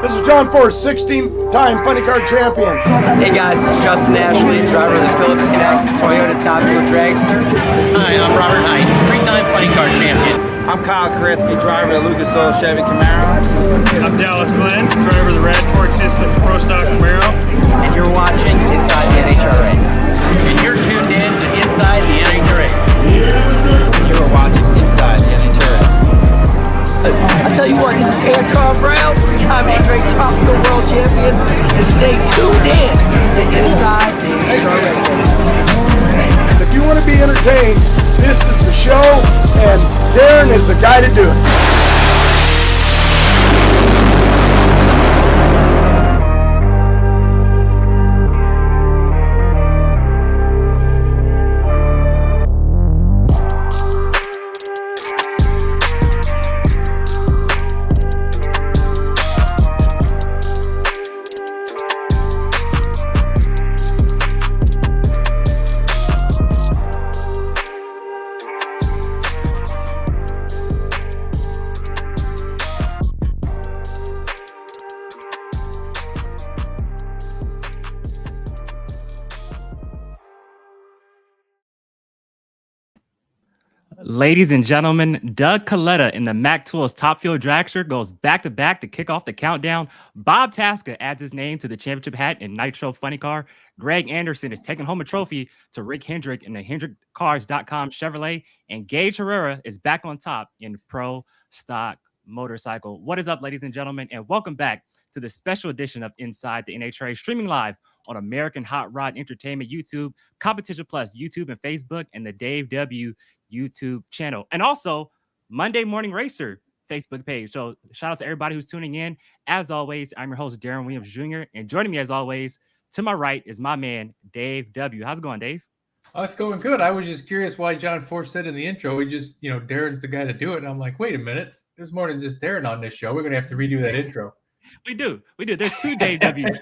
This is John Force, 16-time funny car champion. Hey guys, this is Justin Ashley, driver of the Phillips Connect Toyota Top Fuel Dragster. Hi, I'm Robert Height, 3-time funny car champion. I'm Kyle Koretsky, driver of the Lucas Oil Chevy Camaro. I'm Dallas Glenn, driver of the Radford Systems Pro Stock Camaro. And you're watching Inside the NHRA. And you're tuned in to Inside the NHRA. And you're watching Inside the NHRA. I tell you what, this is Antron Brown, I'm a great Top Fuel World Champion, and stay tuned in to Inside the NHRA. If you want to be entertained, this is the show, and Darren is the guy to do it. Ladies and gentlemen, Doug Kalitta in the Mac Tools Top Fuel Dragster goes back-to-back to kick off the countdown. Bob Tasca adds his name to the championship hat in Nitro Funny Car. Greg Anderson is taking home a trophy to Rick Hendrick in the HendrickCars.com Chevrolet. And Gage Herrera is back on top in Pro Stock Motorcycle. What is up, ladies and gentlemen, and welcome back to the special edition of Inside the NHRA, streaming live on American Hot Rod Entertainment YouTube, Competition Plus YouTube and Facebook, and the Dave W. YouTube channel, and also Monday Morning Racer Facebook page. So shout out to everybody who's tuning in. As always, I'm your host, Darren Williams Jr., and joining me as always, to my right is my man, Dave W. How's it going, Dave? Oh, it's going good. I was just curious why John Force said in the intro, he just, Darren's the guy to do it. And I'm like, wait a minute, there's more than just Darren on this show. We're going to have to redo that intro. We do. There's two Dave W's,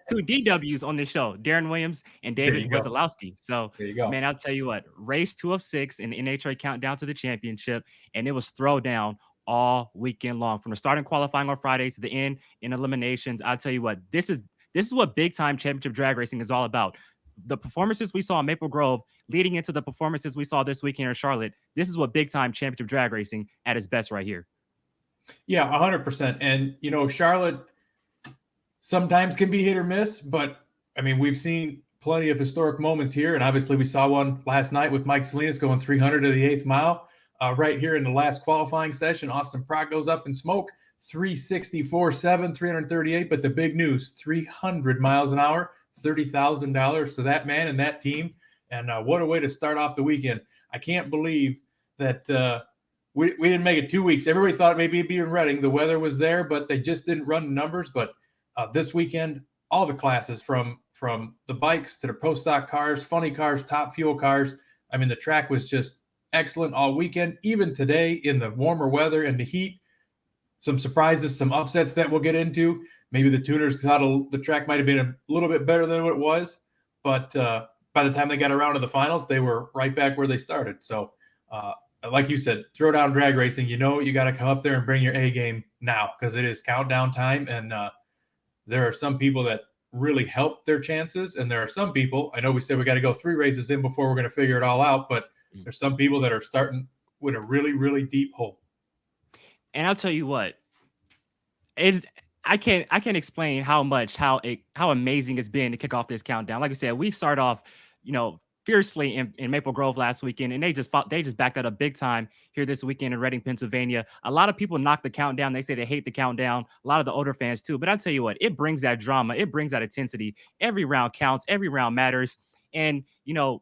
two DWs on this show, Darren Williams and David Wazalowski. So, there you go. Man, I'll tell you what, race 2 of 6 in the NHRA countdown to the championship, and it was throwdown all weekend long, from the starting qualifying on Friday to the end in eliminations. I'll tell you what, this is what big time championship drag racing is all about. The performances we saw in Maple Grove leading into the performances we saw this weekend in Charlotte, this is what big time championship drag racing at its best right here. Yeah, 100%. And, Charlotte sometimes can be hit or miss, but, we've seen plenty of historic moments here, and obviously we saw one last night with Mike Salinas going 300 to the 8th mile. Right here in the last qualifying session, Austin Prock goes up in smoke, 364.7, 338, but the big news, 300 miles an hour, $30,000 to that man and that team, and what a way to start off the weekend. I can't believe that we didn't make it 2 weeks. Everybody thought maybe it'd be in Reading. The weather was there, but they just didn't run the numbers. But this weekend, all the classes from the bikes to the pro stock cars, funny cars, top fuel cars. The track was just excellent all weekend. Even today in the warmer weather and the heat, some surprises, some upsets that we'll get into. Maybe the tuners thought the track might have been a little bit better than what it was. But by the time they got around to the finals, they were right back where they started. So, like you said, throw down drag racing, you got to come up there and bring your A game now, because it is countdown time. And there are some people that really help their chances. And there are some people, I know we said we got to go 3 races in before we're going to figure it all out, but there's some people that are starting with a really, really deep hole. And I'll tell you what, I can't explain how amazing it's been to kick off this countdown. Like I said, we start off, fiercely in Maple Grove last weekend, and they just backed that up big time here this weekend in Reading, Pennsylvania. A lot of people knock the countdown. They say they hate the countdown. A lot of the older fans too. But I'll tell you what, it brings that drama. It brings that intensity. Every round counts. Every round matters. And, a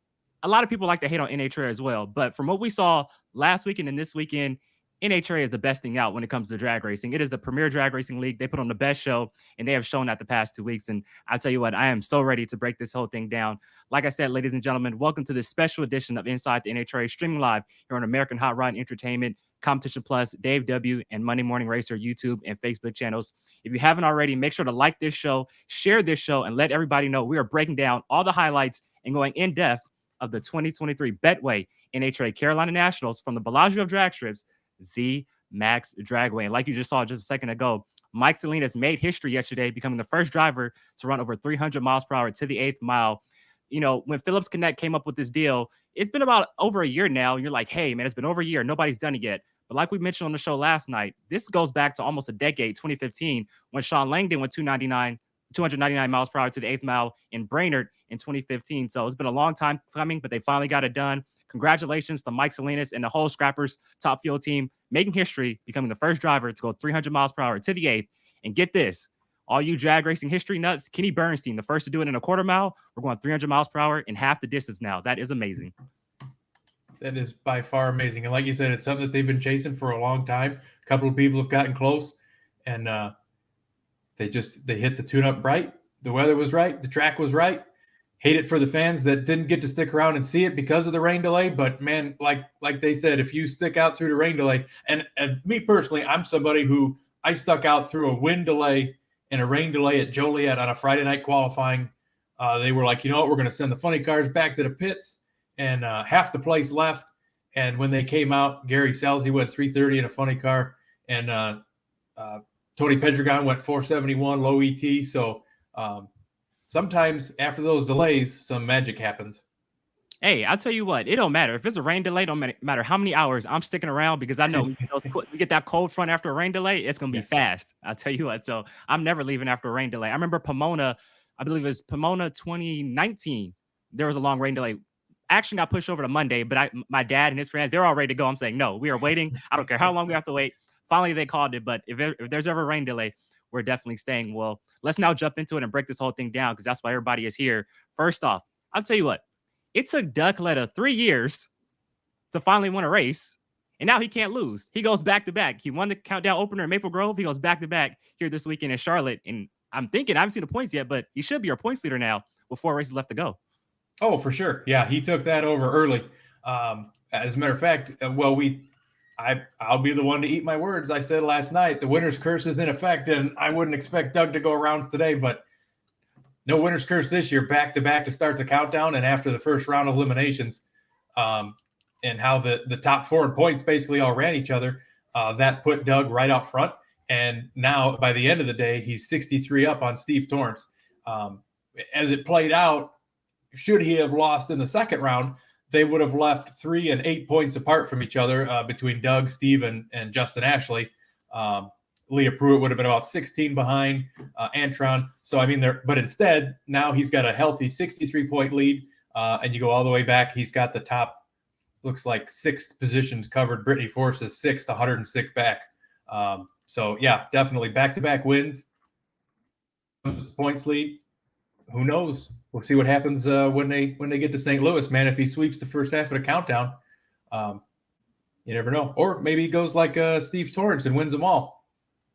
lot of people like to hate on NHRA as well. But from what we saw last weekend and this weekend, NHRA is the best thing out when it comes to drag racing. It is the premier drag racing league. They put on the best show, and they have shown that the past 2 weeks. And I'll tell you what, I am so ready to break this whole thing down. Like I said, ladies and gentlemen, welcome to this special edition of Inside the NHRA, streaming live here on American Hot Rod Entertainment, Competition Plus, Dave W., and Monday Morning Racer YouTube and Facebook channels. If you haven't already, make sure to like this show, share this show, and let everybody know we are breaking down all the highlights and going in depth of the 2023 Betway NHRA Carolina Nationals from the Bellagio of drag strips, Z Max Dragway. And like you just saw just a second ago, Mike Salinas made history yesterday, becoming the first driver to run over 300 miles per hour to the 8th mile. You know, when Phillips Connect came up with this deal, it's been about over a year now. And you're like, hey, man, it's been over a year. Nobody's done it yet. But like we mentioned on the show last night, this goes back to almost a decade, 2015, when Sean Langdon went 299 miles per hour to the 8th mile in Brainerd in 2015. So it's been a long time coming, but they finally got it done. Congratulations to Mike Salinas and the whole Scrappers Top Fuel team, making history, becoming the first driver to go 300 miles per hour to the 8th. And get this, all you drag racing history nuts, Kenny Bernstein, the first to do it in a quarter mile. We're going 300 miles per hour in half the distance now. That is amazing. That is by far amazing. And like you said, it's something that they've been chasing for a long time. A couple of people have gotten close, and they hit the tune-up right. The weather was right. The track was right. Hate it for the fans that didn't get to stick around and see it because of the rain delay. But, man, like they said, if you stick out through the rain delay, and me personally, I'm somebody who I stuck out through a wind delay and a rain delay at Joliet on a Friday night qualifying. They were like, you know what, we're going to send the funny cars back to the pits, and half the place left. And when they came out, Gary Salzy went 330 in a funny car, and Tony Pedregon went 471 low ET. So sometimes after those delays, some magic happens. Hey, I'll tell you what, it don't matter. If it's a rain delay, don't matter how many hours, I'm sticking around because I know we get that cold front after a rain delay, it's going to be fast. I'll tell you what. So I'm never leaving after a rain delay. I remember Pomona, I believe it was Pomona 2019. There was a long rain delay. Action got pushed over to Monday, but my dad and his friends, they're all ready to go. I'm saying, no, we are waiting. I don't care how long we have to wait. Finally, they called it. But if there's ever a rain delay, we're definitely staying. Well, let's now jump into it and break this whole thing down because that's why everybody is here. First off, I'll tell you what. It took Doug Kalitta 3 years to finally win a race, and now he can't lose. He goes back-to-back. He won the countdown opener in Maple Grove. He goes back-to-back here this weekend in Charlotte. And I'm thinking, I haven't seen the points yet, but he should be our points leader now with 4 races left to go. Oh, for sure. Yeah, he took that over early. As a matter of fact, I'll be the one to eat my words. I said last night, the winner's curse is in effect, and I wouldn't expect Doug to go around today, but no winner's curse this year, back-to-back to start the countdown, and after the first round of eliminations, and how the top 4 in points basically all ran each other, that put Doug right out front. And now, by the end of the day, he's 63 up on Steve Torrance. As it played out, should he have lost in the second round, they would have left 3 and 8 points apart from each other between Doug, Steve, and Justin Ashley. Leah Pruitt would have been about 16 behind Antron. So, I mean, but instead, now he's got a healthy 63-point lead. And you go all the way back. He's got the top, looks like 6th positions covered. Brittany Force is 6th, 106 back. So, yeah, definitely back-to-back wins. Points lead. Who knows? We'll see what happens when they get to St. Louis, man. If he sweeps the first half of the countdown, you never know. Or maybe he goes like Steve Torrance and wins them all.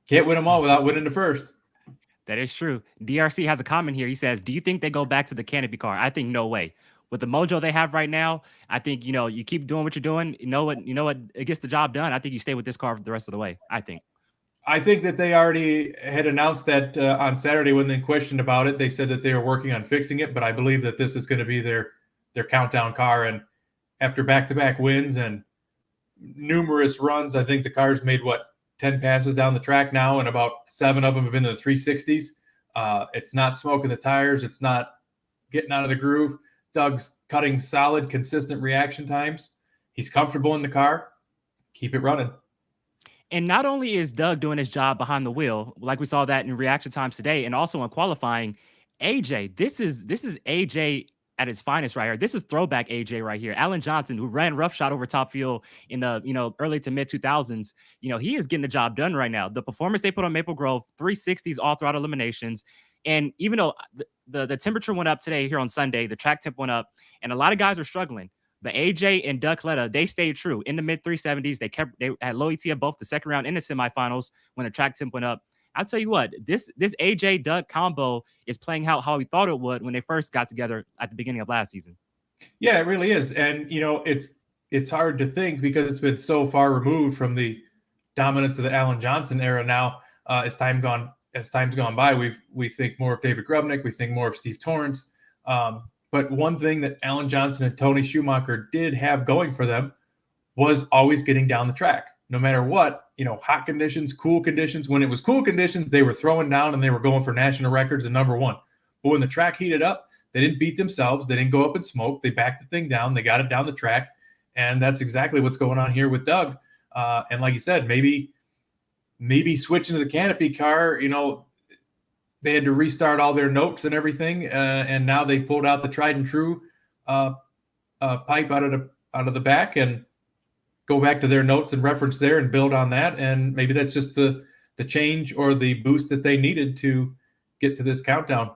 Can't win them all without winning the first. That is true. DRC has a comment here. He says, do you think they go back to the canopy car? I think no way. With the mojo they have right now, I think, you keep doing what you're doing. You know what, it gets the job done. I think you stay with this car for the rest of the way, I think. I think that they already had announced that on Saturday when they questioned about it. They said that they were working on fixing it, but I believe that this is going to be their countdown car. And after back-to-back wins and numerous runs, I think the car's made, 10 passes down the track now, and about 7 of them have been in the 360s. It's not smoking the tires. It's not getting out of the groove. Doug's cutting solid, consistent reaction times. He's comfortable in the car. Keep it running. And not only is Doug doing his job behind the wheel, like we saw that in reaction times today, and also in qualifying, AJ, this is AJ at its finest right here. This is throwback AJ right here. Alan Johnson, who ran roughshod over Top Fuel in the early to mid 2000s, he is getting the job done right now. The performance they put on Maple Grove, 360s all throughout eliminations. And even though the temperature went up today here on Sunday, the track temp went up, and a lot of guys are struggling. But AJ and Doug Kalitta, they stayed true in the mid 370s. They had low ET of both the second round and the semifinals when the track temp went up. I'll tell you what, this AJ Doug combo is playing out how we thought it would when they first got together at the beginning of last season. Yeah, it really is. And it's hard to think because it's been so far removed from the dominance of the Alan Johnson era now. As time's gone by, we think more of David Grubnick, we think more of Steve Torrance. But one thing that Alan Johnson and Tony Schumacher did have going for them was always getting down the track. no matter what, hot conditions, cool conditions. When it was cool conditions, they were throwing down and they were going for national records and number one. But when the track heated up, they didn't beat themselves. They didn't go up in smoke. They backed the thing down. They got it down the track. And that's exactly what's going on here with Doug. And like you said, maybe switching to the canopy car, they had to restart all their notes and everything. And now they pulled out the tried and true pipe out of the back and go back to their notes and reference there and build on that. And maybe that's just the change or the boost that they needed to get to this countdown.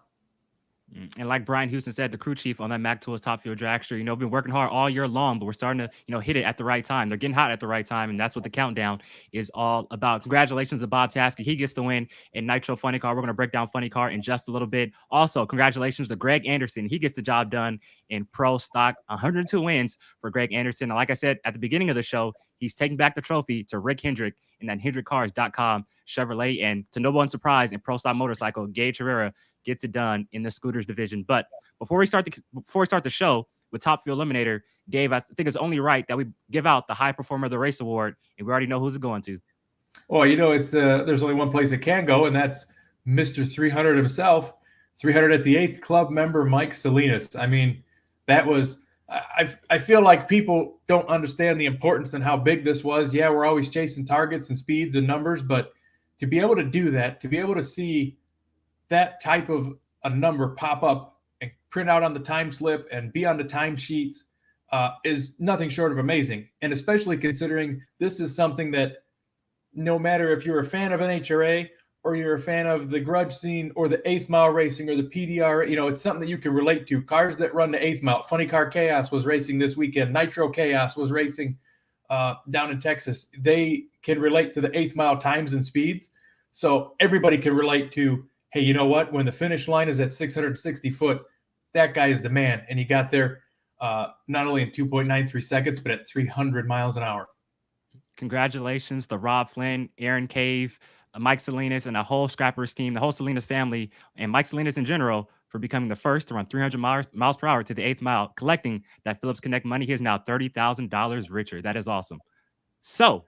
And like Brian Houston said, the crew chief on that Mac Tools Top Fuel dragster, been working hard all year long, but we're starting to, hit it at the right time. They're getting hot at the right time, and that's what the countdown is all about. Congratulations to Bob Taskey. He gets the win in Nitro Funny Car. We're going to break down Funny Car in just a little bit. Also, congratulations to Greg Anderson. He gets the job done in Pro Stock. 102 wins for Greg Anderson. And like I said at the beginning of the show, he's taking back the trophy to Rick Hendrick in that HendrickCars.com Chevrolet. And to no one's surprise, in Pro Stock Motorcycle, Gage Herrera gets it done in the scooters division. But before we start the show with Top Fuel Eliminator, Dave, I think it's only right that we give out the High Performer of the Race Award, and we already know who's it going to. Well, it's there's only one place it can go, and that's Mr. 300 himself, 300 at the 8th Club member Mike Salinas. I mean, that was I feel like people don't understand the importance and how big this was. Yeah, we're always chasing targets and speeds and numbers, but to be able to do that, to be able to see that type of a number pop up and print out on the time slip and be on the time sheets is nothing short of amazing. And especially considering this is something that no matter if you're a fan of NHRA or you're a fan of the grudge scene or the 8th mile racing or the PDR, it's something that you can relate to. Cars that run the 8th mile. Funny Car Chaos was racing this weekend. Nitro Chaos was racing down in Texas. They can relate to the 8th mile times and speeds. So everybody can relate to, hey, you know what? When the finish line is at 660 foot, that guy is the man. And he got there not only in 2.93 seconds, but at 300 miles an hour. Congratulations to Rob Flynn, Aaron Cave, Mike Salinas, and the whole Scrappers team, the whole Salinas family, and Mike Salinas in general for becoming the first to run 300 miles per hour to the 8th mile, collecting that Phillips Connect money. He is now $30,000 richer. That is awesome. So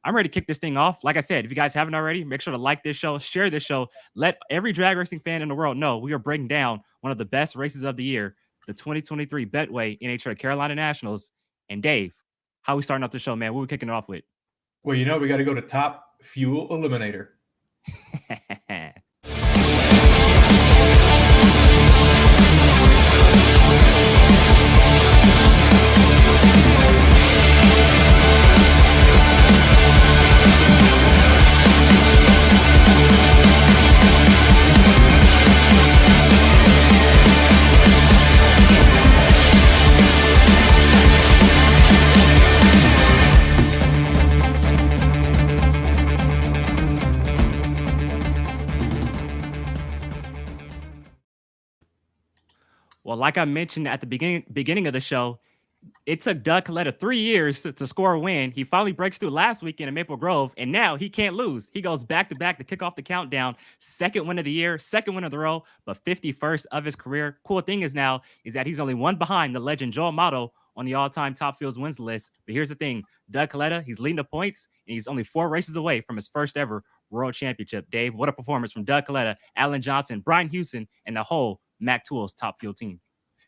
I'm ready to kick this thing off. Like I said, if you guys haven't already, make sure to like this show, share this show. Let every drag racing fan in the world know we are breaking down one of the best races of the year, the 2023 Betway NHRA Carolina Nationals. And Dave, how we starting off the show, man? What are we kicking it off with? Well, we got to go to Top Fuel Eliminator. Well, like I mentioned at the beginning of the show, it took Doug Kalitta 3 years to score a win. He finally breaks through last weekend in Maple Grove, and now he can't lose. He goes back-to-back to kick off the countdown. Second win of the year, second win of the row, but 51st of his career. Cool thing is that he's only one behind the legend Joe Amato on the all-time Top Fuels wins list. But here's the thing. Doug Kalitta, he's leading the points, and he's only 4 races away from his first ever World Championship. Dave, what a performance from Doug Kalitta, Alan Johnson, Brian Houston, and the whole Mac Tools Top Fuel team.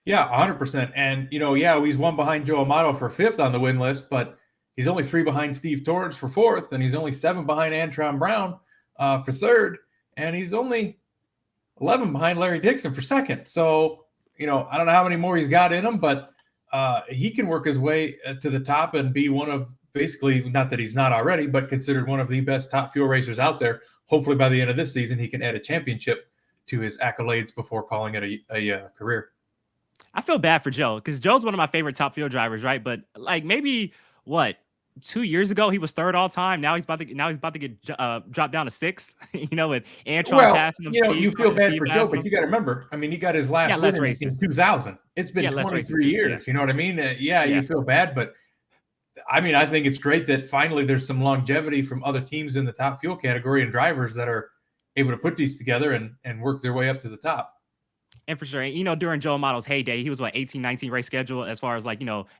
Yeah, 100%. And, he's one behind Joe Amato for 5th on the win list, but he's only 3 behind Steve Torrance for 4th, and he's only 7 behind Antron Brown for 3rd, and he's only 11 behind Larry Dixon for 2nd. So, I don't know how many more he's got in him, but he can work his way to the top and be one of basically, not that he's not already, but considered one of the best top fuel racers out there. Hopefully by the end of this season, he can add a championship to his accolades before calling it a career. I feel bad for Joe because Joe's one of my favorite top field drivers, right? But like maybe 2 years ago he was 3rd all time. Now he's about to get dropped down to 6th. With Antron passing him. You feel bad for Joe, but you got to remember. I mean, he got his last win in 2000. It's been 23 years. Yeah. You know what I mean? You feel bad, but I mean, I think it's great that finally there's some longevity from other teams in the top fuel category and drivers that are able to put these together and work their way up to the top. And for sure, and, during Joe Amado's heyday, he was 18, 19 race schedule as far as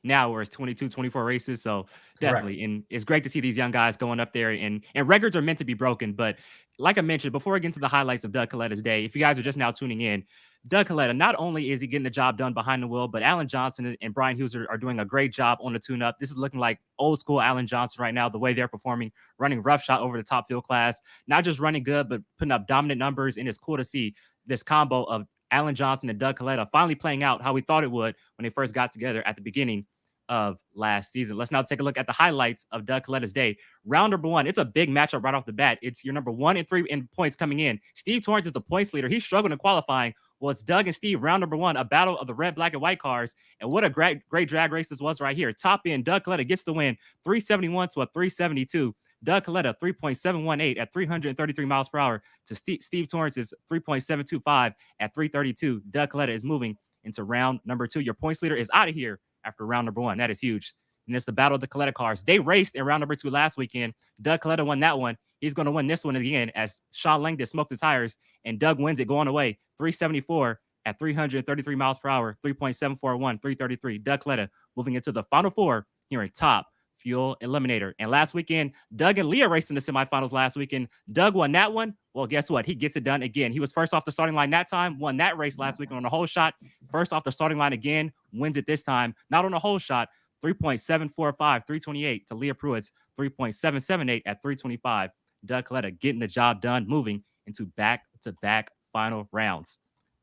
now where it's 22, 24 races. So Correct. definitely. And it's great to see these young guys going up there and records are meant to be broken. But like I mentioned, before we get into the highlights of Doug Kalitta's day, if you guys are just now tuning in, Doug Kalitta, not only is he getting the job done behind the wheel, but Alan Johnson and Brian Hughes are doing a great job on the tune-up. This is looking like old school Alan Johnson right now, the way they're performing, running roughshod over the top field class, not just running good, but putting up dominant numbers. And it's cool to see this combo of Alan Johnson and Doug Kalitta finally playing out how we thought it would when they first got together at the beginning of last season. Let's now take a look at the highlights of Doug Kalitta's day. Round number one, it's a big matchup right off the bat. It's your number 1 and 3 in points coming in. Steve Torrance is the points leader. He's struggling in qualifying. Well, it's Doug and Steve, round number one, a battle of the red, black, and white cars. And what a great drag race this was right here. Top end, Doug Kalitta gets the win, 371 to a 372. Doug Kalitta, 3.718 at 333 miles per hour to Steve Torrance's 3.725 at 332. Doug Kalitta is moving into round number 2. Your points leader is out of here after round number 1. That is huge. And it's the battle of the Kalitta cars. They raced in round number 2 last weekend. Doug Kalitta won that one. He's going to win this one again as Sean Langdon smoked the tires, and Doug wins it going away, 374 at 333 miles per hour, 3.741, 333. Doug Kalitta moving into the final 4 here in Top Fuel Eliminator. And last weekend, Doug and Leah raced in the semifinals last weekend. Doug won that one. Well, guess what? He gets it done again. He was first off the starting line that time, won that race last weekend on a hole shot. First off the starting line again, wins it this time, not on a hole shot, 3.745, 328 to Leah Pruitt's 3.778 at 325. Doug Kalitta getting the job done, moving into back-to-back final rounds.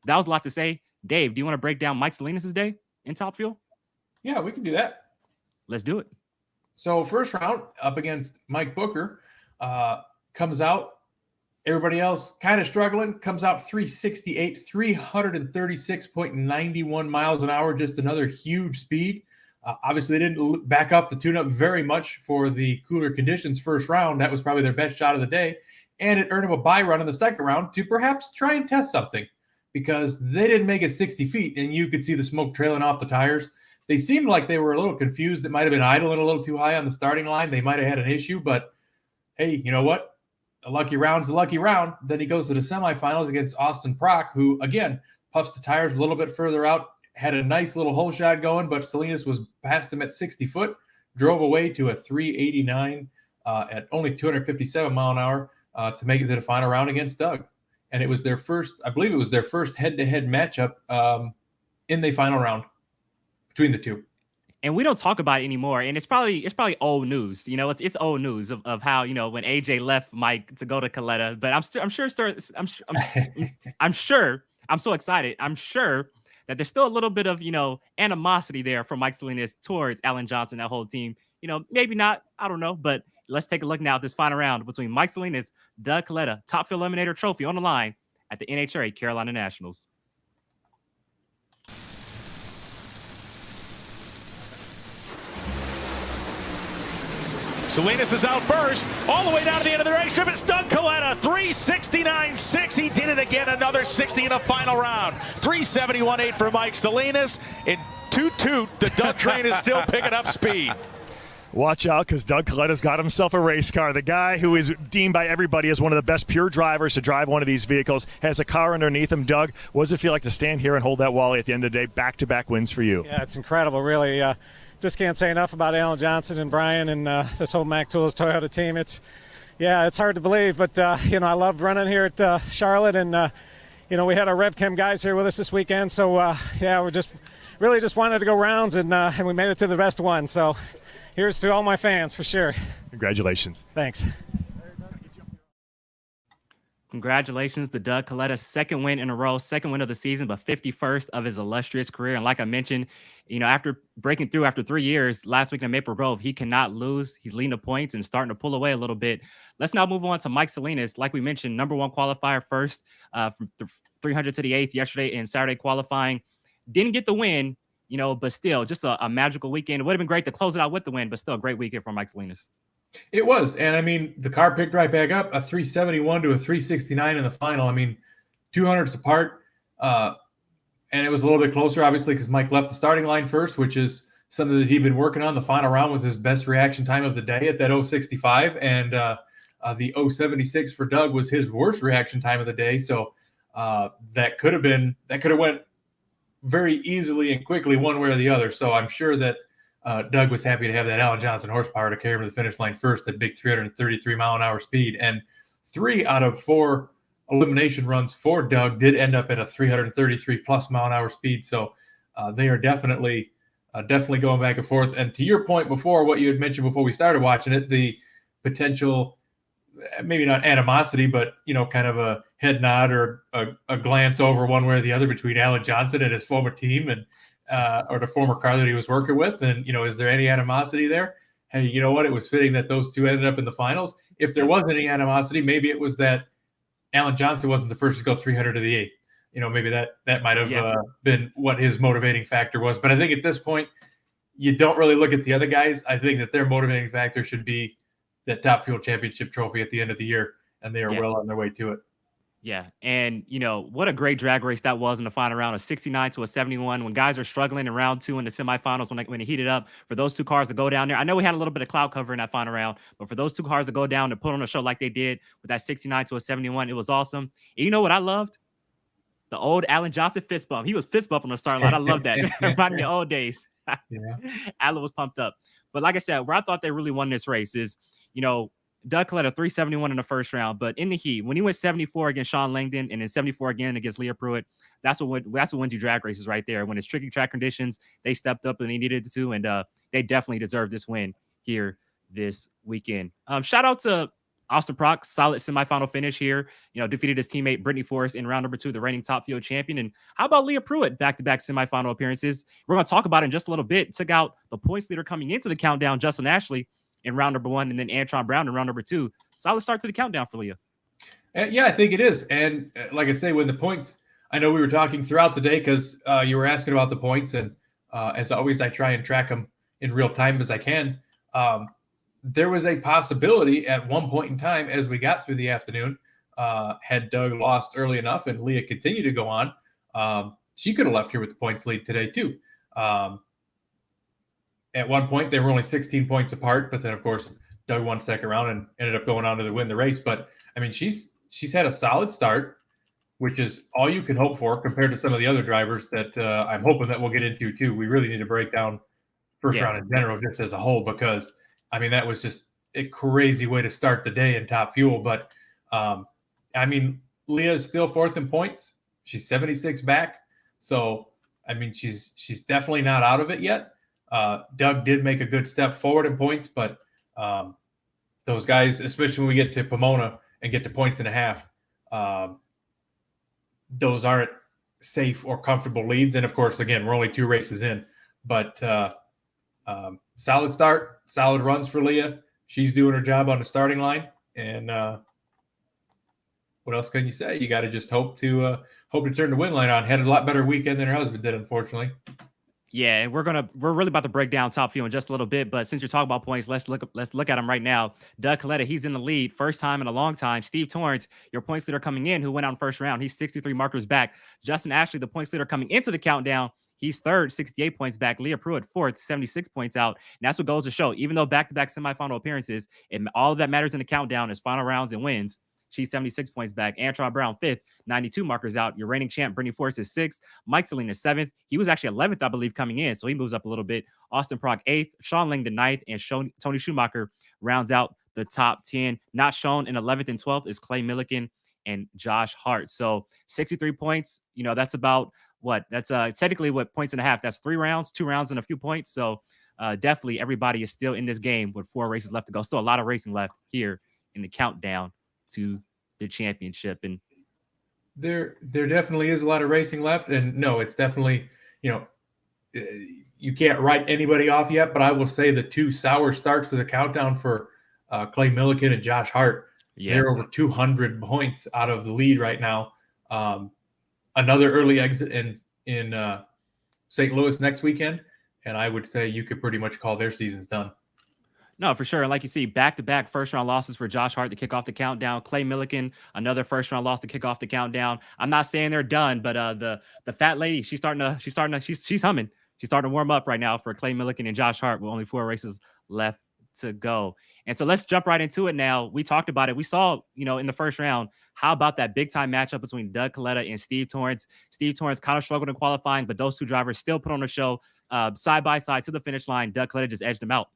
That was a lot to say. Dave, do you want to break down Mike Salinas' day in Top Fuel? Yeah, we can do that. Let's do it. So first round up against Mike Booker, comes out. Everybody else kind of struggling. Comes out 368, 336.91 miles an hour. Just another huge speed. Obviously, they didn't back up the tune-up very much for the cooler conditions first round. That was probably their best shot of the day. And it earned them a bye run in the second round to perhaps try and test something because they didn't make it 60 feet, and you could see the smoke trailing off the tires. They seemed like they were a little confused. It might have been idling a little too high on the starting line. They might have had an issue, but hey, you know what? A lucky round's a lucky round. Then he goes to the semifinals against Austin Prock, who, again, puffs the tires a little bit further out, had a nice little hole shot going, but Salinas was past him at 60 foot, drove away to a 389 at only 257 mile an hour to make it to the final round against Doug. And it was their first, I believe it was their first head-to-head matchup in the final round between the two. And we don't talk about it anymore. And it's probably old news. It's old news of how, when AJ left Mike to go to Kalitta. But I'm sure, I'm so excited. I'm sure that there's still a little bit of, animosity there from Mike Salinas towards Alan Johnson, that whole team. Maybe not, I don't know, but let's take a look now at this final round between Mike Salinas, Doug Kalitta, Top Fuel Eliminator trophy on the line at the NHRA Carolina Nationals. Salinas is out first, all the way down to the end of the race strip. It's Doug Kalitta, 369.6. He did it again, another 60 in the final round. 371.8 for Mike Salinas. In toot-toot, the Doug train is still picking up speed. Watch out, because Doug Kalitta's got himself a race car. The guy who is deemed by everybody as one of the best pure drivers to drive one of these vehicles has a car underneath him. Doug, what does it feel like to stand here and hold that wally at the end of the day? Back-to-back wins for you. Yeah, it's incredible, really. Just can't say enough about Alan Johnson and Brian and this whole Mac Tools Toyota team. It's hard to believe, but I love running here at Charlotte, and we had our RevChem guys here with us this weekend, so we just wanted to go rounds, and we made it to the best one. So here's to all my fans for sure. Congratulations. Thanks. Congratulations to Doug Kalitta, second win in a row, second win of the season, but 51st of his illustrious career. And like I mentioned, after breaking through after 3 years last week in Maple Grove, he cannot lose. He's leading the points and starting to pull away a little bit. Let's now move on to Mike Salinas. Like we mentioned, number one qualifier first from 300 to the 8th yesterday in Saturday qualifying. Didn't get the win, but still just a magical weekend. It would have been great to close it out with the win, but still a great weekend for Mike Salinas. It was. And I mean, the car picked right back up, a 371 to a 369 in the final. I mean, 200s apart. And it was a little bit closer, obviously, because Mike left the starting line first, which is something that he'd been working on. The final round was his best reaction time of the day at that 065. And the 076 for Doug was his worst reaction time of the day. So that could have went very easily and quickly one way or the other. So I'm sure that Doug was happy to have that Alan Johnson horsepower to carry him to the finish line first, that big 333 mile an hour speed. And 3 out of 4 elimination runs for Doug did end up at a 333 plus mile an hour speed. So they are definitely going back and forth. And to your point before, what you had mentioned before we started watching it, the potential, maybe not animosity, but, kind of a head nod or a glance over one way or the other between Alan Johnson and his former team and or the former car that he was working with. And, is there any animosity there? Hey, you know what? It was fitting that those two ended up in the finals. If there was any animosity, maybe it was that Alan Johnson wasn't the first to go 300 to the 8th. Maybe that might have been what his motivating factor was. But I think at this point, you don't really look at the other guys. I think that their motivating factor should be that Top Fuel Championship trophy at the end of the year, and they are well on their way to it. Yeah, and what a great drag race that was in the final round, a 69 to a 71. When guys are struggling in round 2 in the semifinals, when it heated up, for those two cars to go down there. I know we had a little bit of cloud cover in that final round, but for those two cars to go down and put on a show like they did with that 69 to a 71, it was awesome. And you know what I loved? The old Alan Johnson fist bump. He was fist bump on the start line. I love that. Reminding me of old days. Alan was pumped up. But like I said, where I thought they really won this race is, Doug Kalitta 371 in the first round, but in the heat, when he went 74 against Sean Langdon and then 74 again against Leah Pruitt, that's what wins you drag races right there. When it's tricky track conditions, they stepped up and they needed to, and they definitely deserve this win here this weekend. Shout out to Austin Prock, solid semifinal finish here. Defeated his teammate Brittany Forrest in round number 2, the reigning top field champion. And how about Leah Pruitt, back-to-back semifinal appearances? We're going to talk about it in just a little bit. Took out the points leader coming into the countdown, Justin Ashley, in round number 1, and then Antron Brown in round number 2. Solid start to the countdown for Leah. Yeah, I think it is. And like I say, when the points, I know we were talking throughout the day because you were asking about the points. And as always, I try and track them in real time as I can. There was a possibility at one point in time as we got through the afternoon, had Doug lost early enough and Leah continued to go on, she could have left here with the points lead today too. At one point, they were only 16 points apart, but then, of course, Doug won second round and ended up going on to win the race. But, I mean, she's had a solid start, which is all you can hope for compared to some of the other drivers that I'm hoping that we'll get into, too. We really need to break down first round in general just as a whole because, I mean, that was just a crazy way to start the day in Top Fuel. But, I mean, Leah is still 4th in points. She's 76 back. So, I mean, she's definitely not out of it yet. Doug did make a good step forward in points, but those guys, especially when we get to Pomona and get to points and a half, those aren't safe or comfortable leads. And of course, again, we're only 2 races in, but solid start, solid runs for Leah. She's doing her job on the starting line. And what else can you say? You got to just hope to turn the win line on. Had a lot better weekend than her husband did, unfortunately. Yeah, and we're really about to break down Top Fuel in just a little bit. But since you're talking about points, let's look at them right now. Doug Kalitta, he's in the lead, first time in a long time. Steve Torrance, your points leader coming in, who went out in first round, he's 63 markers back. Justin Ashley, the points leader coming into the countdown, he's 3rd, 68 points back. Leah Pruitt, 4th, 76 points out. And that's what goes to show, even though back-to-back semifinal appearances, and all that matters in the countdown is final rounds and wins. She's 76 points back. Antron Brown, 5th, 92 markers out. Your reigning champ, Brittany Forrest, is 6th. Mike Salinas, 7th. He was actually 11th, I believe, coming in, so he moves up a little bit. Austin Prock, 8th. Sean Langdon, 9th. And Tony Schumacher rounds out the top 10. Not shown in 11th and 12th is Clay Milliken and Josh Hart. So 63 points, that's about what? That's technically what points and a half. That's 3 rounds, 2 rounds and a few points. So definitely everybody is still in this game with 4 races left to go. Still a lot of racing left here in the countdown to the championship. And there definitely is a lot of racing left. And no, it's definitely, you can't write anybody off yet, but I will say the 2 sour starts to the countdown for Clay Milliken and Josh Hart. Yeah. They're over 200 points out of the lead right now. Another early exit in St. Louis next weekend. And I would say you could pretty much call their seasons done. No, for sure. And like you see, back-to-back first-round losses for Josh Hart to kick off the countdown. Clay Milliken, another first-round loss to kick off the countdown. I'm not saying they're done, but the fat lady, she's humming. She's starting to warm up right now for Clay Milliken and Josh Hart with only 4 races left to go. And so let's jump right into it now. We talked about it. We saw, in the first round, how about that big time matchup between Doug Kalitta and Steve Torrence? Steve Torrence kind of struggled in qualifying, but those two drivers still put on a show side by side to the finish line. Doug Kalitta just edged him out.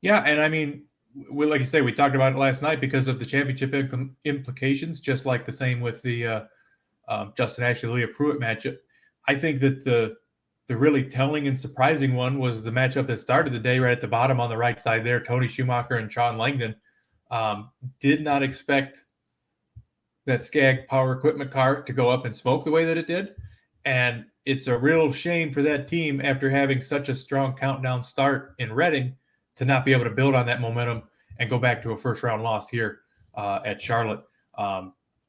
Yeah, and I mean, like you say, we talked about it last night because of the championship implications, just like the same with the Justin Ashley-Leah Pruitt matchup. I think that the really telling and surprising one was the matchup that started the day right at the bottom on the right side there, Tony Schumacher and Sean Langdon. Did not expect that Skag Power Equipment car to go up and smoke the way that it did. And it's a real shame for that team after having such a strong countdown start in Reading to not be able to build on that momentum and go back to a first-round loss here at Charlotte.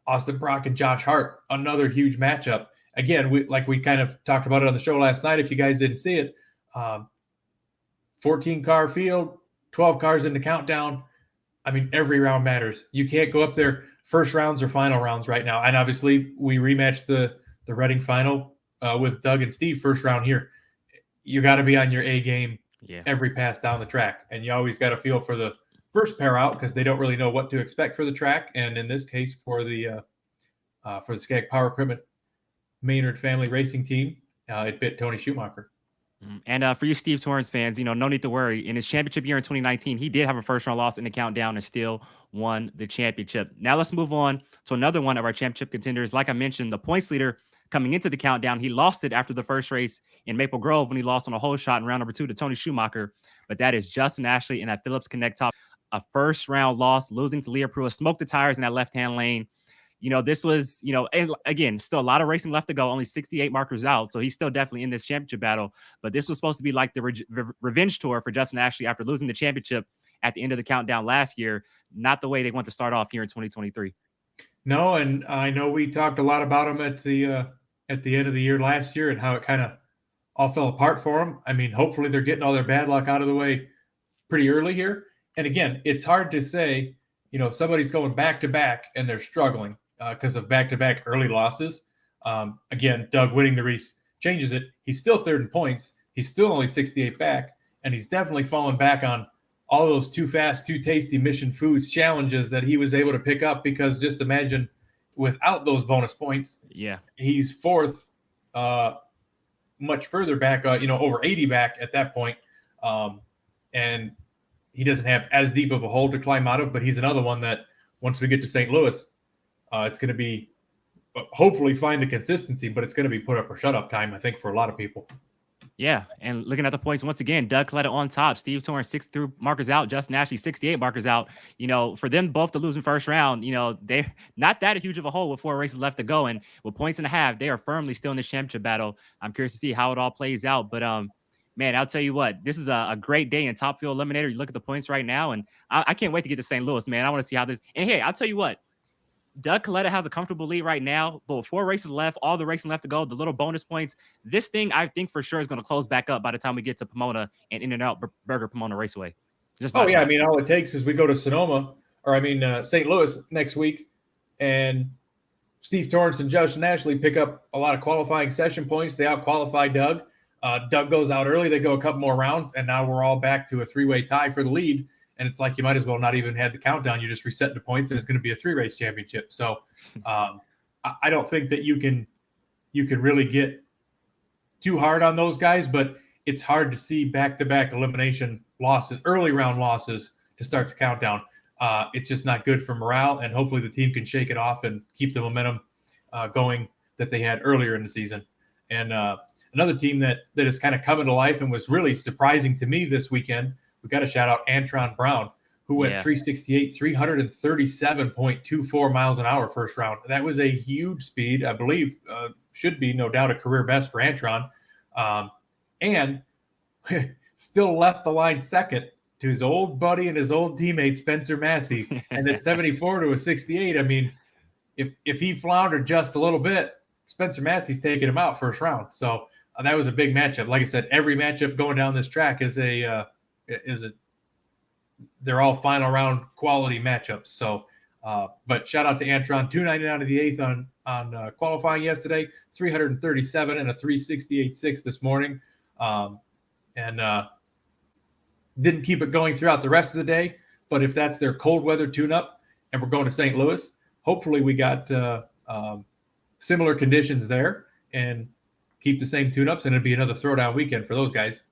Austin Brock and Josh Hart, another huge matchup. Again, we kind of talked about it on the show last night. If you guys didn't see it, 14-car field, 12 cars in the countdown. I mean, every round matters. You can't go up there first rounds or final rounds right now. And obviously, we rematched the Reading final with Doug and Steve first round here. You got to be on your A game every pass down the track. And you always got to feel for the first pair out because they don't really know what to expect for the track. And in this case, for the Skag Power Equipment Maynard family racing team, it bit Tony Schumacher. And for you Steve Torrence fans, no need to worry. In his championship year in 2019, he did have a first-round loss in the countdown and still won the championship. Now let's move on to another one of our championship contenders. Like I mentioned, the points leader coming into the countdown, he lost it after the first race in Maple Grove when he lost on a hole shot in round number 2 to Tony Schumacher. But that is Justin Ashley in that Phillips Connect top. A first-round loss, losing to Leah Pruitt, smoked the tires in that left-hand lane. This was, and again, still a lot of racing left to go, only 68 markers out. So he's still definitely in this championship battle. But this was supposed to be like the revenge tour for Justin Ashley after losing the championship at the end of the countdown last year. Not the way they want to start off here in 2023. No, and I know we talked a lot about him at the end of the year last year and how it kind of all fell apart for him. I mean, hopefully they're getting all their bad luck out of the way pretty early here. And again, it's hard to say, somebody's going back-to-back and they're struggling because of back-to-back early losses. Again, Doug winning the race changes it. He's still third in points. He's still only 68 back, and he's definitely fallen back on all those too fast, too tasty Mission Foods challenges that he was able to pick up because just imagine without those bonus points, he's fourth, much further back, over 80 back at that point. And he doesn't have as deep of a hole to climb out of, but he's another one that once we get to St. Louis, it's going to be hopefully find the consistency, but it's going to be put up or shut up time, I think, for a lot of people. Yeah, and looking at the points once again, Doug Kalitta on top, Steve Torrence 63 markers out, Justin Ashley 68 markers out. For them both to lose in first round, they're not that huge of a hole with 4 races left to go, and with points and a half, they are firmly still in this championship battle. I'm curious to see how it all plays out, but man, I'll tell you what, this is a great day in Top Fuel Eliminator. You look at the points right now, and I can't wait to get to St. Louis, man. I want to see how this. And hey, I'll tell you what. Doug Kalitta has a comfortable lead right now, but with 4 races left, all the racing left to go, the little bonus points, this thing I think for sure is going to close back up by the time we get to Pomona and In-N-Out Burger Pomona Raceway. I mean, all it takes is we go to St. Louis next week, and Steve Torrence and Justin Ashley pick up a lot of qualifying session points. They out-qualify Doug. Doug goes out early. They go a couple more rounds, and now we're all back to a 3-way tie for the lead. And it's like you might as well not even have the countdown. You just reset the points, and it's going to be a 3-race championship. So I don't think that you can really get too hard on those guys, but it's hard to see back-to-back elimination losses, early round losses to start the countdown. It's just not good for morale, and hopefully the team can shake it off and keep the momentum going that they had earlier in the season. And another team that is kind of coming to life and was really surprising to me this weekend, we got to shout out Antron Brown, who went 368, 337.24 miles an hour first round. That was a huge speed, I believe, should be no doubt a career best for Antron. And still left the line second to his old buddy and his old teammate, Spencer Massey. And at 74 to a 68, I mean, if he floundered just a little bit, Spencer Massey's taking him out first round. So that was a big matchup. Like I said, every matchup going down this track is they're all final round quality matchups. So, but shout out to Antron, 299 of the 8th on qualifying yesterday, 337 and a 368.6 this morning. And didn't keep it going throughout the rest of the day. But if that's their cold weather tune-up and we're going to St. Louis, hopefully we got similar conditions there and keep the same tune-ups, and it'd be another throwdown weekend for those guys.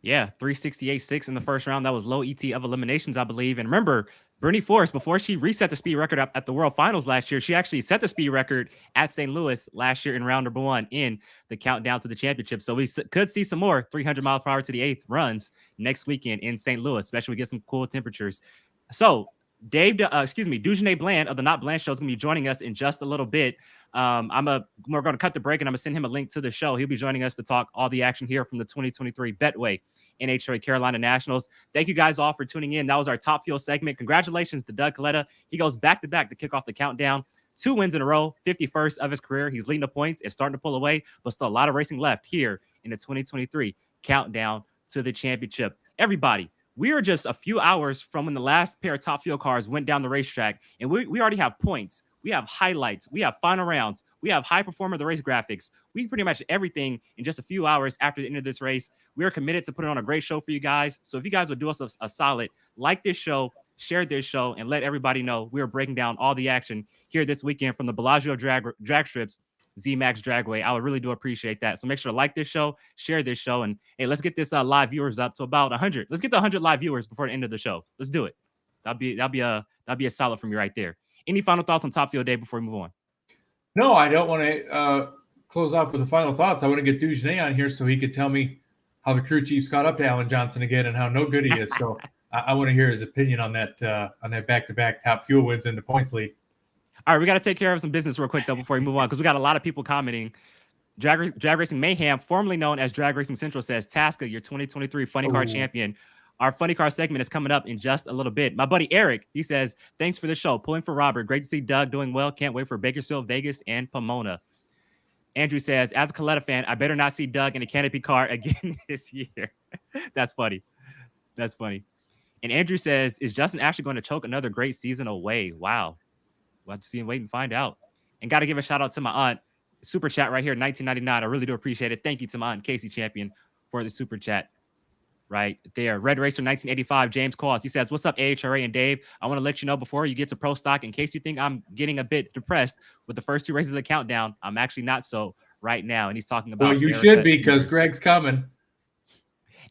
Yeah, 368.6 in the first round. That was low ET of eliminations, I believe. And remember, Brittany Force, before she reset the speed record up at the World Finals last year, she actually set the speed record at St. Louis last year in round number 1 in the countdown to the championship. So we could see some more 300 miles per hour to the 8th runs next weekend in St. Louis, especially when we get some cool temperatures. So Dujanay Bland of the Not Bland Show is going to be joining us in just a little bit. We're going to cut the break, and I'm going to send him a link to the show. He'll be joining us to talk all the action here from the 2023 Betway NHRA Carolina Nationals. Thank you guys all for tuning in. That was our Top Fuel segment. Congratulations to Doug Kalitta. He goes back-to-back to kick off the countdown. 2 wins in a row, 51st of his career. He's leading the points and starting to pull away, but still a lot of racing left here in the 2023 countdown to the championship. Everybody, we are just a few hours from when the last pair of Top Fuel cars went down the racetrack, and we already have points. We have highlights. We have final rounds. We have high performer of the race graphics. We pretty much everything in just a few hours after the end of this race. We are committed to putting on a great show for you guys. So if you guys would do us a solid, like this show, share this show, and let everybody know we are breaking down all the action here this weekend from the Bellagio drag strips, Z-Max Dragway. I would really do appreciate that. So make sure to like this show, share this show, and hey, let's get this live viewers up to about 100. Let's get to 100 live viewers before the end of the show. Let's do it. That'd be a solid from you right there. Any final thoughts on Top Fuel Day before we move on? No, I don't want to close off with the final thoughts. I want to get Dujanay on here so he could tell me how the crew chiefs got up to Alan Johnson again and how no good he is. So I want to hear his opinion on that back-to-back Top Fuel wins in the points league. All right, we got to take care of some business real quick, though, before we move on, because we got a lot of people commenting. Drag Racing Mayhem, formerly known as Drag Racing Central, says, Tasca, your 2023 Funny Car Champion. Our Funny Car segment is coming up in just a little bit. My buddy Eric, he says, thanks for the show. Pulling for Robert. Great to see Doug doing well. Can't wait for Bakersfield, Vegas, and Pomona. Andrew says, as a Kalitta fan, I better not see Doug in a canopy car again this year. That's funny. That's funny. And Andrew says, is Justin actually going to choke another great season away? Wow. We'll have to see and wait and find out. And got to give a shout out to my aunt. Super chat right here, 1999. I really do appreciate it. Thank you to my aunt Casey Champion for the super chat. Right there. Red Racer 1985, James Calls. He says, what's up, AHRA and Dave? I want to let you know before you get to pro stock, in case you think I'm getting a bit depressed with the first 2 races of the countdown, I'm actually not so right now. And he's talking about... Well, you should be, because Greg's coming.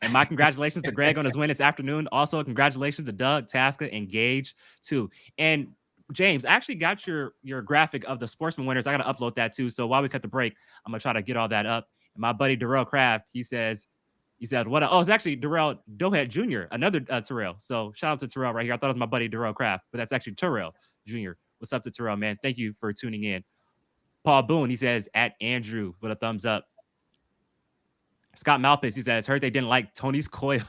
And my congratulations to Greg on his win this afternoon. Also, congratulations to Doug, Tasca, and Gage, too. And James, I actually got your graphic of the Sportsman winners. I got to upload that, too. So while we cut the break, I'm going to try to get all that up. And my buddy Darrell Craft, he said, what? Oh, it's actually Darrell Dohead Jr., another Terrell. So shout out to Terrell right here. I thought it was my buddy Darrell Craft, but that's actually Terrell Jr. What's up to Terrell, man? Thank you for tuning in. Paul Boone, he says, at Andrew with a thumbs up. Scott Malpus, he says, heard they didn't like Tony's coils.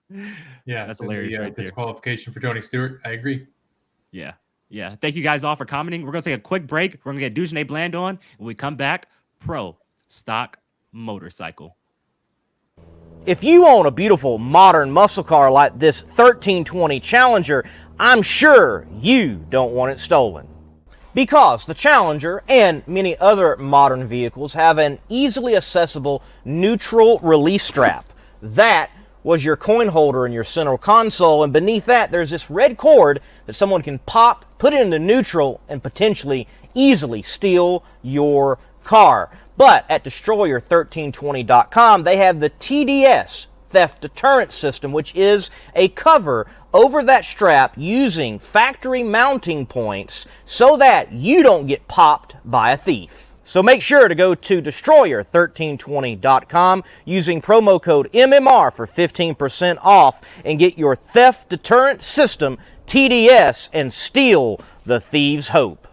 Yeah, that's hilarious right there. Disqualification for Tony Stewart. I agree. Yeah. Thank you guys all for commenting. We're going to take a quick break. We're going to get Dujanay Bland on. When we come back, Pro Stock Motorcycle. If you own a beautiful modern muscle car like this 1320 Challenger, I'm sure you don't want it stolen. Because the Challenger and many other modern vehicles have an easily accessible neutral release strap. That was your coin holder in your central console, and beneath that there's this red cord that someone can pop, put it into neutral, and potentially easily steal your car. But at Destroyer1320.com, they have the TDS, Theft Deterrent System, which is a cover over that strap using factory mounting points so that you don't get popped by a thief. So make sure to go to Destroyer1320.com using promo code MMR for 15% off and get your Theft Deterrent System, TDS, and steal the thieves' hope.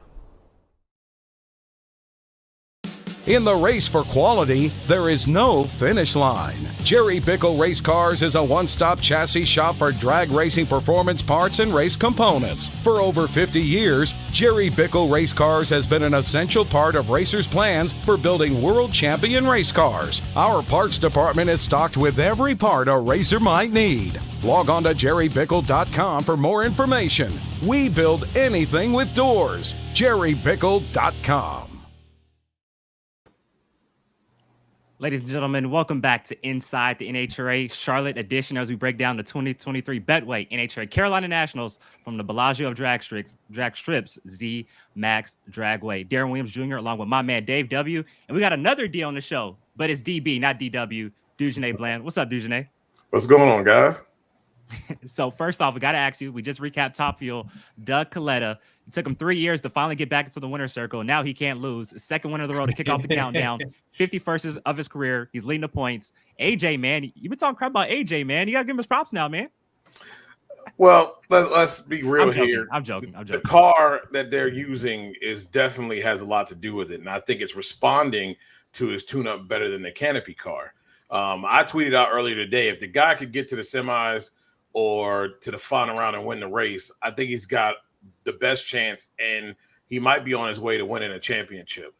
In the race for quality, there is no finish line. Jerry Bickle Race Cars is a one-stop chassis shop for drag racing performance parts and race components. For over 50 years, Jerry Bickle Race Cars has been an essential part of racers' plans for building world champion race cars. Our parts department is stocked with every part a racer might need. Log on to jerrybickle.com for more information. We build anything with doors. jerrybickle.com. Ladies and gentlemen, welcome back to Inside the NHRA Charlotte edition as we break down the 2023 Betway NHRA Carolina Nationals from the Bellagio of Drag Strips, Z Max Dragway. Darren Williams Jr. along with my man Dave W. And we got another D on the show, but it's DB, not DW. Dujanay Bland. What's up, Dujanay? What's going on, guys? So first off, we got to ask you, we just recapped Top Fuel, Doug Kalitta. It took him 3 years to finally get back into the winner's circle. Now he can't lose. Second win of the road to kick off the countdown. 51st of his career. He's leading the points. AJ, man, you've been talking crap about AJ, man. You got to give him his props now, man. Well, let's be real here. I'm joking. The car that they're using definitely has a lot to do with it. And I think it's responding to his tune-up better than the Canopy car. I tweeted out earlier today, if the guy could get to the semis or to the final round and win the race, I think he's got the best chance, and he might be on his way to winning a championship.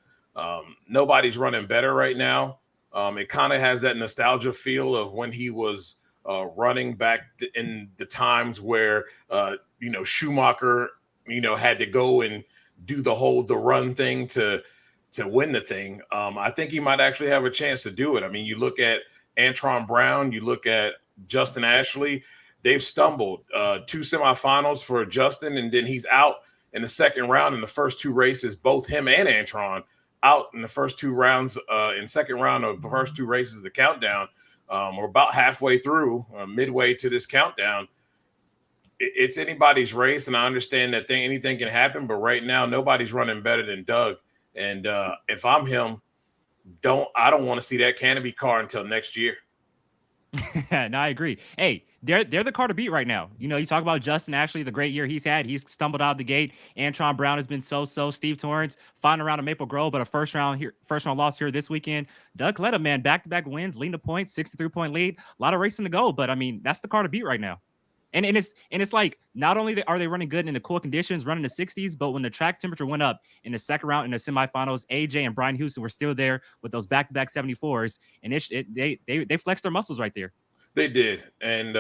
Nobody's running better right now. It kind of has that nostalgia feel of when he was running back in the times where, Schumacher, had to go and do the run thing to win the thing. I think he might actually have a chance to do it. I mean, you look at Antron Brown, you look at Justin Ashley, they've stumbled 2 semifinals for Justin, and then he's out in the second round in the first 2 races, both him and Antron out in the first 2 rounds, in second round of the first 2 races of the countdown. We're about halfway through, midway to this countdown. It's anybody's race, and I understand that anything can happen, but right now nobody's running better than Doug. And if I'm him, I don't want to see that Canopy car until next year. No, I agree. Hey, they're the car to beat right now. You talk about Justin Ashley, the great year he's had. He's stumbled out of the gate. Antron Brown has been so-so. Steve Torrence, final round of Maple Grove, but a first round loss here this weekend. Doug Kalitta, man, back-to-back wins, leading the points, 63-point lead. A lot of racing to go, but I mean, that's the car to beat right now. And it's like, not only are they running good in the cool conditions, running the 60s, but when the track temperature went up in the second round in the semifinals, AJ and Brian Houston were still there with those back-to-back 74s, and they flexed their muscles right there. They did. And,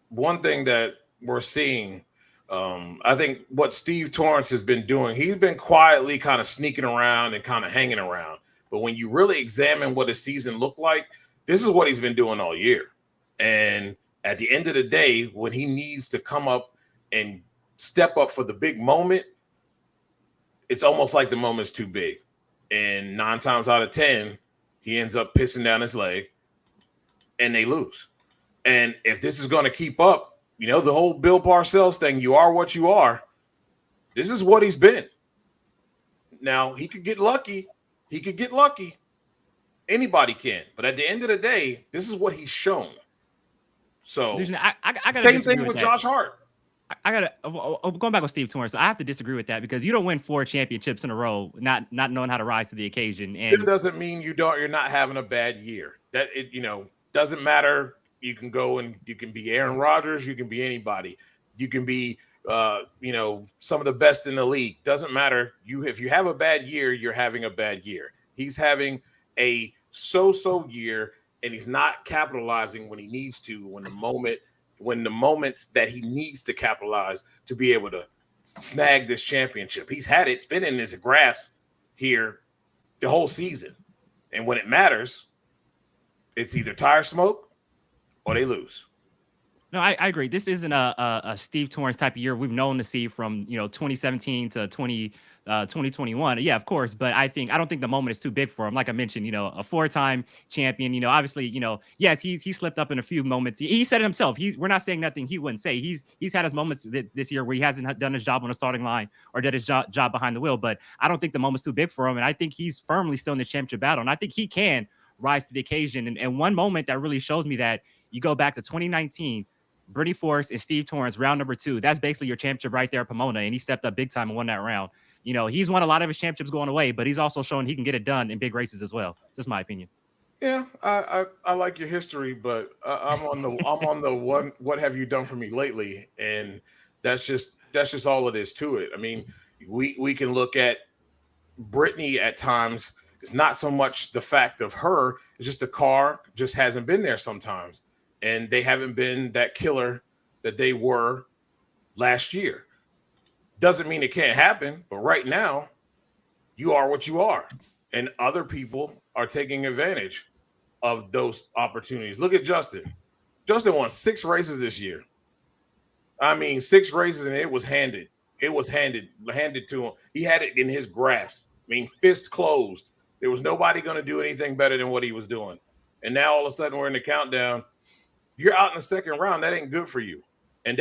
one thing that we're seeing, I think what Steve Torrence has been doing, he's been quietly kind of sneaking around and kind of hanging around. But when you really examine what his season looked like, this is what he's been doing all year. And at the end of the day, when he needs to come up and step up for the big moment, it's almost like the moment's too big. And 9 times out of 10, he ends up pissing down his leg and they lose. And if this is going to keep up, the whole Bill Parcells thing, you are what you are, this is what he's been. Now, he could get lucky. Anybody can. But at the end of the day, this is what he's shown. So I gotta same thing with Josh Hart. Going back with Steve Torrence, I have to disagree with that because you don't win 4 championships in a row, not knowing how to rise to the occasion. And it doesn't mean you're not having a bad year. That it doesn't matter. You can go and you can be Aaron Rodgers, you can be anybody. You can be some of the best in the league. Doesn't matter. If you have a bad year, you're having a bad year. He's having a so-so year, and he's not capitalizing when he needs to, when the moments that he needs to capitalize to be able to snag this championship. He's had it. It's been in his grasp here the whole season. And when it matters, it's either tire smoke or they lose. No, I agree. This isn't a Steve Torrence type of year we've known to see from 2017 to 2021. Yeah, of course, but I don't think the moment is too big for him. Like I mentioned, a 4-time champion. Obviously, yes, he slipped up in a few moments. He said it himself. We're not saying nothing he wouldn't say. He's had his moments this year where he hasn't done his job on the starting line or did his job behind the wheel. But I don't think the moment's too big for him, and I think he's firmly still in the championship battle. And I think he can rise to the occasion. And one moment that really shows me that, you go back to 2019. Brittany Force and Steve Torrence, round number 2. That's basically your championship right there at Pomona, and he stepped up big time and won that round. He's won a lot of his championships going away, but he's also shown he can get it done in big races as well. Just my opinion. Yeah, I like your history, but I'm on the one. What have you done for me lately? And that's just all it is to it. I mean, we can look at Brittany at times. It's not so much the fact of her; it's just the car just hasn't been there sometimes. And they haven't been that killer that they were last year. Doesn't mean it can't happen, but right now, you are what you are. and other people are taking advantage of those opportunities. Look at Justin. Justin won 6 races this year. I mean, 6 races, and it was handed. It was handed to him. He had it in his grasp. I mean, fist closed. There was nobody going to do anything better than what he was doing. And now all of a sudden we're in the countdown. You're out in the second round. That ain't good for you. And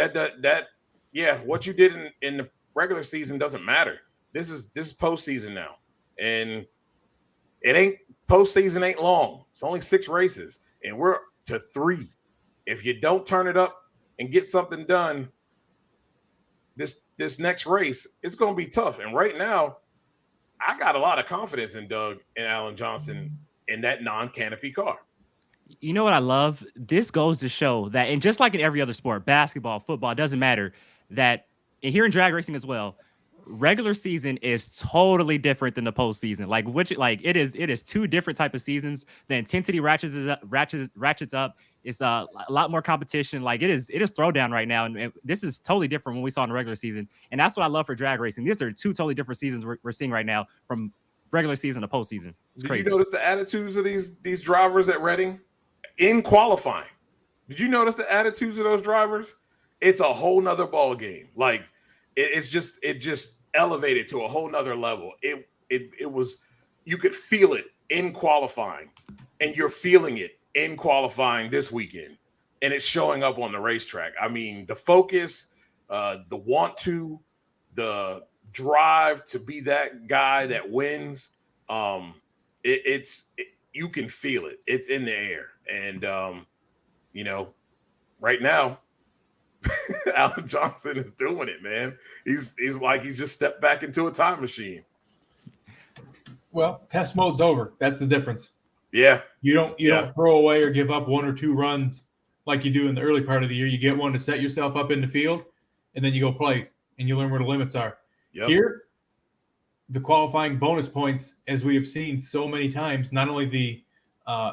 what you did in the regular season doesn't matter. This is postseason now, and postseason ain't long. It's only 6 races, and we're to 3. If you don't turn it up and get something done this next race, it's going to be tough. And right now, I got a lot of confidence in Doug and Alan Johnson in that non-canopy car. You know what I love? This goes to show that, and just like in every other sport, basketball, football, it doesn't matter, that and here in drag racing as well, regular season is totally different than the postseason. It is 2 different type of seasons. The intensity ratchets up. It's a lot more competition. Like it is throwdown right now, and this is totally different when we saw in the regular season. And that's what I love for drag racing. These are 2 totally different seasons we're seeing right now, from regular season to postseason. It's crazy. Did you notice the attitudes of these drivers at Reading in qualifying? Did you notice the attitudes of those drivers? It's a whole nother ball game. Like it just elevated to a whole nother level. It was, you could feel it in qualifying, and you're feeling it in qualifying this weekend, and it's showing up on the racetrack. I mean, the focus, the want to, the drive to be that guy that wins. You can feel it. It's in the air. And, right now, Alan Johnson is doing it, man. He's just stepped back into a time machine. Well, test mode's over. That's the difference. Yeah. You don't throw away or give up 1 or 2 runs like you do in the early part of the year. You get one to set yourself up in the field, and then you go play, and you learn where the limits are. Yep. Here, the qualifying bonus points, as we have seen so many times, not only the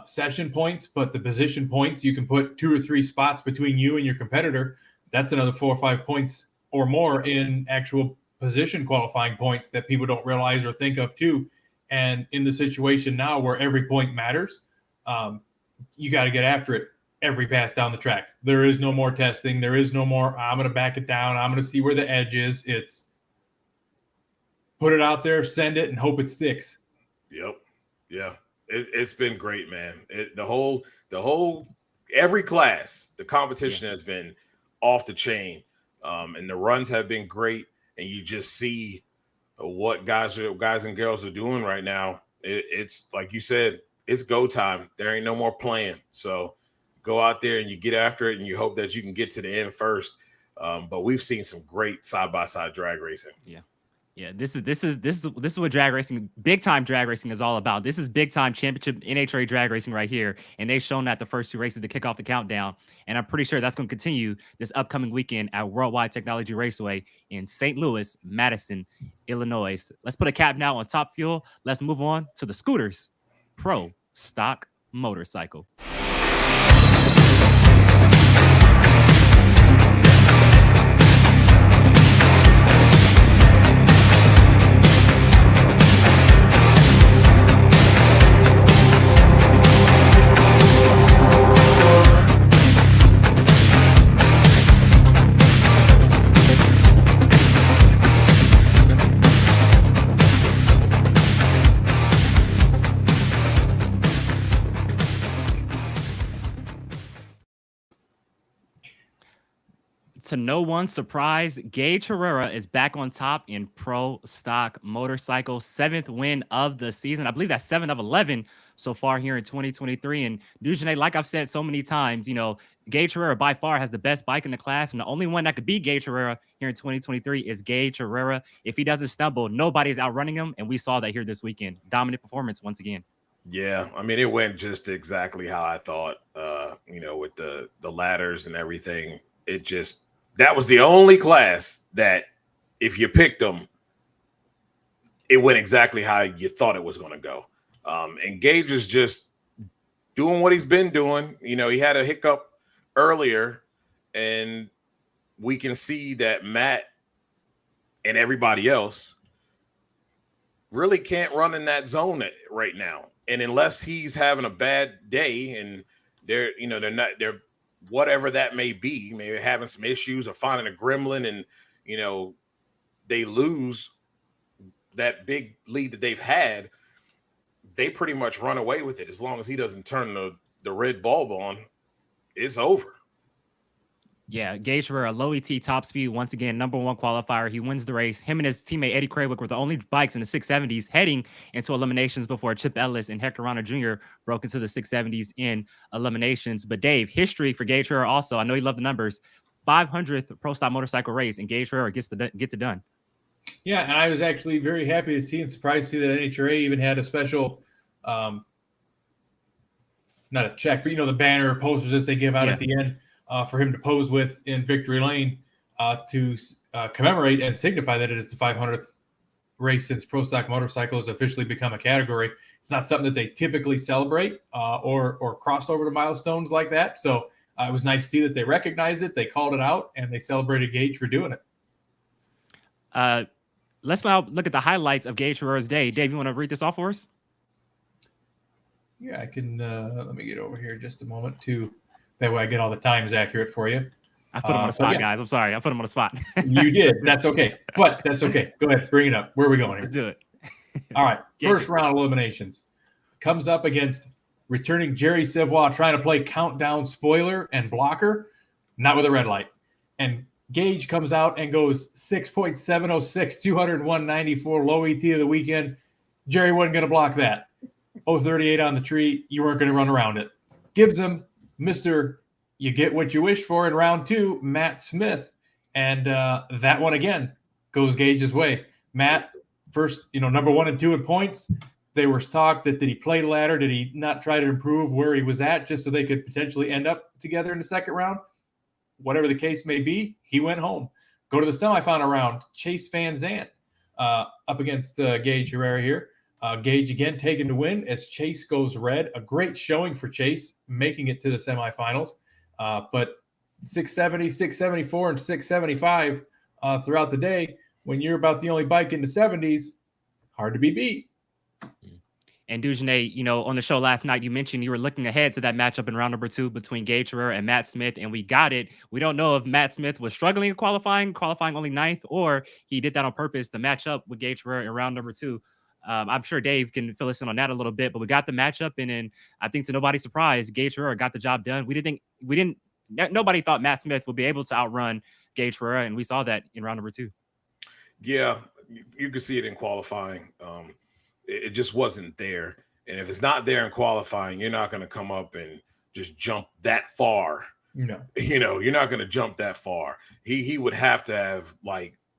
session points, but the position points. You can put 2 or 3 spots between you and your competitor. That's another 4 or 5 points or more in actual position qualifying points that people don't realize or think of too. And in the situation now where every point matters, you got to get after it every pass down the track. There is no more testing. There is no more, I'm going to back it down. I'm going to see where the edge is. It's put it out there, send it, and hope it sticks. Yep. Yeah. It's been great, man. Every class, the competition has been off the chain, and the runs have been great. And you just see what guys and girls are doing right now. It's like you said, it's go time. There ain't no more playing. So go out there and you get after it, and you hope that you can get to the end first. But we've seen some great side-by-side drag racing. Yeah, this is what drag racing, big time drag racing, is all about. This is big time championship NHRA drag racing right here, and they've shown that the first 2 races to kick off the countdown. And I'm pretty sure that's going to continue this upcoming weekend at Worldwide Technology Raceway in St. Louis, Madison, Illinois. Let's put a cap now on Top Fuel. Let's move on to the scooters, Pro Stock Motorcycle. To no one's surprise, Gage Herrera is back on top in Pro Stock Motorcycle. 7th win of the season. I believe that's 7 of 11 so far here in 2023. And Dujanay, like I've said so many times, Gage Herrera by far has the best bike in the class, and the only one that could beat Gage Herrera here in 2023 is Gage Herrera. If he doesn't stumble, nobody's outrunning him, and we saw that here this weekend. Dominant performance once again. Yeah, I mean, it went just exactly how I thought, with the ladders and everything. That was the only class that if you picked them, it went exactly how you thought it was going to go. And Gage is just doing what he's been doing. He had a hiccup earlier, and we can see that Matt and everybody else really can't run in that zone right now. And unless he's having a bad day and they're whatever that may be, maybe having some issues or finding a gremlin and, they lose that big lead that they've had, they pretty much run away with it. As long as he doesn't turn the red bulb on, it's over. Yeah, Gage Ferreira, low ET, top speed, once again, number one qualifier. He wins the race. Him and his teammate Eddie Krawick were the only bikes in the 670s heading into eliminations before Chip Ellis and Hector Rana Jr. broke into the 670s in eliminations. But Dave, history for Gage Ferreira also. I know you love the numbers. 500th Pro Stop motorcycle race, and Gage Ferreira gets it done. Yeah, and I was actually very happy to see and surprised to see that NHRA even had a special, not a check, but the banner posters that they give out at the end. For him to pose with in Victory Lane to commemorate and signify that it is the 500th race since Pro Stock motorcycles officially become a category. It's not something that they typically celebrate or cross over to milestones like that. So it was nice to see that they recognized it, they called it out, and they celebrated Gage for doing it. Let's now look at the highlights of Gage Ferreira's day. Dave, you want to read this off for us? Yeah, I can. Let me get over here just a moment too. That way I get all the times accurate for you. I put him on the spot, guys. I'm sorry. I put him on the spot. You did. That's okay. But that's okay. Go ahead. Bring it up. Where are we going here? Let's do it. All right. First round eliminations. Comes up against returning Jerry Savoie trying to play countdown spoiler and blocker, not with a red light. And Gage comes out and goes 6.706, 201.94 low ET of the weekend. Jerry wasn't going to block that. 038 on the tree. You weren't going to run around it. Gives him Mr. You get what you wish for in round two, Matt Smith. And that one again goes Gage's way. Matt, first, number 1 and 2 in points. There was talk that did he play ladder? Did he not try to improve where he was at just so they could potentially end up together in the second round? Whatever the case may be, he went home. Go to the semifinal round. Chase Van Zandt up against Gage Herrera here. Gage again taken to win as Chase goes red. A great showing for Chase, making it to the semifinals. But 670, 674, and 675 throughout the day, when you're about the only bike in the 70s, hard to be beat. And Dujanay, on the show last night, you mentioned you were looking ahead to that matchup in round number 2 between Gage Herrera and Matt Smith, and we got it. We don't know if Matt Smith was struggling in qualifying only 9th, or he did that on purpose to match up with Gage Herrera in round number 2. I'm sure Dave can fill us in on that a little bit, but we got the matchup, and then I think to nobody's surprise, Gage Herrera got the job done. Nobody thought Matt Smith would be able to outrun Gage Herrera, and we saw that in round number 2. Yeah, you could see it in qualifying. It just wasn't there. And if it's not there in qualifying, you're not going to come up and just jump that far. No. You're not going to jump that far. He would have to have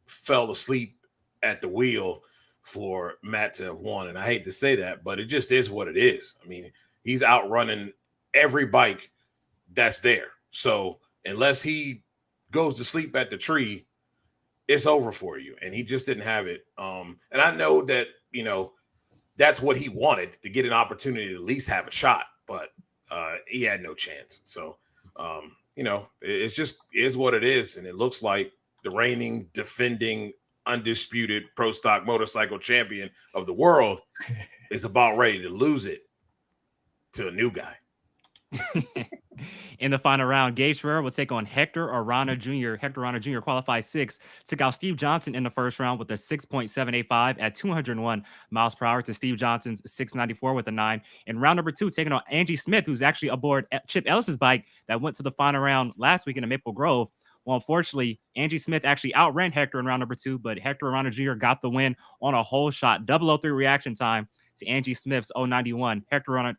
fell asleep at the wheel for Matt to have won. And I hate to say that, but it just is what it is. I mean, he's outrunning every bike that's there. So unless he goes to sleep at the tree, it's over for you. And he just didn't have it. And I know that, that's what he wanted, to get an opportunity to at least have a shot, but he had no chance. So, it's just is what it is. And it looks like the reigning, defending, undisputed pro stock motorcycle champion of the world is about ready to lose it to a new guy. In the final round, Gage Ferrera will take on Hector Rana Jr. Hector Rana Jr. qualified 6th, took out Steve Johnson in the first round with a 6.785 at 201 miles per hour to Steve Johnson's 694 with a 9. In round number 2, taking on Angie Smith, who's actually aboard Chip Ellis's bike that went to the final round last week in Maple Grove. Well, unfortunately, Angie Smith actually outran Hector in round number 2, but Hector Rana Jr. got the win on a whole shot, 003 reaction time to Angie Smith's 091. Hector Rana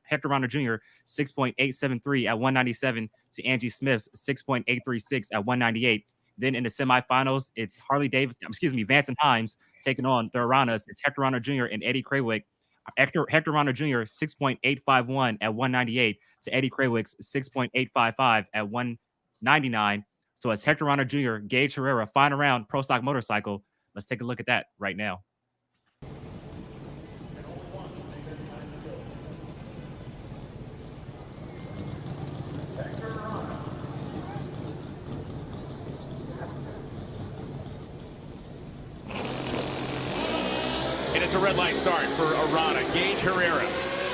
Jr. 6.873 at 197 to Angie Smith's 6.836 at 198. Then in the semifinals, it's Vance and Himes taking on the Aranas. It's Hector Rana Jr. and Eddie Krawick. Hector Rana Jr. 6.851 at 198 to Eddie Krawick's 6.855 at 199. So it's Hector Rana Jr., Gage Herrera, final round pro stock motorcycle. Let's take a look at that right now. And it's a red light start for Arana. Gage Herrera.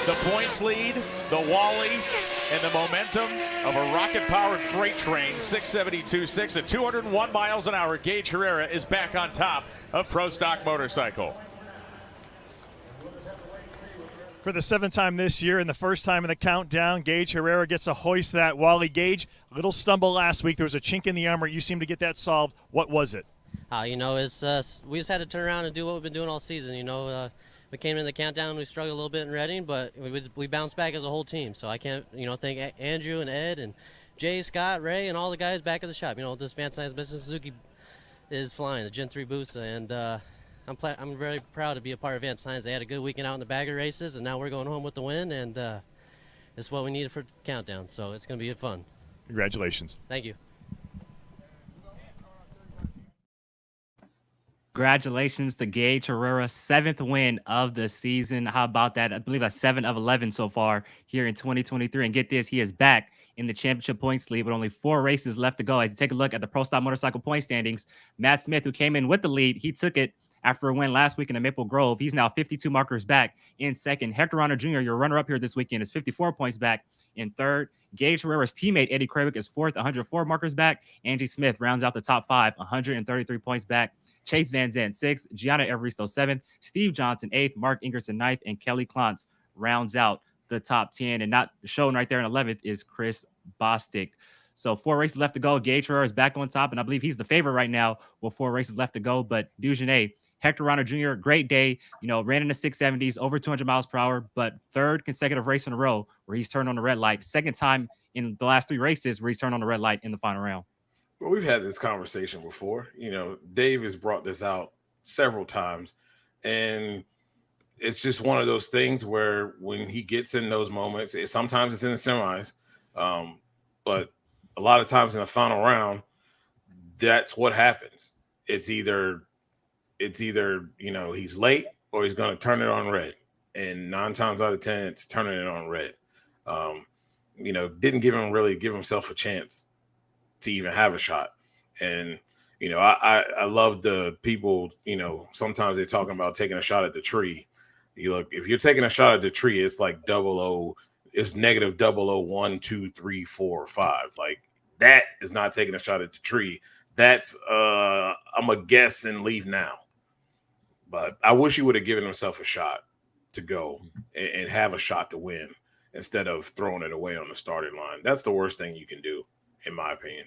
The points lead, the Wally, and the momentum of a rocket-powered freight train, 672.6 at 201 miles an hour. Gage Herrera is back on top of Pro Stock Motorcycle. For the 7th time this year and the first time in the countdown, Gage Herrera gets to hoist that Wally. Gage, little stumble last week. There was a chink in the armor. You seem to get that solved. What was it? You know, we just had to turn around and do what we've been doing all season. You know, we came in the countdown, we struggled a little bit in Reading, but we bounced back as a whole team. So I can't, thank Andrew and Ed and Jay, Scott, Ray, and all the guys back at the shop. You know, this Van Science Business Suzuki is flying, the Gen 3 Busa, and I'm very proud to be a part of Van Science. They had a good weekend out in the bagger races, and now we're going home with the win, and it's what we needed for the countdown. So it's going to be fun. Congratulations. Thank you. Congratulations to Gage Herrera, 7th win of the season. How about that? I believe that's 7 of 11 so far here in 2023. And get this, he is back in the championship points lead with only 4 races left to go. As you take a look at the Pro Stock Motorcycle point standings, Matt Smith, who came in with the lead, he took it after a win last week in the Maple Grove. He's now 52 markers back in second. Hector Rauner Jr., your runner-up here this weekend, is 54 points back in third. Gage Herrera's teammate, Eddie Krawick, is fourth, 104 markers back. Angie Smith rounds out the top 5, 133 points back. Chase Van Zandt, 6th. Gianna Evaristo, 7th. Steve Johnson, 8th. Mark Ingerson, 9th. And Kelly Klontz rounds out the top 10. And not shown right there in 11th is Chris Bostic. So 4 races left to go. Gage Herrera is back on top, and I believe he's the favorite right now with 4 races left to go. But Dugenais, Hector Rauner Jr., great day. Ran in the 670s, over 200 miles per hour, but 3rd consecutive race in a row where he's turned on the red light. 2nd time in the last 3 races where he's turned on the red light in the final round. Well, we've had this conversation before. Dave has brought this out several times, and it's just one of those things where when he gets in those moments, sometimes it's in the semis, but a lot of times in the final round, that's what happens. It's either he's late or he's going to turn it on red, and 9 times out of 10, it's turning it on red. Didn't give himself a chance to even have a shot. And I love the people, sometimes they're talking about taking a shot at the tree. If you're taking a shot at the tree, it's like it's negative 001, 2, 3, 4, 5. Like, that is not taking a shot at the tree. That's I'm a guess and leave now. But I wish he would have given himself a shot to go and have a shot to win instead of throwing it away on the starting line. That's the worst thing you can do, in my opinion.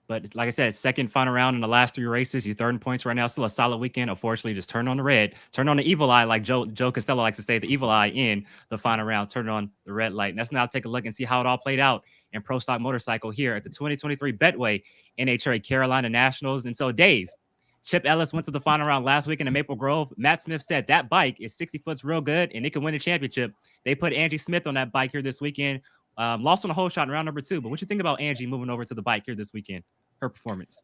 But like I said, 2nd final round in the last 3 races. He's 3rd in points right now. Still a solid weekend. Unfortunately, just turned on the red. Turned on the evil eye, like Joe Costello likes to say, the evil eye in the final round. Turned on the red light. And let's now take a look and see how it all played out in Pro Stock Motorcycle here at the 2023 Betway NHRA Carolina Nationals. And so, Dave, Chip Ellis went to the final round last week in the Maple Grove. Matt Smith said that bike is 60 foot's real good and it can win a championship. They put Angie Smith on that bike here this weekend. Lost on a whole shot in round number 2. But what you think about Angie moving over to the bike here this weekend? Her performance.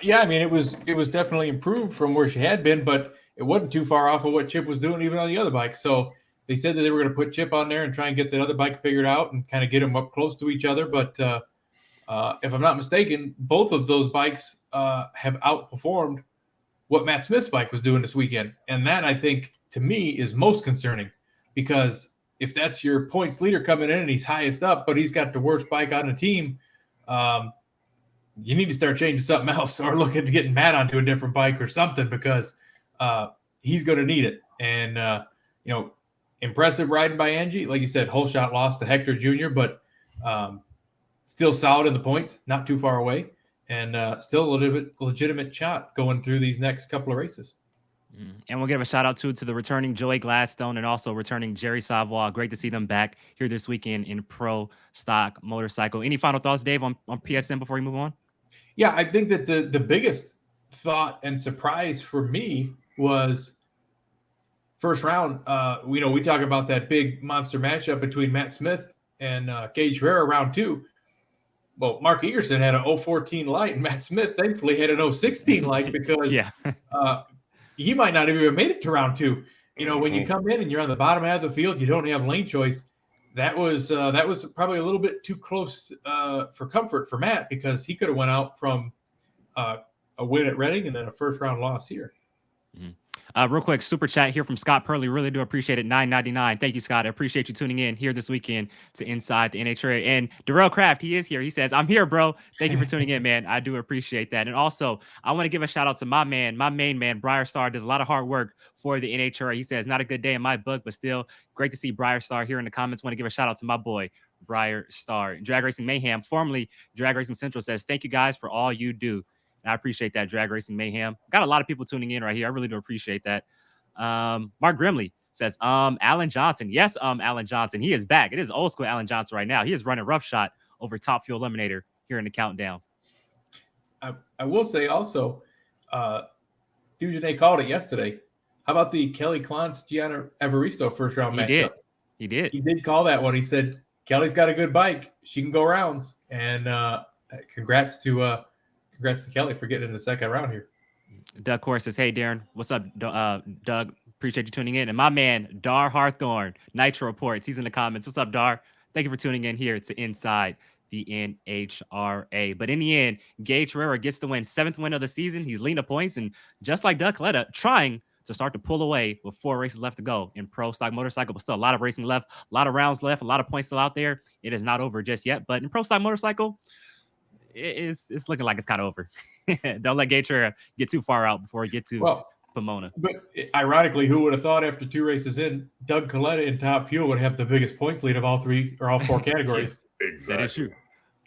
It was definitely improved from where she had been, but it wasn't too far off of what Chip was doing even on the other bike. So they said that they were going to put Chip on there and try and get the other bike figured out and kind of get them up close to each other. But if I'm not mistaken, both of those bikes have outperformed what Matt Smith's bike was doing this weekend. And that, I think, to me, is most concerning, because if that's your points leader coming in and he's highest up, but he's got the worst bike on the team, you need to start changing something else or look at getting Matt onto a different bike or something, because he's going to need it. And, impressive riding by Angie. Like you said, whole shot loss to Hector Jr., but still solid in the points, not too far away, and still a legitimate shot going through these next couple of races. And we'll give a shout out to the returning Joey Gladstone and also returning Jerry Savoy. Great to see them back here this weekend in Pro Stock Motorcycle. Any final thoughts, Dave, on PSM before we move on? Yeah, I think that the biggest thought and surprise for me was first round. We talk about that big monster matchup between Matt Smith and Gage Herrera round 2. Well, Mark Egerson had an 014 light, and Matt Smith thankfully had an 016 light, because he might not have even made it to round 2. When you come in and you're on the bottom half of the field, you don't have lane choice. That was probably a little bit too close for comfort for Matt, because he could have went out from a win at Reading and then a first round loss here. Real quick, super chat here from Scott Purley. Really do appreciate it. $9.99. Thank you, Scott. I appreciate you tuning in here this weekend to Inside the NHRA. And Darrell Craft, he is here. He says, I'm here, bro. Thank you for tuning in, man. I do appreciate that. And also, I want to give a shout out to my main man, Briar Star. Does a lot of hard work for the NHRA. He says, not a good day in my book, but still great to see Briar Star here in the comments. Want to give a shout out to my boy, Briar Star. Drag Racing Mayhem, formerly Drag Racing Central, says, thank you guys for all you do. And I appreciate that, Drag Racing Mayhem. Got a lot of people tuning in right here. I really do appreciate that. Mark Grimley says, Alan Johnson. Yes, Alan Johnson. He is back. It is old school Alan Johnson right now. He is running roughshod over Top Fuel Eliminator here in the countdown. I will say also, Dujane called it yesterday. How about the Kelly Klantz, Gianna Evaristo first round matchup? He did. He did call that one. He said, Kelly's got a good bike. She can go rounds. And congrats to Kelly for getting in the second round here. Doug Core says, hey, Darren, what's up, Doug? Appreciate you tuning in. And my man, Dar Harthorn, Nitro Reports. He's in the comments. What's up, Dar? Thank you for tuning in here to Inside the NHRA. But in the end, Gage Herrera gets the win. 7th win of the season. He's leading the points. And just like Doug Kalitta, trying to start to pull away with 4 races left to go in pro stock motorcycle, but still a lot of racing left, a lot of rounds left, a lot of points still out there. It is not over just yet. But in pro stock motorcycle, it's looking like it's kind of over. Don't let Gage Herrera get too far out before we get to Pomona. But ironically, who would have thought after 2 races in, Doug Kalitta in Top Fuel would have the biggest points lead of all 4 categories? Exactly. That is true.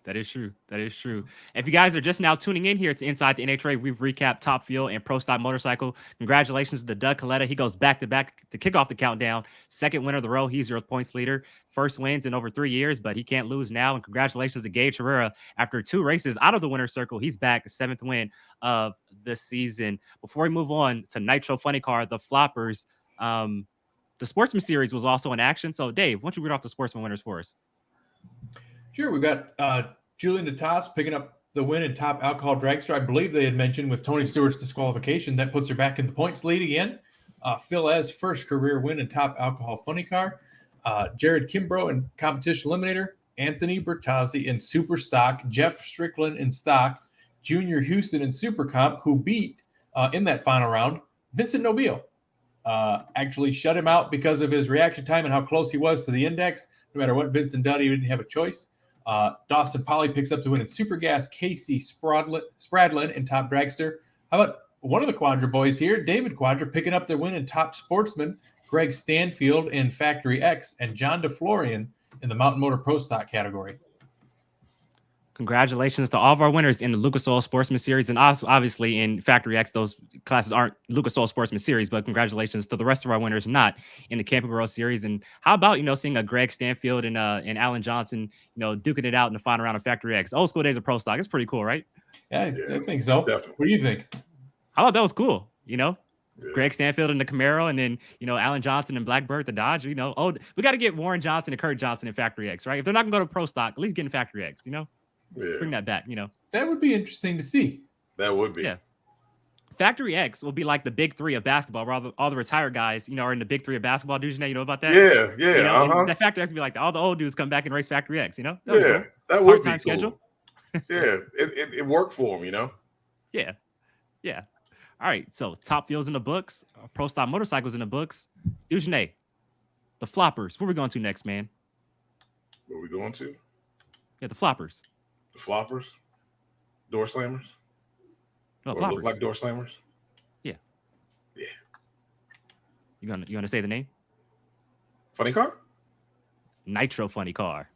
That is true. That is true. If you guys are just now tuning in here, it's Inside the NHRA. We've recapped Top Fuel and Pro Stock Motorcycle. Congratulations to Doug Kalitta. He goes back to back to kick off the countdown. 2nd winner of the row. He's your points leader. 1st wins in over 3 years, but he can't lose now. And congratulations to Gage Herrera. After 2 races out of the winner's circle, he's back, 7th win of the season. Before we move on to Nitro Funny Car, the Floppers, the Sportsman Series was also in action. So, Dave, why don't you read off the Sportsman winners for us? Sure. We got Julian Natas picking up the win in Top Alcohol Dragster. I believe they had mentioned with Tony Stewart's disqualification, that puts her back in the points lead again. Phil Ez, first career win in Top Alcohol Funny Car. Jared Kimbrough in Competition Eliminator. Anthony Bertazzi in Super Stock. Jeff Strickland in Stock. Junior Houston in Super Comp, who beat, in that final round, Vincent Nobile. Actually shut him out because of his reaction time and how close he was to the index. No matter what Vincent did, he didn't have a choice. Dawson Polly picks up the win in Super Gas. Casey Spradlin in Top Dragster. How about one of the Quadra boys here, David Quadra, picking up the win in Top Sportsman. Greg Stanfield in Factory X, and John DeFlorian in the Mountain Motor Pro Stock category. Congratulations to all of our winners in the Lucas Oil Sportsman Series, and also obviously in Factory X. Those classes aren't Lucas Oil Sportsman Series, but congratulations to the rest of our winners not in the Camping World Series. And how about, seeing a Greg Stanfield and Alan Johnson, duking it out in the final round of Factory X. Old school days of Pro Stock. It's pretty cool, right? Yeah, I think so. Definitely. What do you think? I thought that was cool. Greg Stanfield in the Camaro, and then Alan Johnson and Blackbird the Dodge. We got to get Warren Johnson and Kurt Johnson in Factory X, right? If they're not gonna go to Pro Stock, at least get in Factory X. Bring that back. That would be interesting to see. That would be. Yeah. Factory X will be like the big 3 of basketball, where all the retired guys, are in the big 3 of basketball. Do you know about that? Yeah. That Factory X will be like all the old dudes come back and race Factory X. That would be cool. Schedule. Yeah, it worked for them. Yeah. All right, so Top Fuel's in the books. Pro Stock Motorcycles in the books. Dujane, the Floppers. Where we going to next, man? Where we going to? Yeah, the Floppers. The Floppers? Door Slammers? No, or Floppers. look like Door Slammers? Yeah. Yeah. You gonna say the name? Funny Car? Nitro Funny Car.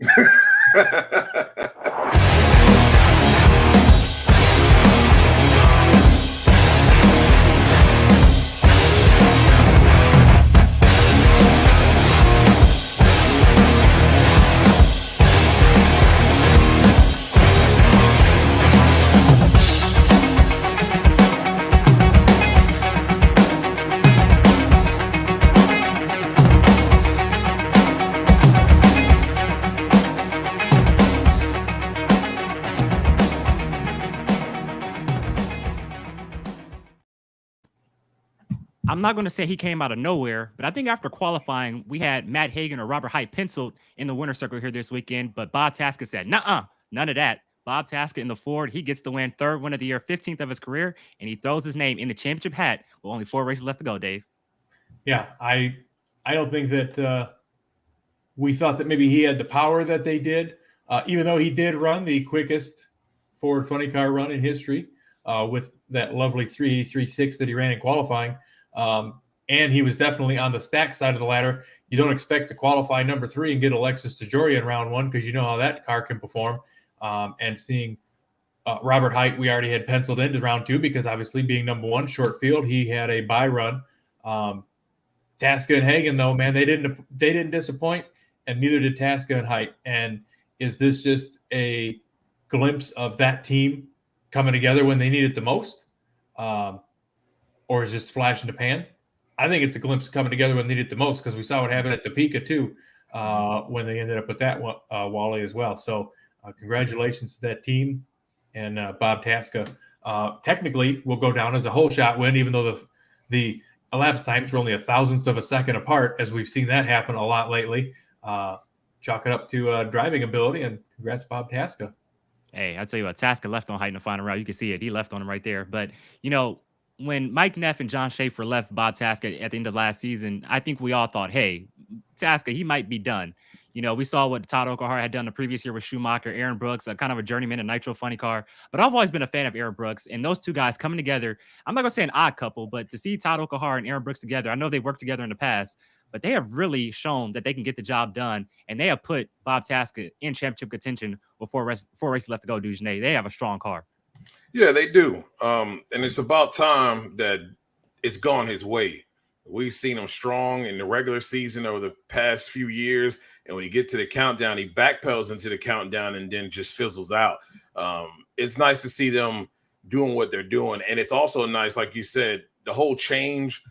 I'm not going to say he came out of nowhere, but I think after qualifying, we had Matt Hagan or Robert Hyde penciled in the winner's circle here this weekend. But Bob Tasker said, nuh-uh, none of that. Bob Tasker in the Ford. He gets the win, 3rd win of the year, 15th of his career, and he throws his name in the championship hat with only 4 races left to go, Dave. Yeah, I don't think that we thought that maybe he had the power that they did, even though he did run the quickest Ford funny car run in history with that lovely 383.6 that he ran in qualifying. And he was definitely on the stack side of the ladder. You don't expect to qualify number 3 and get Alexis DeJoria in round 1 because you know how that car can perform. And seeing Robert Hight, we already had penciled into round 2 because obviously being number 1 short field, he had a bye run. Tasca and Hagan, though, man, they didn't disappoint, and neither did Tasca and Hight. And is this just a glimpse of that team coming together when they need it the most, or is just flash in the pan? I think it's a glimpse of coming together when they need it the most because we saw what happened at Topeka too when they ended up with that Wally as well. So congratulations to that team and Bob Tasca. Technically, will go down as a whole shot win, even though the elapsed times were only 1,000th of a second apart, as we've seen that happen a lot lately. Chalk it up to driving ability, and congrats, Bob Tasca. Hey, I'll tell you what, Tasca left on Hight in the final round. You can see it. He left on him right there. But, you know, when Mike Neff and John Schaefer left Bob Tasca at the end of last season, I think we all thought, hey, Tasca, he might be done. You know, we saw what Todd Okahara had done the previous year with Schumacher, Aaron Brooks, a kind of a journeyman, a Nitro funny car. But I've always been a fan of Aaron Brooks, and those two guys coming together, I'm not going to say an odd couple, but to see Todd Okahara and Aaron Brooks together, I know they worked together in the past, but they have really shown that they can get the job done, and they have put Bob Tasca in championship contention with four races left to go, Dugenais. They have a strong car. Yeah, they do. And it's about time that it's gone his way. We've seen him strong in the regular season over the past few years. And when you get to the countdown, he backpedals into the countdown and then just fizzles out. It's nice to see them doing what they're doing. And it's also nice, like you said, the whole change.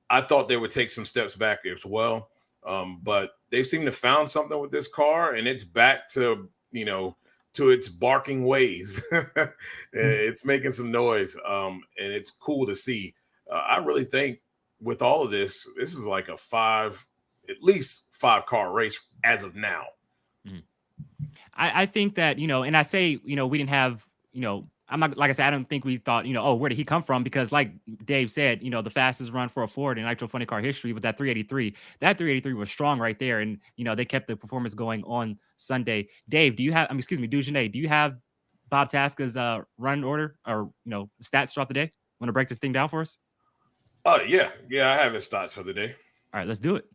I thought they would take some steps back as well. But they seem to found something with this car, and it's back to, you know, to its barking ways. It's making some noise. And it's cool to see. I really think with all of this, this is like at least five car race as of now. I think that, you know, and I say, you know, we didn't have, you know, I'm not, like I said, I don't think we thought, you know, oh, where did he come from? Because like Dave said, you know, the fastest run for a Ford in Nitro Funny Car history with that 383. That 383 was strong right there. And, you know, they kept the performance going on Sunday. Dave, do you have, excuse me, Dugenais, do you have Bob Tasca's run order or, you know, stats throughout the day? Want to break this thing down for us? Yeah. I have his stats for the day. All right, let's do it.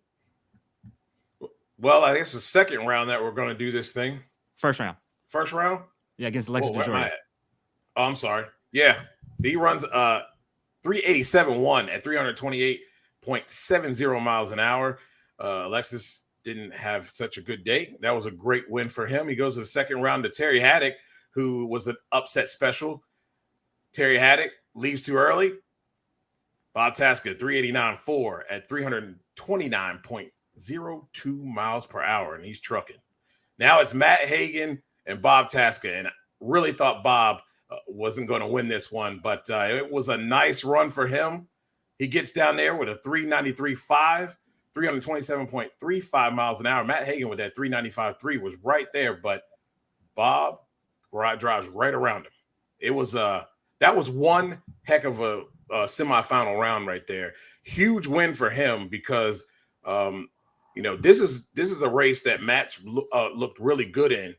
Well, I guess the second round that we're going to do this thing. First round. First round? Yeah, against Alexis DeJoria. Oh, I'm sorry. Yeah. He runs 387.1 at 328.70 miles an hour. Alexis didn't have such a good day. That was a great win for him. He goes to the second round to Terry Haddock, who was an upset special. Terry Haddock leaves too early. Bob Tasca, 389.4 at 329.02 miles per hour, and he's trucking. Now it's Matt Hagan and Bob Tasca, and I really thought Bob wasn't going to win this one, but it was a nice run for him. He gets down there with a 393.5, 327.35 miles an hour. Matt Hagan with that 395.3 was right there, but Bob drives right around him. It was that was one heck of a semifinal round right there. Huge win for him because you know, this is a race that Matt's looked really good in.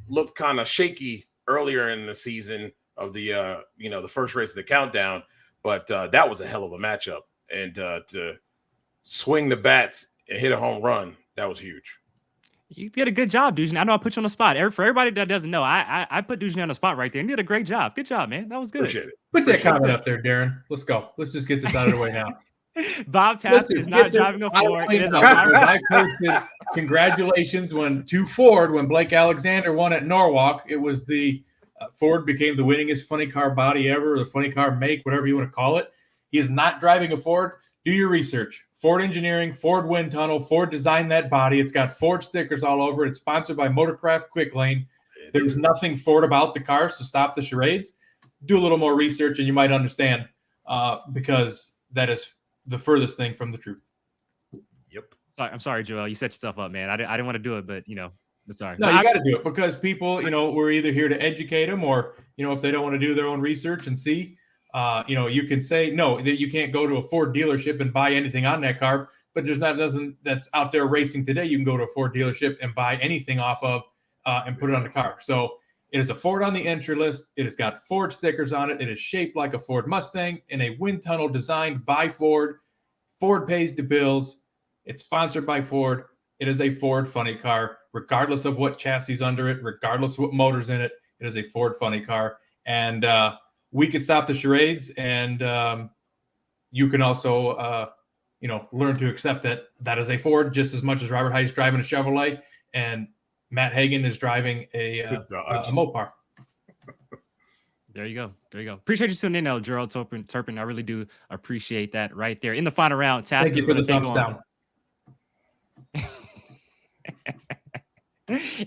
Looked kind of shaky earlier in the season of the you know, the first race of the countdown, but that was a hell of a matchup, and to swing the bats and hit a home run, that was huge. You did a good job, Dugenais. I know I put you on the spot. For everybody that doesn't know, I put Dugenais on the spot right there, and you did a great job. Good job, man. That was good. Appreciate it. Put that comment up there, Darren. Let's go. Let's just get this out of the way now. Bob Tasca is not driving a Ford. I posted congratulations to Ford when Blake Alexander won at Norwalk. It was the Ford became the winningest funny car body ever, or the funny car make, whatever you want to call it. He is not driving a Ford. Do your research. Ford Engineering, Ford Wind Tunnel. Ford designed that body. It's got Ford stickers all over it. It's sponsored by Motorcraft Quick Lane. There's nothing Ford about the car, so stop the charades. Do a little more research and you might understand, because that is the furthest thing from the truth. Yep. I'm sorry, Joel. You set yourself up, man. I didn't want to do it, but you know, Sorry. No, you got to do it because people, we're either here to educate them or, if they don't want to do their own research and see, you can say, no, that you can't go to a Ford dealership and buy anything on that car, but that's out there racing today. You can go to a Ford dealership and buy anything off of and put it on the car. So it is a Ford on the entry list. It has got Ford stickers on it. It is shaped like a Ford Mustang in a wind tunnel designed by Ford. Ford pays the bills. It's sponsored by Ford. It is a Ford funny car, regardless of what chassis is under it, regardless of what motor's in it. It is a Ford funny car. And we can stop the charades, and you can also, learn to accept that is a Ford just as much as Robert Heit's driving a Chevrolet and Matt Hagan is driving a Mopar. There you go. Appreciate you tuning in, Gerald Turpin. I really do appreciate that right there. In the final round, Task is going to take on.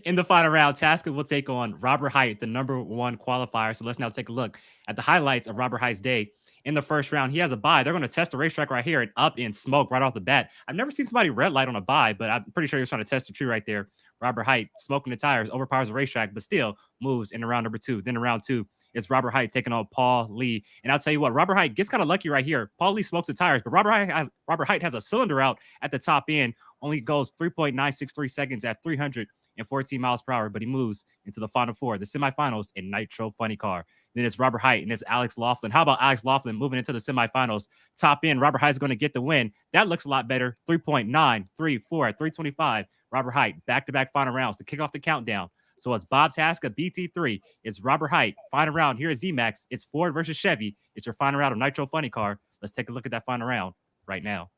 In the final round, Tasker will take on Robert Height, the #1 qualifier. So let's now take a look at the highlights of Robert Height's day. In the first round, he has a bye. They're going to test the racetrack right here and up in smoke right off the bat. I've never seen somebody red light on a bye, but I'm pretty sure he was trying to test the tree right there. Robert Height smoking the tires, overpowers the racetrack, but still moves in round number 2. Then in round 2, it's Robert Height taking on Paul Lee. And I'll tell you what, Robert Height gets kind of lucky right here. Paul Lee smokes the tires, but Robert Height has a cylinder out at the top end, only goes 3.963 seconds at 314 miles per hour, but he moves into the final 4, the semifinals in Nitro Funny Car. Then it's Robert Height and it's Alex Laughlin. How about Alex Laughlin moving into the semifinals? Top end, Robert Height is going to get the win. That looks a lot better. 3.934 at 325. Robert Height, back-to-back final rounds to kick off the countdown. So it's Bob Tasca, BT3. It's Robert Height. Final round. Here is Z-Max. It's Ford versus Chevy. It's your final round of Nitro Funny Car. Let's take a look at that final round right now.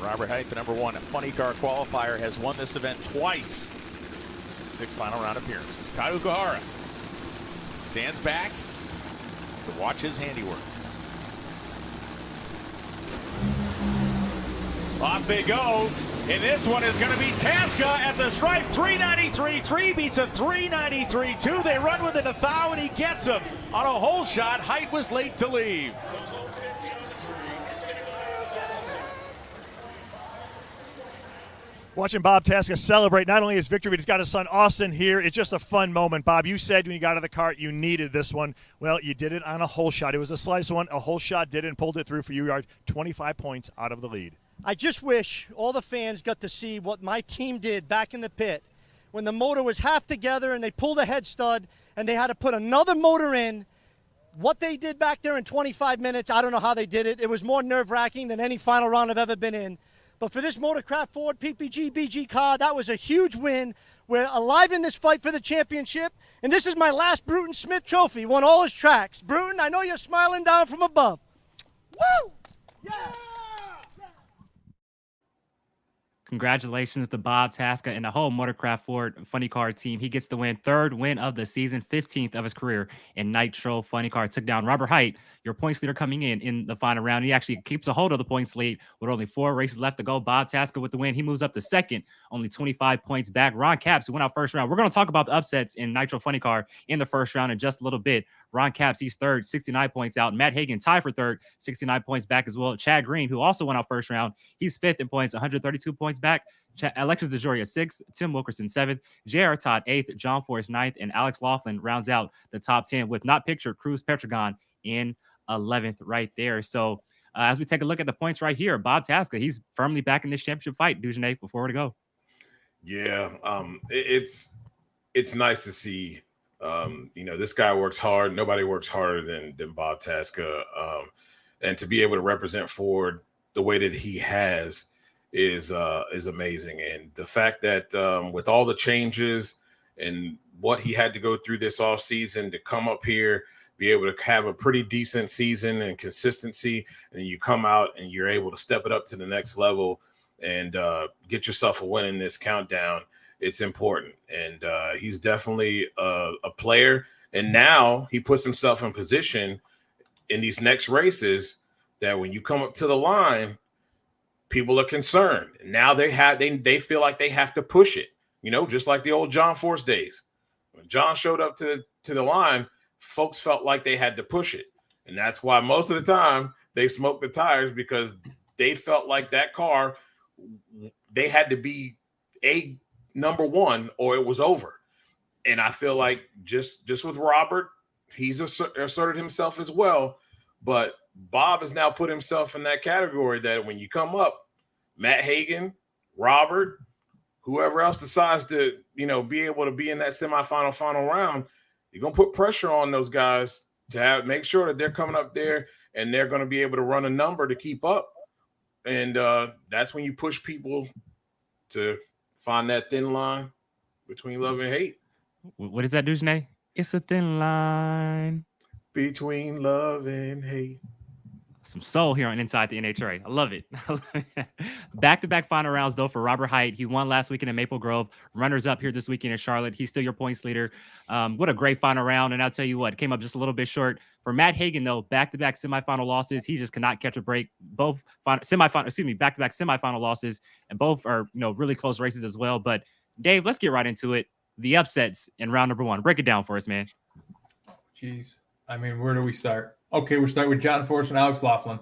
Robert Height, the #1 funny car qualifier, has won this event twice. 6 final round appearances. Kyle Ukahara stands back to watch his handiwork. Off they go, and this one is going to be Tasca at the stripe. 393.3 beats a 393.2. They run within a thou, and he gets him on a hole shot. Height was late to leave. Watching Bob Tasca celebrate not only his victory, but he's got his son Austin here. It's just a fun moment. Bob, you said when you got out of the cart you needed this one. Well, you did it on a hole shot. It was a slice one. A hole shot did it and pulled it through for you. You are 25 points out of the lead. I just wish all the fans got to see what my team did back in the pit when the motor was half together and they pulled a head stud and they had to put another motor in. What they did back there in 25 minutes, I don't know how they did it. It was more nerve-wracking than any final round I've ever been in. But for this Motorcraft Ford PPG BG car, that was a huge win. We're alive in this fight for the championship, and this is my last Bruton Smith trophy. Won all his tracks. Bruton, I know you're smiling down from above. Woo! Yeah! Congratulations to Bob Tasca and the whole Motorcraft Ford Funny Car team. He gets the win, 3rd win of the season, 15th of his career in Nitro Funny Car. Took down Robert Height, your points leader coming in the final round. He actually keeps a hold of the points lead with only 4 races left to go. Bob Tasca with the win. He moves up to 2nd, only 25 points back. Ron Capps, who went out first round. We're going to talk about the upsets in Nitro Funny Car in the first round in just a little bit. Ron Capps, he's 3rd, 69 points out. Matt Hagan tied for 3rd, 69 points back as well. Chad Green, who also went out first round, he's 5th in points, 132 points back. Alexis DeJoria 6th, Tim Wilkerson 7th, J.R. Todd 8th, John Forrest 9th, and Alex Laughlin rounds out the top 10 with not pictured Cruz Petragon in 11th right there. So as we take a look at the points right here, Bob Tasca, he's firmly back in this championship fight. Dujanay, before we go. Yeah, it's nice to see. This guy works hard. Nobody works harder than Bob Tasca, and to be able to represent Ford the way that he has is amazing. And the fact that with all the changes and what he had to go through this off season to come up here, be able to have a pretty decent season and consistency, and then you come out and you're able to step it up to the next level and get yourself a win in this countdown. It's important. And he's definitely a player. And now he puts himself in position in these next races that when you come up to the line, people are concerned. Now they feel like they have to push it, just like the old John Force days. When John showed up to the line, folks felt like they had to push it. And that's why most of the time they smoked the tires, because they felt like that car, they had to be a number one or it was over. And I feel like just with Robert, he's asserted himself as well. But Bob has now put himself in that category that when you come up, Matt Hagan, Robert, whoever else decides to, be able to be in that semifinal final round, you're going to put pressure on those guys to make sure that they're coming up there and they're going to be able to run a number to keep up. And that's when you push people to find that thin line between love and hate. What is that dude's name? It's a thin line between love and hate. Some soul here on Inside the NHRA. I love it. Back-to-back final rounds, though, for Robert Hight. He won last weekend in Maple Grove. Runners up here this weekend in Charlotte. He's still your points leader. What a great final round. And I'll tell you what, came up just a little bit short. For Matt Hagan, though, back-to-back semifinal losses. He just cannot catch a break. Both back-to-back semifinal losses. And both are, really close races as well. But, Dave, let's get right into it. The upsets in round number one. Break it down for us, man. Jeez. I mean, where do we start? Okay, we'll start with John Force and Alex Laughlin.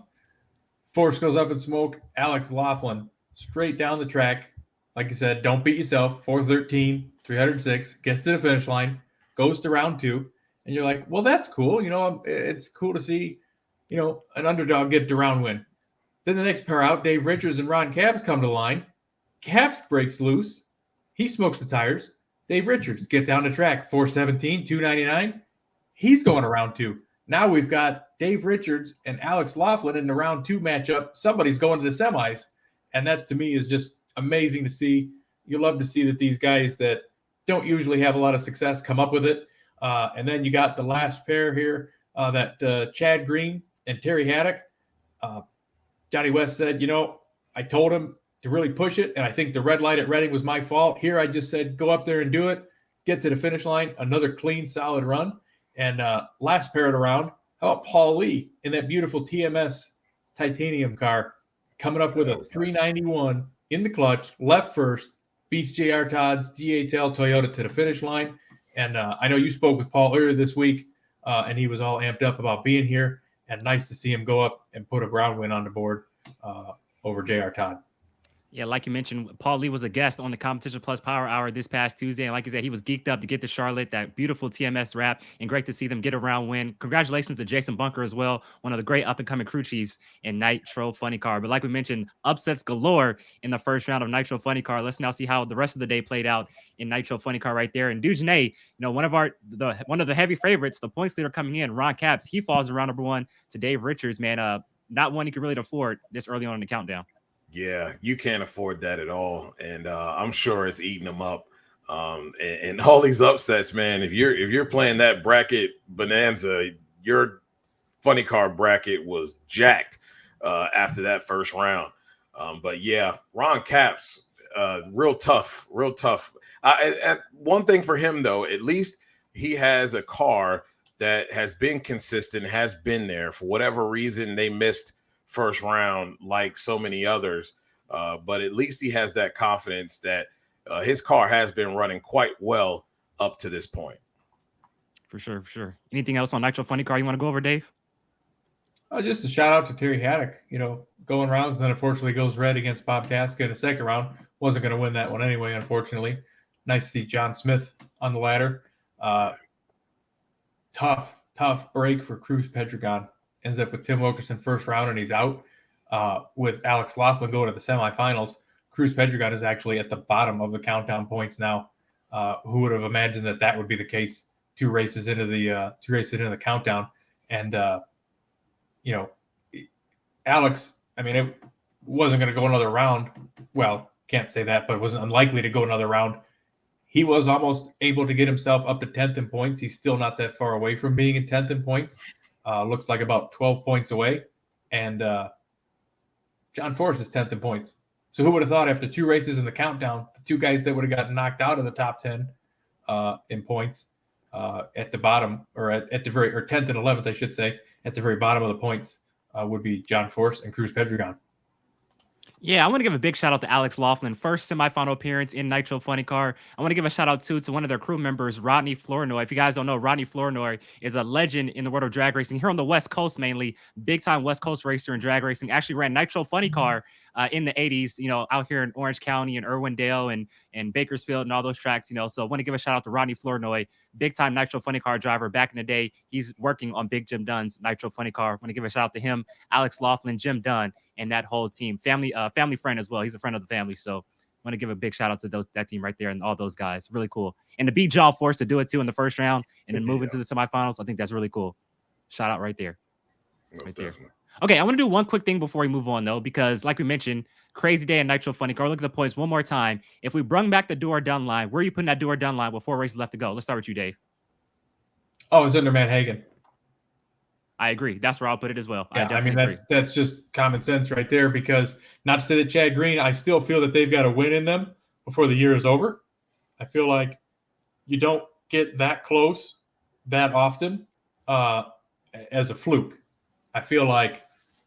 Force goes up in smoke. Alex Laughlin straight down the track. Like I said, don't beat yourself. 413, 306, gets to the finish line, goes to round two. And you're like, well, that's cool. It's cool to see, an underdog get the round win. Then the next pair out, Dave Richards and Ron Capps come to the line. Capps breaks loose. He smokes the tires. Dave Richards get down the track. 417, 299. He's going to round two. Now we've got Dave Richards and Alex Laughlin in the round two matchup. Somebody's going to the semis. And that, to me, is just amazing to see. You love to see that these guys that don't usually have a lot of success come up with it. And then you got the last pair here, that Chad Green and Terry Haddock. Johnny West said, I told him to really push it, and I think the red light at Reading was my fault. Here I just said, go up there and do it. Get to the finish line. Another clean, solid run. And last pair of the round, how about Paul Lee in that beautiful TMS titanium car, coming up with a 391 in the clutch, left first, beats J.R. Todd's DHL Toyota to the finish line. And I know you spoke with Paul earlier this week, and he was all amped up about being here. And nice to see him go up and put a round win on the board over J.R. Todd. Yeah, like you mentioned, Paul Lee was a guest on the Competition Plus Power Hour this past Tuesday. And like you said, he was geeked up to get to Charlotte, that beautiful TMS wrap, and great to see them get a round win. Congratulations to Jason Bunker as well, one of the great up-and-coming crew chiefs in Nitro Funny Car. But like we mentioned, upsets galore in the first round of Nitro Funny Car. Let's now see how the rest of the day played out in Nitro Funny Car right there. And Dujanay, one of the heavy favorites, the points leader coming in, Ron Capps, he falls in round number one to Dave Richards, man. Not one he could really afford this early on in the countdown. Yeah, you can't afford that at all, and I'm sure it's eating them up. And all these upsets, man. If you're playing that bracket bonanza, your funny car bracket was jacked after that first round. But yeah, Ron Capps, real tough. And one thing for him though, at least he has a car that has been consistent, has been there. For whatever reason, they missed first round like so many others, but at least he has that confidence that his car has been running quite well up to this point. For sure. Anything else on Nitro Funny Car you want to go over, Dave? Just a shout out to Terry Haddock, going rounds, and then unfortunately goes red against Bob Casca in the second round. Wasn't going to win that one anyway, unfortunately. Nice to see John Smith on the ladder. Tough break for Cruz Pedregon. Ends up with Tim Wilkerson first round, and he's out. With Alex Laughlin going to the semifinals, Cruz Pedregon is actually at the bottom of the countdown points now. Who would have imagined that would be the case? Two races into the countdown, and Alex. I mean, it wasn't going to go another round. Well, can't say that, but it wasn't unlikely to go another round. He was almost able to get himself up to 10th in points. He's still not that far away from being in 10th in points. Looks like about 12 points away. And John Force is 10th in points. So who would have thought after two races in the countdown, the two guys that would have gotten knocked out of the top 10 in points at the bottom, or at the very, or 10th and 11th, I should say, at the very bottom of the points would be John Force and Cruz Pedregon. Yeah, I want to give a big shout out to Alex Laughlin, first semifinal appearance in Nitro Funny Car. I want to give a shout out too to one of their crew members, Rodney Flournoy. If you guys don't know, Rodney Flournoy is a legend in the world of drag racing here on the West Coast, mainly big time West Coast racer in drag racing. Actually ran Nitro Funny Car in the 80s, out here in Orange County and Irwindale and Bakersfield and all those tracks, So I want to give a shout out to Rodney Flournoy, big time Nitro Funny Car driver back in the day. He's working on Big Jim Dunn's Nitro Funny Car. I want to give a shout out to him, Alex Laughlin, Jim Dunn, and that whole team. Family friend as well. He's a friend of the family. So I want to give a big shout out to that team right there and all those guys. Really cool. And to beat Jaw Force to do it too in the first round and then move into the semifinals, I think that's really cool. Shout out right there. Right there. Okay, I want to do one quick thing before we move on, though, because like we mentioned, crazy day in Nitro Funny Car. Look at the points one more time. If we brung back the do or done line, where are you putting that do or done line with 4 races left to go? Let's start with you, Dave. Oh, it's under Matt Hagan. I agree. That's where I'll put it as well. Yeah, I mean, that's just common sense right there, because not to say that Chad Green, I still feel that they've got a win in them before the year is over. I feel like you don't get that close that often as a fluke. I feel like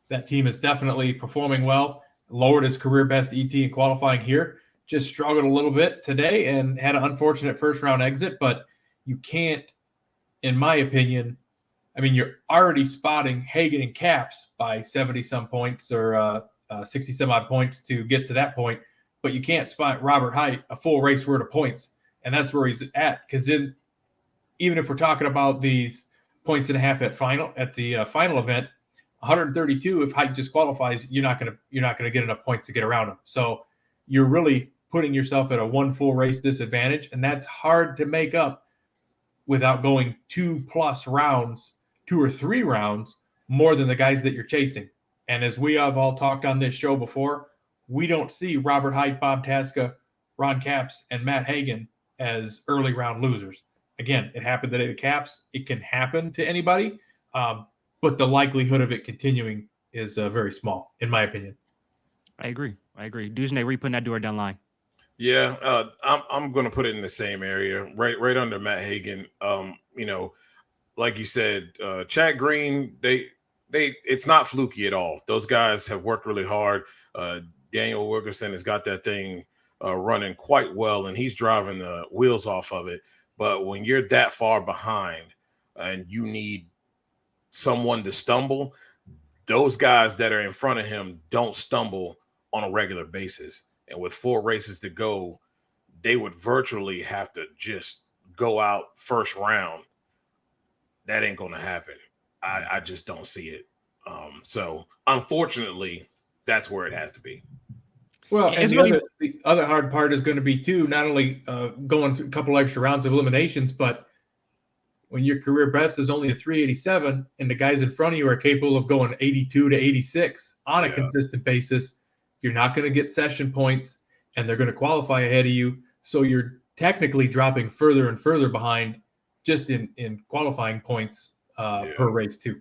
that team is definitely performing well, lowered his career best ET in qualifying here, just struggled a little bit today and had an unfortunate first round exit, but you can't, in my opinion, I mean, you're already spotting Hagan and Caps by 70-some points or 60-some-odd points to get to that point, but you can't spot Robert Hight a full race worth of points, and that's where he's at. Because then, even if we're talking about these points and a half at the final event, 132. If Hight just qualifies, you're not gonna get enough points to get around him. So you're really putting yourself at a one full race disadvantage, and that's hard to make up without going 2+ rounds. 2 or 3 rounds more than the guys that you're chasing. And as we have all talked on this show before, we don't see Robert Hight, Bob Tasca, Ron Capps, and Matt Hagan as early round losers. Again, it happened today to Capps. It can happen to anybody, but the likelihood of it continuing is very small, in my opinion. I agree. Dujane, where you putting that do or done line? Yeah, I'm going to put it in the same area, right under Matt Hagan. Like you said, Chad Green, it's not fluky at all. Those guys have worked really hard. Daniel Wilkerson has got that thing running quite well, and he's driving the wheels off of it. But when you're that far behind and you need someone to stumble, those guys that are in front of him don't stumble on a regular basis. And with 4 races to go, they would virtually have to just go out first round. That ain't going to happen. I just don't see it. So unfortunately, that's where it has to be. Well, and the other hard part is going to be too, not only going through a couple extra rounds of eliminations, but when your career best is only a 387 and the guys in front of you are capable of going 82 to 86 on a consistent basis, you're not going to get session points and they're going to qualify ahead of you. So you're technically dropping further and further behind just in qualifying points per race too.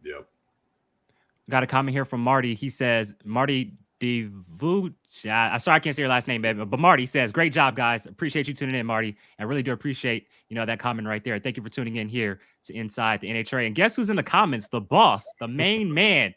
Yep. Got a comment here from Marty. He says, Marty Devu. I'm sorry I can't say your last name, baby. But Marty says, great job, guys. Appreciate you tuning in, Marty. I really do appreciate, that comment right there. Thank you for tuning in here to Inside the NHRA. And guess who's in the comments? The boss, the main man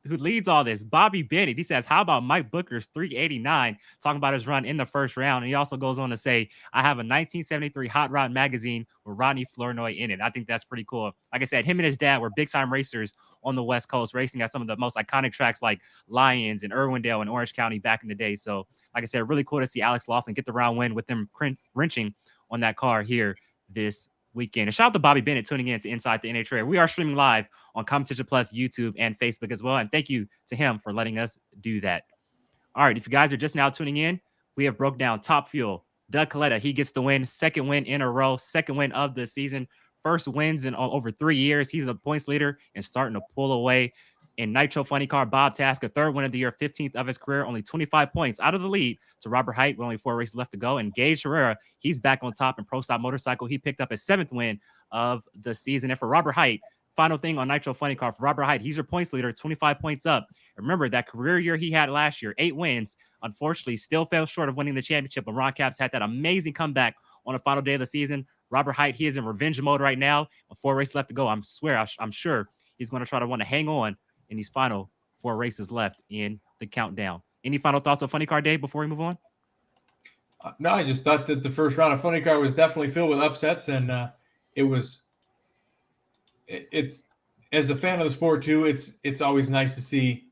who leads all this, Bobby Bennett. He says, how about Mike Booker's 389, talking about his run in the first round. And he also goes on to say, I have a 1973 Hot Rod magazine with Rodney Flournoy in it. I think that's pretty cool. Like I said, him and his dad were big time racers on the West Coast, racing at some of the most iconic tracks like Lyons and Irwindale and Orange County back in the day. So like I said, really cool to see Alex Laughlin get the round win with them wrenching on that car here this weekend. And shout out to Bobby Bennett tuning in to Inside the NHRA. We are streaming live on Competition Plus, YouTube, and Facebook as well. And thank you to him for letting us do that. All right, if you guys are just now tuning in, we have broke down Top Fuel. Doug Kalitta, he gets the win, 2nd win in a row, 2nd win of the season, 1st wins in over 3 years. He's the points leader and starting to pull away. In Nitro Funny Car, Bob Tasca, 3rd win of the year, 15th of his career, only 25 points out of the lead to Robert Hight with only 4 races left to go. And Gage Herrera, he's back on top in Pro Stop Motorcycle. He picked up his 7th win of the season. And for Robert Hight, final thing on Nitro Funny Car, for Robert Hight, he's your points leader, 25 points up. Remember that career year he had last year, 8 wins, unfortunately still fell short of winning the championship. But Ron Capps had that amazing comeback on the final day of the season. Robert Hight, he is in revenge mode right now. With 4 races left to go, I'm sure he's going to try to want to hang on in these final 4 races left in the countdown. Any final thoughts on Funny Car Day before we move on? No, I just thought that the first round of Funny Car was definitely filled with upsets, and it's as a fan of the sport too, it's always nice to see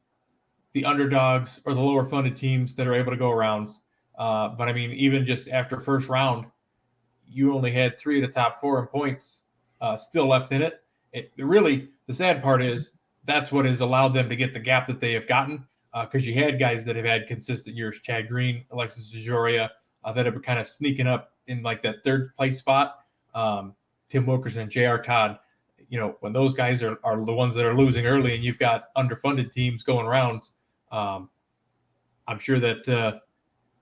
the underdogs or the lower funded teams that are able to go arounds. But I mean, even just after first round, you only had 3 of the top 4 in points still left in it. Really, the sad part is that's what has allowed them to get the gap that they have gotten, because you had guys that have had consistent years, Chad Green, Alexis DeJoria, that have been kind of sneaking up in like that third place spot. Tim Wilkerson, J.R. Todd, when those guys are the ones that are losing early and you've got underfunded teams going rounds, I'm sure that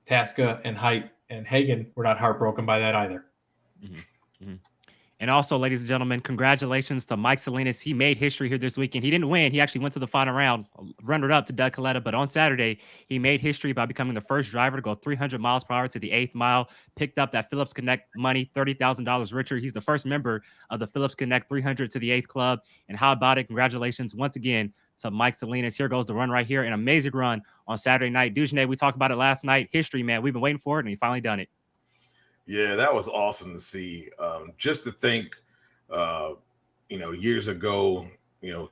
Tasca and Height and Hagan were not heartbroken by that either. Mm-hmm. Mm-hmm. And also, ladies and gentlemen, congratulations to Mike Salinas. He made history here this weekend. He didn't win. He actually went to the final round, runner-up to Doug Kalitta. But on Saturday, he made history by becoming the first driver to go 300 miles per hour to the 8th mile, picked up that Phillips Connect money, $30,000 richer. He's the first member of the Phillips Connect 300 to the 8th club. And how about it? Congratulations once again to Mike Salinas. Here goes the run right here. An amazing run on Saturday night. Dujane, we talked about it last night. History, man. We've been waiting for it, and he finally done it. Yeah, that was awesome to see. Just to think, years ago,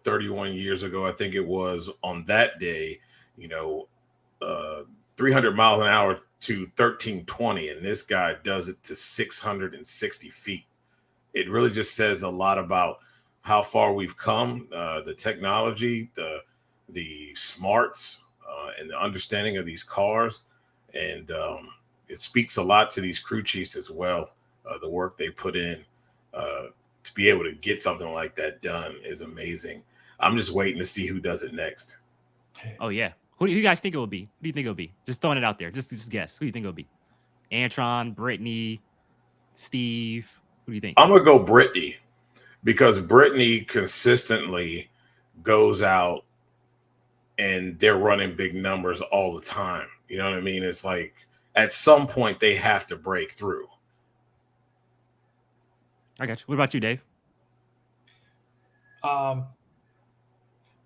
31 years ago, I think it was, on that day, 300 miles an hour to 1320, and this guy does it to 660 feet. It really just says a lot about how far we've come, the technology, the smarts, and the understanding of these cars. And it speaks a lot to these crew chiefs as well. The work they put in to be able to get something like that done is amazing. I'm just waiting to see who does it next. Oh, yeah. Who do you guys think it will be? Who do you think it'll be? Just throwing it out there. Just guess. Who do you think it'll be? Antron, Brittany, Steve? Who do you think? I'm going to go Brittany, because Brittany consistently goes out and they're running big numbers all the time. You know what I mean? It's like at some point they have to break through. I got you. What about you, Dave? Well,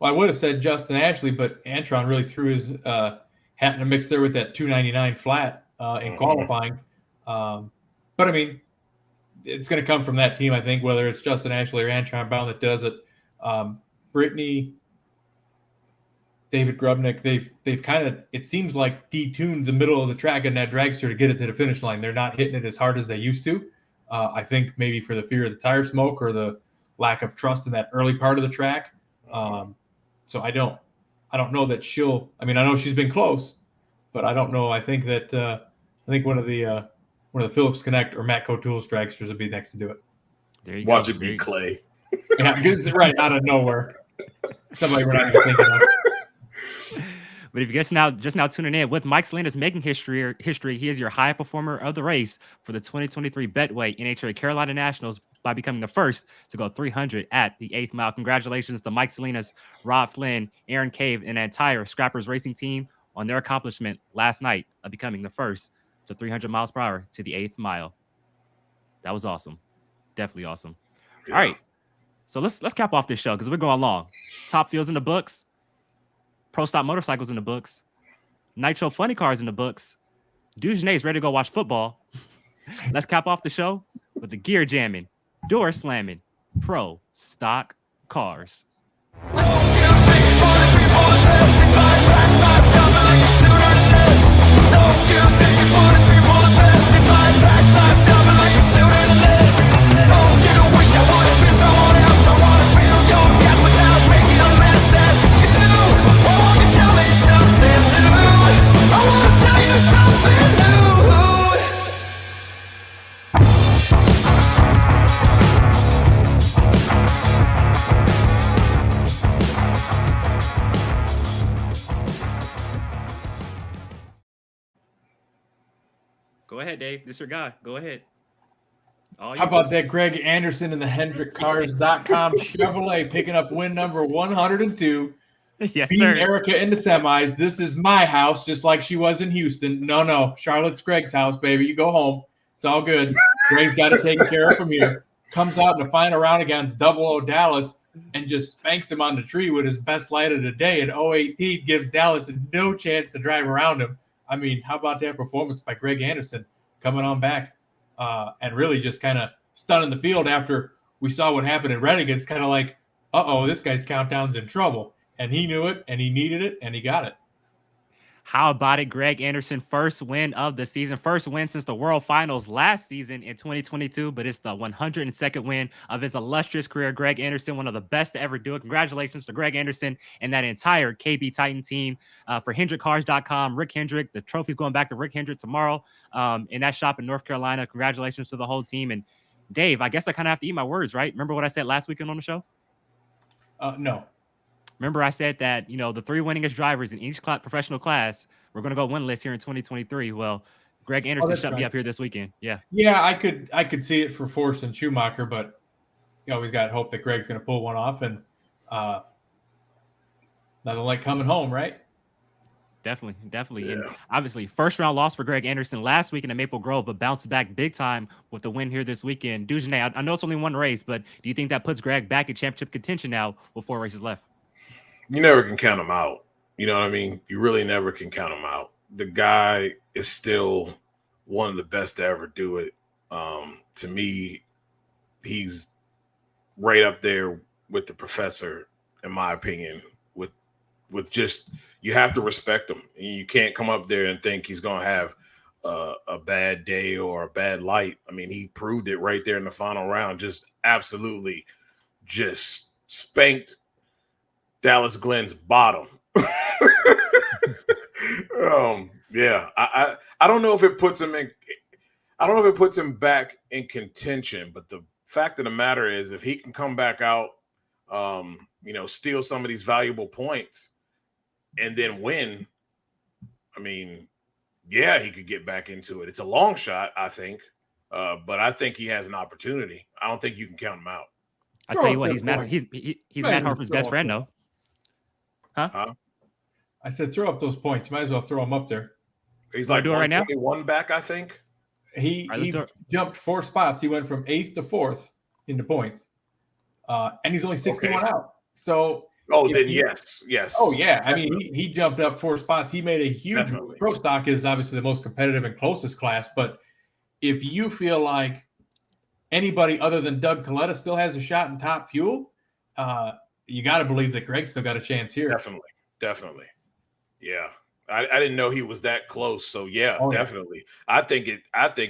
I would have said Justin Ashley, but Antron really threw his hat in the mix there with that 299 flat in qualifying. But I mean, it's going to come from that team, I think, whether it's Justin Ashley or Antron Brown that does it. Brittany, David Grubnick, they've kind of, it seems like, detuned the middle of the track in that dragster to get it to the finish line. They're not hitting it as hard as they used to. I think maybe for the fear of the tire smoke or the lack of trust in that early part of the track. So I don't know that she'll. I mean, I know she's been close, but I don't know. I think that one of the Phillips Connect or Matt Cotule's dragsters would be next to do it. There you Watch go. it be Clay. Yeah, right out of nowhere. Somebody we're not even thinking of. But if you're just now tuning in, with Mike Salinas making history, he is your high performer of the race for the 2023 Betway NHRA Carolina Nationals by becoming the first to go 300 at the 8th mile. Congratulations to Mike Salinas, Rob Flynn, Aaron Cave, and the entire Scrappers Racing team on their accomplishment last night of becoming the first to 300 miles per hour to the 8th mile. That was awesome. Definitely awesome. Yeah. All right. So let's cap off this show because we're going long. Top Fields in the books. Pro Stop Motorcycles in the books. Nitro Funny Cars in the books. Dujane's ready to go watch football. Let's cap off the show with the gear jamming, door slamming, Pro Stock Cars. Go ahead, Dave. This is your guy. Go ahead. How about that? Greg Anderson and the HendrickCars.com Chevrolet picking up win number 102. Yes, beating sir. Erica in the semis. This is my house, just like she was in Houston. No. Charlotte's Greg's house, baby. You go home. It's all good. Greg's got it taken care of from here. Comes out in the final round against 00 Dallas. and just spanks him on the tree with his best light of the day. And 018 gives Dallas no chance to drive around him. I mean, how about that performance by Greg Anderson coming on back and really just kind of stunning the field after we saw what happened in Reading? It's kind of like, uh-oh, this guy's countdown's in trouble. And he knew it, and he needed it, and he got it. How about it? Greg Anderson, first win of the season, first win since the World Finals last season in 2022, but it's the 102nd win of his illustrious career. Greg Anderson, one of the best to ever do it. Congratulations to Greg Anderson and that entire KB Titan team. For HendrickCars.com, Rick Hendrick, the trophy's going back to Rick Hendrick tomorrow in that shop in North Carolina. Congratulations to the whole team. And Dave, I guess I kind of have to eat my words, right? Remember what I said last weekend on the show? No. Remember, I said that, the 3 winningest drivers in each professional class, we're going to go winless here in 2023. Well, Greg Anderson shut me up here this weekend. Yeah. Yeah, I could see it for Force and Schumacher, but you always got hope that Greg's going to pull one off, and nothing like coming home, right? Definitely. Yeah. And obviously, first round loss for Greg Anderson last week in Maple Grove, but bounced back big time with the win here this weekend. Dujanay, I know it's only one race, but do you think that puts Greg back in championship contention now with 4 races left? You never can count him out. You know what I mean? You really never can count him out. The guy is still one of the best to ever do it. To me, he's right up there with the professor, in my opinion, with just, you have to respect him. You can't come up there and think he's going to have a bad day or a bad light. I mean, he proved it right there in the final round, just absolutely just spanked Dallas Glenn's bottom. Yeah, I don't know if it puts him in. I don't know if it puts him back in contention, but the fact of the matter is, if he can come back out, steal some of these valuable points, and then win, I mean, yeah, he could get back into it. It's a long shot, I think, but I think he has an opportunity. I don't think you can count him out. I tell you what, he's Matt Harper's best friend, though. Huh? I said throw up those points. You might as well throw them up there. He's like 121 back, I think. He jumped 4 spots. He went from 8th to 4th in the points, and he's only 61 out. So, yes. Oh yeah, I mean he jumped up 4 spots. He made a huge move. Pro Stock is obviously the most competitive and closest class, but if you feel like anybody other than Doug Kalitta still has a shot in Top Fuel, you got to believe that Greg still got a chance here. Definitely. Yeah. I didn't know he was that close. So yeah, definitely. Yeah. I think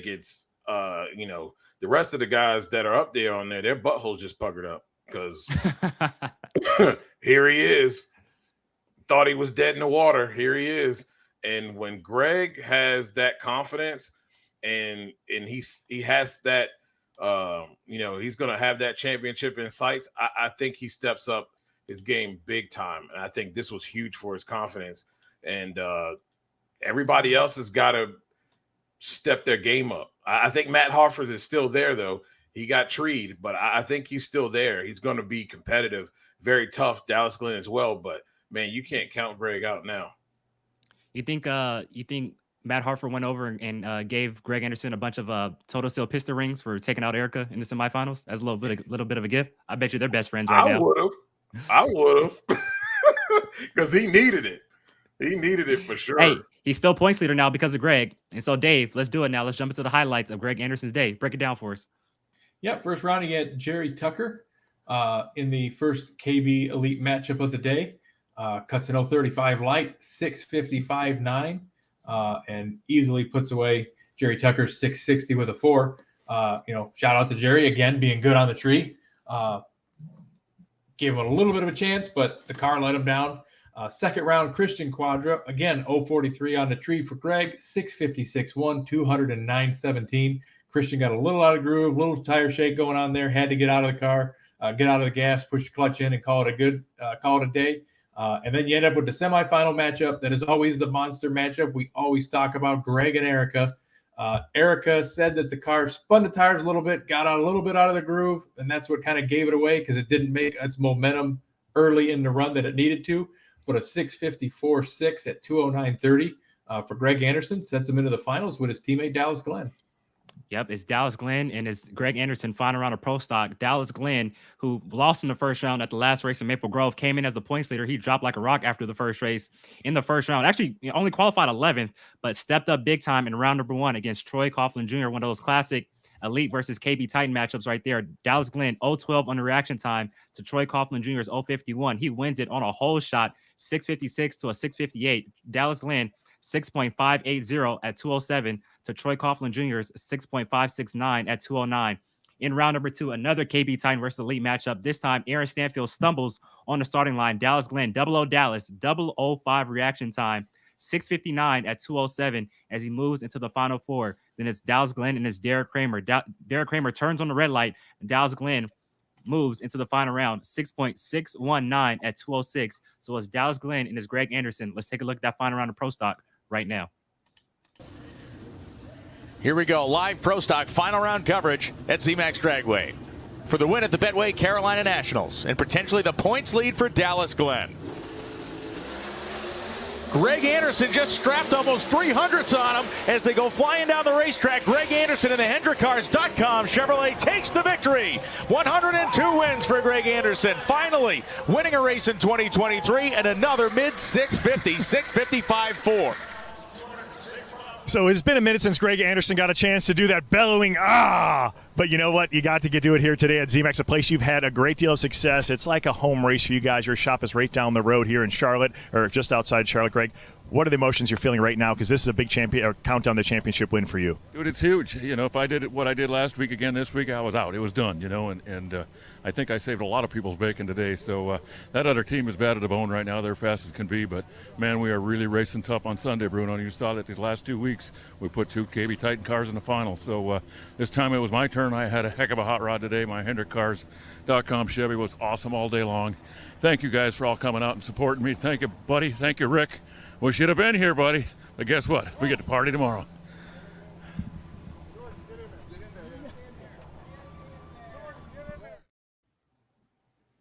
it's the rest of the guys that are up there on there, their buttholes just puckered up because here he is. Thought he was dead in the water. Here he is. And when Greg has that confidence and he has that he's going to have that championship in sights, I think he steps up his game big time. And I think this was huge for his confidence. And everybody else has got to step their game up. I think Matt Harford is still there, though. He got treed, but I think he's still there. He's going to be competitive, very tough. Dallas Glenn as well. But, man, you can't count Greg out now. You think Matt Harford went over and gave Greg Anderson a bunch of Total Seal pistol rings for taking out Erica in the semifinals as a little bit of a gift? I bet you they're best friends right now. I would have. Because he needed it. He needed it for sure. Hey, he's still points leader now because of Greg. And so, Dave, let's do it now. Let's jump into the highlights of Greg Anderson's day. Break it down for us. Yeah, first round, he had Jerry Tucker in the first KB Elite matchup of the day. Cuts an 035 light, 655.9, and easily puts away Jerry Tucker's 660 with a 4. Shout out to Jerry, again, being good on the tree. Gave him a little bit of a chance, but the car let him down. Second round, Christian Quadra, again, 043 on the tree for Greg, 656.1, 209.17. Christian got a little out of groove, little tire shake going on there, had to get out of the car, get out of the gas, push the clutch in, and call it a day. And then you end up with the semifinal matchup that is always the monster matchup. We always talk about Greg and Erica. Erica said that the car spun the tires a little bit, got out a little bit out of the groove, and that's what kind of gave it away because it didn't make its momentum early in the run that it needed to. But a 654.6 at 209.30 for Greg Anderson sets him into the finals with his teammate Dallas Glenn. Yep, it's Dallas Glenn and it's Greg Anderson final round of Pro Stock. Dallas Glenn, who lost in the first round at the last race in Maple Grove, came in as the points leader. He dropped like a rock after the first race in the first round. Actually, only qualified 11th, but stepped up big time in round number 1 against Troy Coughlin Jr., one of those classic Elite versus KB Titan matchups right there. Dallas Glenn 0-12 on the reaction time to Troy Coughlin Jr.'s 0-51. He wins it on a hole shot, 656 to a 658. Dallas Glenn 6.580 at 207 to Troy Coughlin Jr.'s 6.569 at 209. In round number 2, another KB Titan versus Elite matchup. This time, Aaron Stanfield stumbles on the starting line. Dallas Glenn, 0-0 Dallas, 005 reaction time, 659 at 207 as he moves into the final 4. Then it's Dallas Glenn and it's Derek Kramer. Derek Kramer turns on the red light, and Dallas Glenn moves into the final round, 6.619 at 206. So it's Dallas Glenn and it's Greg Anderson. Let's take a look at that final round of Pro Stock right now. Here we go, live Pro Stock final round coverage at ZMAX Dragway. For the win at the Betway Carolina Nationals and potentially the points lead for Dallas Glenn. Greg Anderson just strapped almost 300s on him as they go flying down the racetrack. Greg Anderson in the HendrickCars.com Chevrolet takes the victory. 102 wins for Greg Anderson. Finally winning a race in 2023 and another mid 650, 655.4. So it's been a minute since Greg Anderson got a chance to do that bellowing ah. But you know what? You got to do it here today at ZMAX, a place you've had a great deal of success. It's like a home race for you guys. Your shop is right down the road here in Charlotte, or just outside Charlotte. Greg, what are the emotions you're feeling right now? Because this is a big countdown to championship win for you. Dude, it's huge. You know, if I did what I did last week again this week, I was out. It was done, you know, and I think I saved a lot of people's bacon today. So that other team is bad at the bone right now. They're fast as can be. But, man, we are really racing tough on Sunday, Bruno. You saw that these last 2 weeks. We put 2 KB Titan cars in the final. So this time it was my turn. I had a heck of a hot rod today. My HendrickCars.com Chevy was awesome all day long. Thank you guys for all coming out and supporting me. Thank you, buddy. Thank you, Rick. Wish you'd have been here, buddy. But guess what? We get to party tomorrow.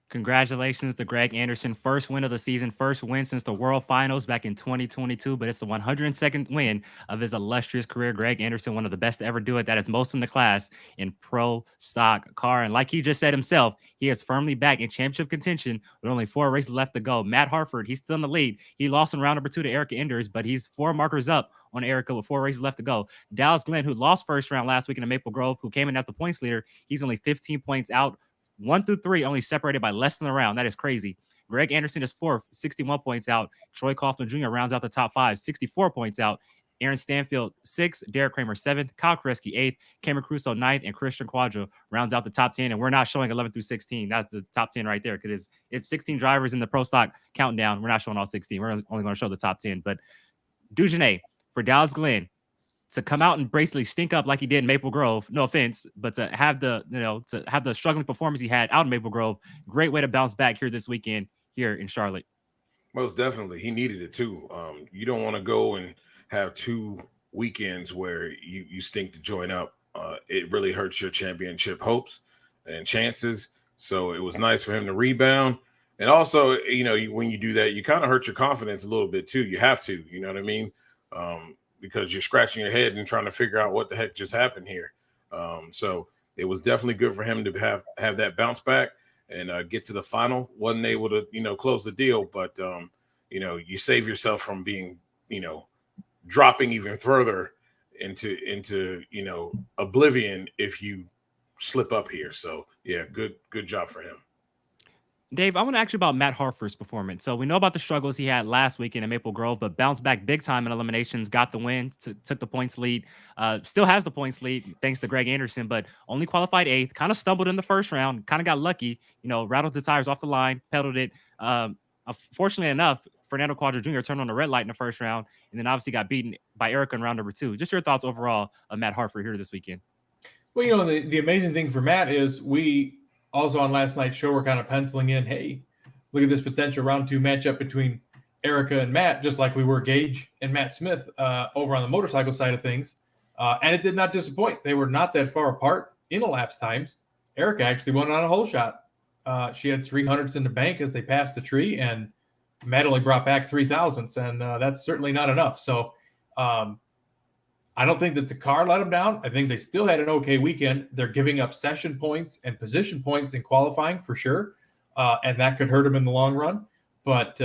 Congratulations to Greg Anderson. First win of the season, first win since the World Finals back in 2022, but it's the 102nd win of his illustrious career. Greg Anderson, one of the best to ever do it. That is most in the class in Pro Stock Car. And like he just said himself, he is firmly back in championship contention with only 4 races left to go. Matt Hartford, he's still in the lead. He lost in round number 2 to Erica Enders, but he's 4 markers up on Erica with 4 races left to go. Dallas Glenn, who lost first round last week in the Maple Grove, who came in as the points leader, he's only 15 points out. 1 through 3 only separated by less than a round. That is crazy. Greg Anderson is 4th, 61 points out. Troy Coughlin Jr. rounds out the top 5, 64 points out. Aaron Stanfield 6th, Derek Kramer 7th, Kyle Kreski 8th, Cameron Crusoe 9th, and Christian Quadro rounds out the top 10. And we're not showing 11 through 16. That's the top 10 right there because it's 16 drivers in the Pro Stock countdown. We're not showing all 16. We're only going to show the top 10. But Dugenais for Dallas Glenn, to come out and basically stink up like he did in Maple Grove, no offense, but to have the struggling performance he had out in Maple Grove, great way to bounce back here this weekend here in Charlotte. Most definitely. He needed it too. You don't want to go and have 2 weekends where you stink to join up. It really hurts your championship hopes and chances. So it was nice for him to rebound. And also, you know, when you do that, you kind of hurt your confidence a little bit too. You have to, you know what I mean? Because you're scratching your head and trying to figure out what the heck just happened here. So it was definitely good for him to have that bounce back and get to the final. Wasn't able to, you know, close the deal, but, you know, you save yourself from being, you know, dropping even further into, you know, oblivion if you slip up here. So, yeah, good job for him. Dave, I want to ask you about Matt Hartford's performance. So we know about the struggles he had last weekend in Maple Grove, but bounced back big time in eliminations, got the win, took the points lead, still has the points lead thanks to Greg Anderson, but only qualified 8th, kind of stumbled in the first round, kind of got lucky, you know, rattled the tires off the line, pedaled it. Fortunately enough, Fernando Quadro Jr. turned on the red light in the first round, and then obviously got beaten by Erica in round number 2. Just your thoughts overall of Matt Hartford here this weekend. Well, you know, the amazing thing for Matt is we also on last night's show, we're kind of penciling in, hey, look at this potential round 2 matchup between Erica and Matt, just like we were Gage and Matt Smith over on the motorcycle side of things. And it did not disappoint. They were not that far apart in elapsed times. Erica actually won on a hole shot. She had 300s in the bank as they passed the tree, and Matt only brought back 3,000s, and that's certainly not enough. So I don't think that the car let them down. I think they still had an okay weekend. They're giving up session points and position points in qualifying for sure, and that could hurt them in the long run. But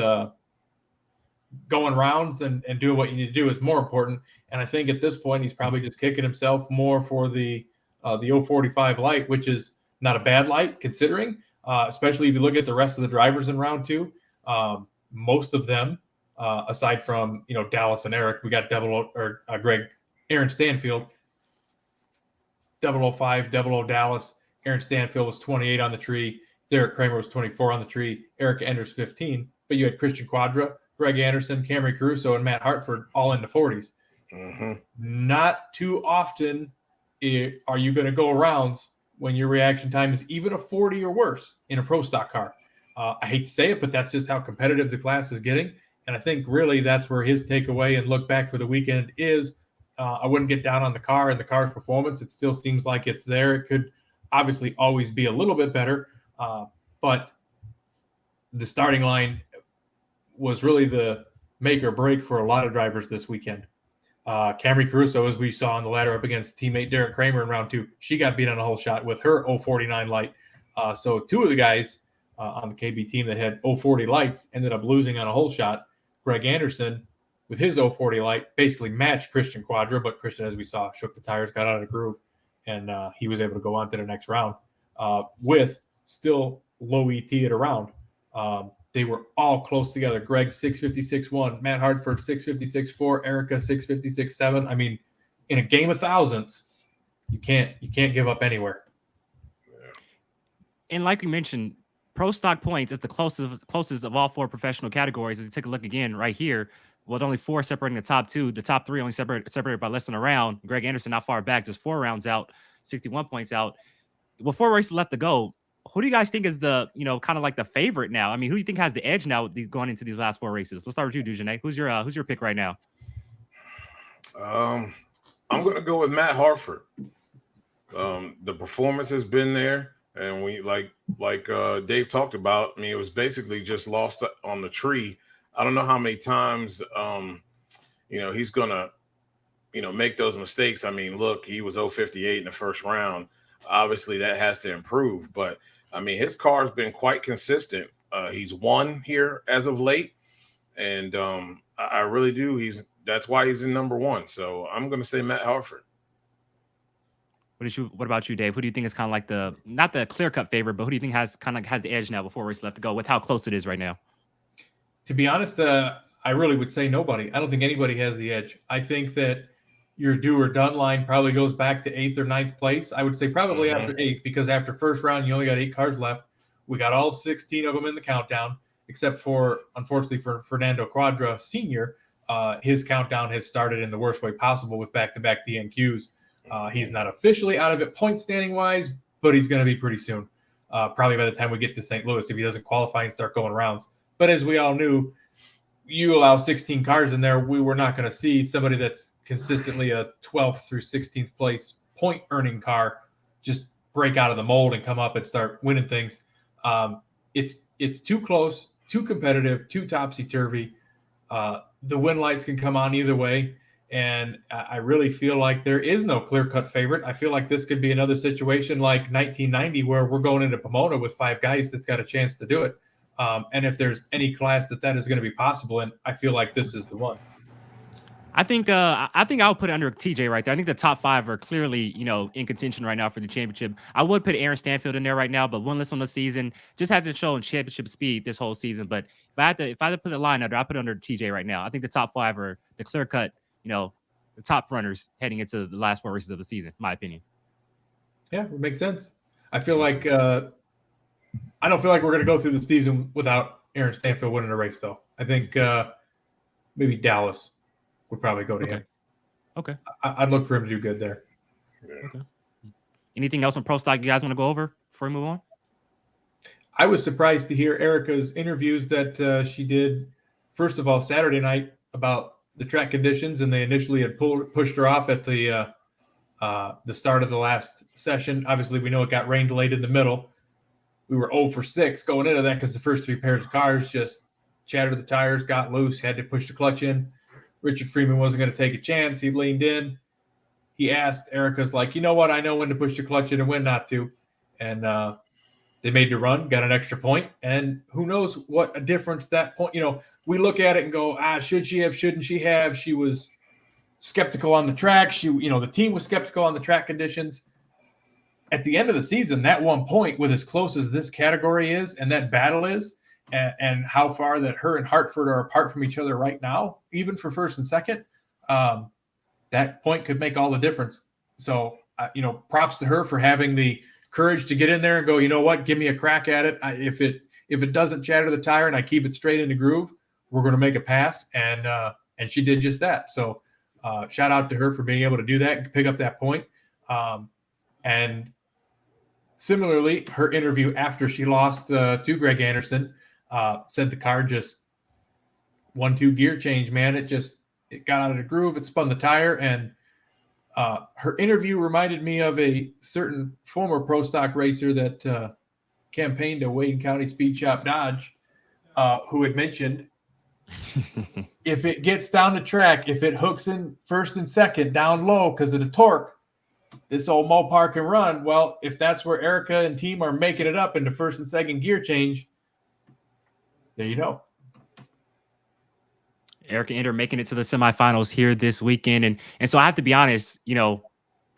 going rounds and doing what you need to do is more important. And I think at this point, he's probably just kicking himself more for the 045 light, which is not a bad light considering, especially if you look at the rest of the drivers in round two. Most of them, aside from Dallas and Eric, we got Aaron Stanfield, 005, 00 Dallas. Aaron Stanfield was 28 on the tree. Derek Kramer was 24 on the tree. Eric Enders 15. But you had Christian Quadra, Greg Anderson, Camry Caruso, and Matt Hartford all in the 40s. Mm-hmm. Not too often are you going to go rounds when your reaction time is even a 40 or worse in a pro stock car. I hate to say it, but that's just how competitive the class is getting. And I think really that's where his takeaway and look back for the weekend is. I wouldn't get down on the car and the car's performance. It still seems like it's there. It could obviously always be a little bit better, but the starting line was really the make or break for a lot of drivers this weekend. Camry Caruso, as we saw on the ladder up against teammate Derek Kramer in round two, she got beat on a whole shot with her 049 light. So two of the guys on the KB team that had 040 lights ended up losing on a whole shot. Greg Anderson, with his 040 light, basically matched Christian Quadra, but Christian, as we saw, shook the tires, got out of the groove, and he was able to go on to the next round with still low ET at a round. They were all close together. Greg 656.1, Matt Hartford 656.4, Erica 656.7. I mean, in a game of thousands, you can't give up anywhere. And like we mentioned, pro stock points is the closest of all four professional categories. As you take a look again right here, with only four separating the top two, the top three only separated by less than a round. Greg Anderson not far back, just 4 rounds out, 61 points out. With 4 races left to go, who do you guys think is the, kind of like the favorite now? I mean, who do you think has the edge now going into these last 4 races? Let's start with you, Dujanay. Who's your pick right now? I'm going to go with Matt Hartford. The performance has been there, and we like Dave talked about. I mean, it was basically just lost on the tree. I don't know how many times, he's going to, make those mistakes. I mean, look, he was 058 in the first round. Obviously, that has to improve. But, I mean, his car has been quite consistent. He's won here as of late. And I really do. That's why he's in number 1. So I'm going to say Matt Hartford. What about you, Dave? Who do you think is kind of like not the clear-cut favorite, but who do you think has the edge now before race left to go with how close it is right now? To be honest, I really would say nobody. I don't think anybody has the edge. I think that your do or done line probably goes back to 8th or 9th place. I would say probably after 8th, because after first round, you only got 8 cars left. We got all 16 of them in the countdown, except for, unfortunately, for Fernando Quadra Sr. His countdown has started in the worst way possible with back-to-back DNQs. He's not officially out of it point standing wise, but he's going to be pretty soon. Probably by the time we get to St. Louis, if he doesn't qualify and start going rounds. But as we all knew, you allow 16 cars in there, we were not going to see somebody that's consistently a 12th through 16th place point earning car just break out of the mold and come up and start winning things. It's too close, too competitive, too topsy-turvy. The win lights can come on either way. And I really feel like there is no clear-cut favorite. I feel like this could be another situation like 1990 where we're going into Pomona with 5 guys that's got a chance to do it. And if there's any class that is going to be possible, and I feel like this is the one. I think I'll put it under TJ right there. I think the top 5 are clearly, in contention right now for the championship. I would put Aaron Stanfield in there right now, but winless on the season, just hasn't shown championship speed this whole season. But if I had to put a line under, I'll put it under TJ right now. I think the top 5 are the clear cut, the top runners heading into the last 4 races of the season, in my opinion. Yeah, it makes sense. I feel like I don't feel like we're going to go through the season without Aaron Stanfield winning a race, though. I think maybe Dallas would probably go to him. Okay. I'd look for him to do good there. Yeah. Okay. Anything else on Pro Stock you guys want to go over before we move on? I was surprised to hear Erica's interviews that she did, first of all, Saturday night about the track conditions, and they initially had pushed her off at the start of the last session. Obviously, we know it got rain delayed in the middle. We were 0 for 6 going into that because the first 3 pairs of cars just shattered the tires, got loose, had to push the clutch in. Richard Freeman wasn't going to take a chance. He leaned in. he asked, Erica's like, you know what? I know when to push the clutch in and when not to. And they made the run, got an extra point. And who knows what a difference that point, we look at it and go, should she have, shouldn't she have? She was skeptical on the track. The team was skeptical on the track conditions. At the end of the season, that 1 point, with as close as this category is and that battle is, and how far that her and Hartford are apart from each other right now, even for first and second, that point could make all the difference. So, props to her for having the courage to get in there and go, you know what, give me a crack at it. If it doesn't chatter the tire and I keep it straight in the groove, we're going to make a pass. And she did just that. So shout out to her for being able to do that and pick up that point. And similarly, her interview after she lost to Greg Anderson said the car just 1-2 gear change, man. It got out of the groove. It spun the tire. And her interview reminded me of a certain former pro stock racer that campaigned at Wayne County Speed Shop Dodge, who had mentioned if it gets down the track, if it hooks in first and second down low because of the torque, this old Mopar can run. Well, if that's where Erica and team are making it up into first and second gear change, there you go. Erica Ender making it to the semifinals here this weekend. And so I have to be honest,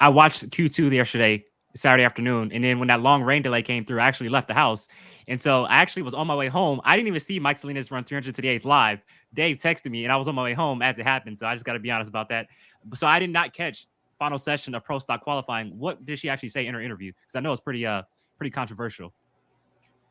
I watched Q2 yesterday, Saturday afternoon. And then when that long rain delay came through, I actually left the house. And so I actually was on my way home. I didn't even see Mike Salinas run 300 to the 8th live. Dave texted me and I was on my way home as it happened. So I just got to be honest about that. So I did not catch final session of pro stock qualifying. What did she actually say in her interview? Because I know it's pretty controversial.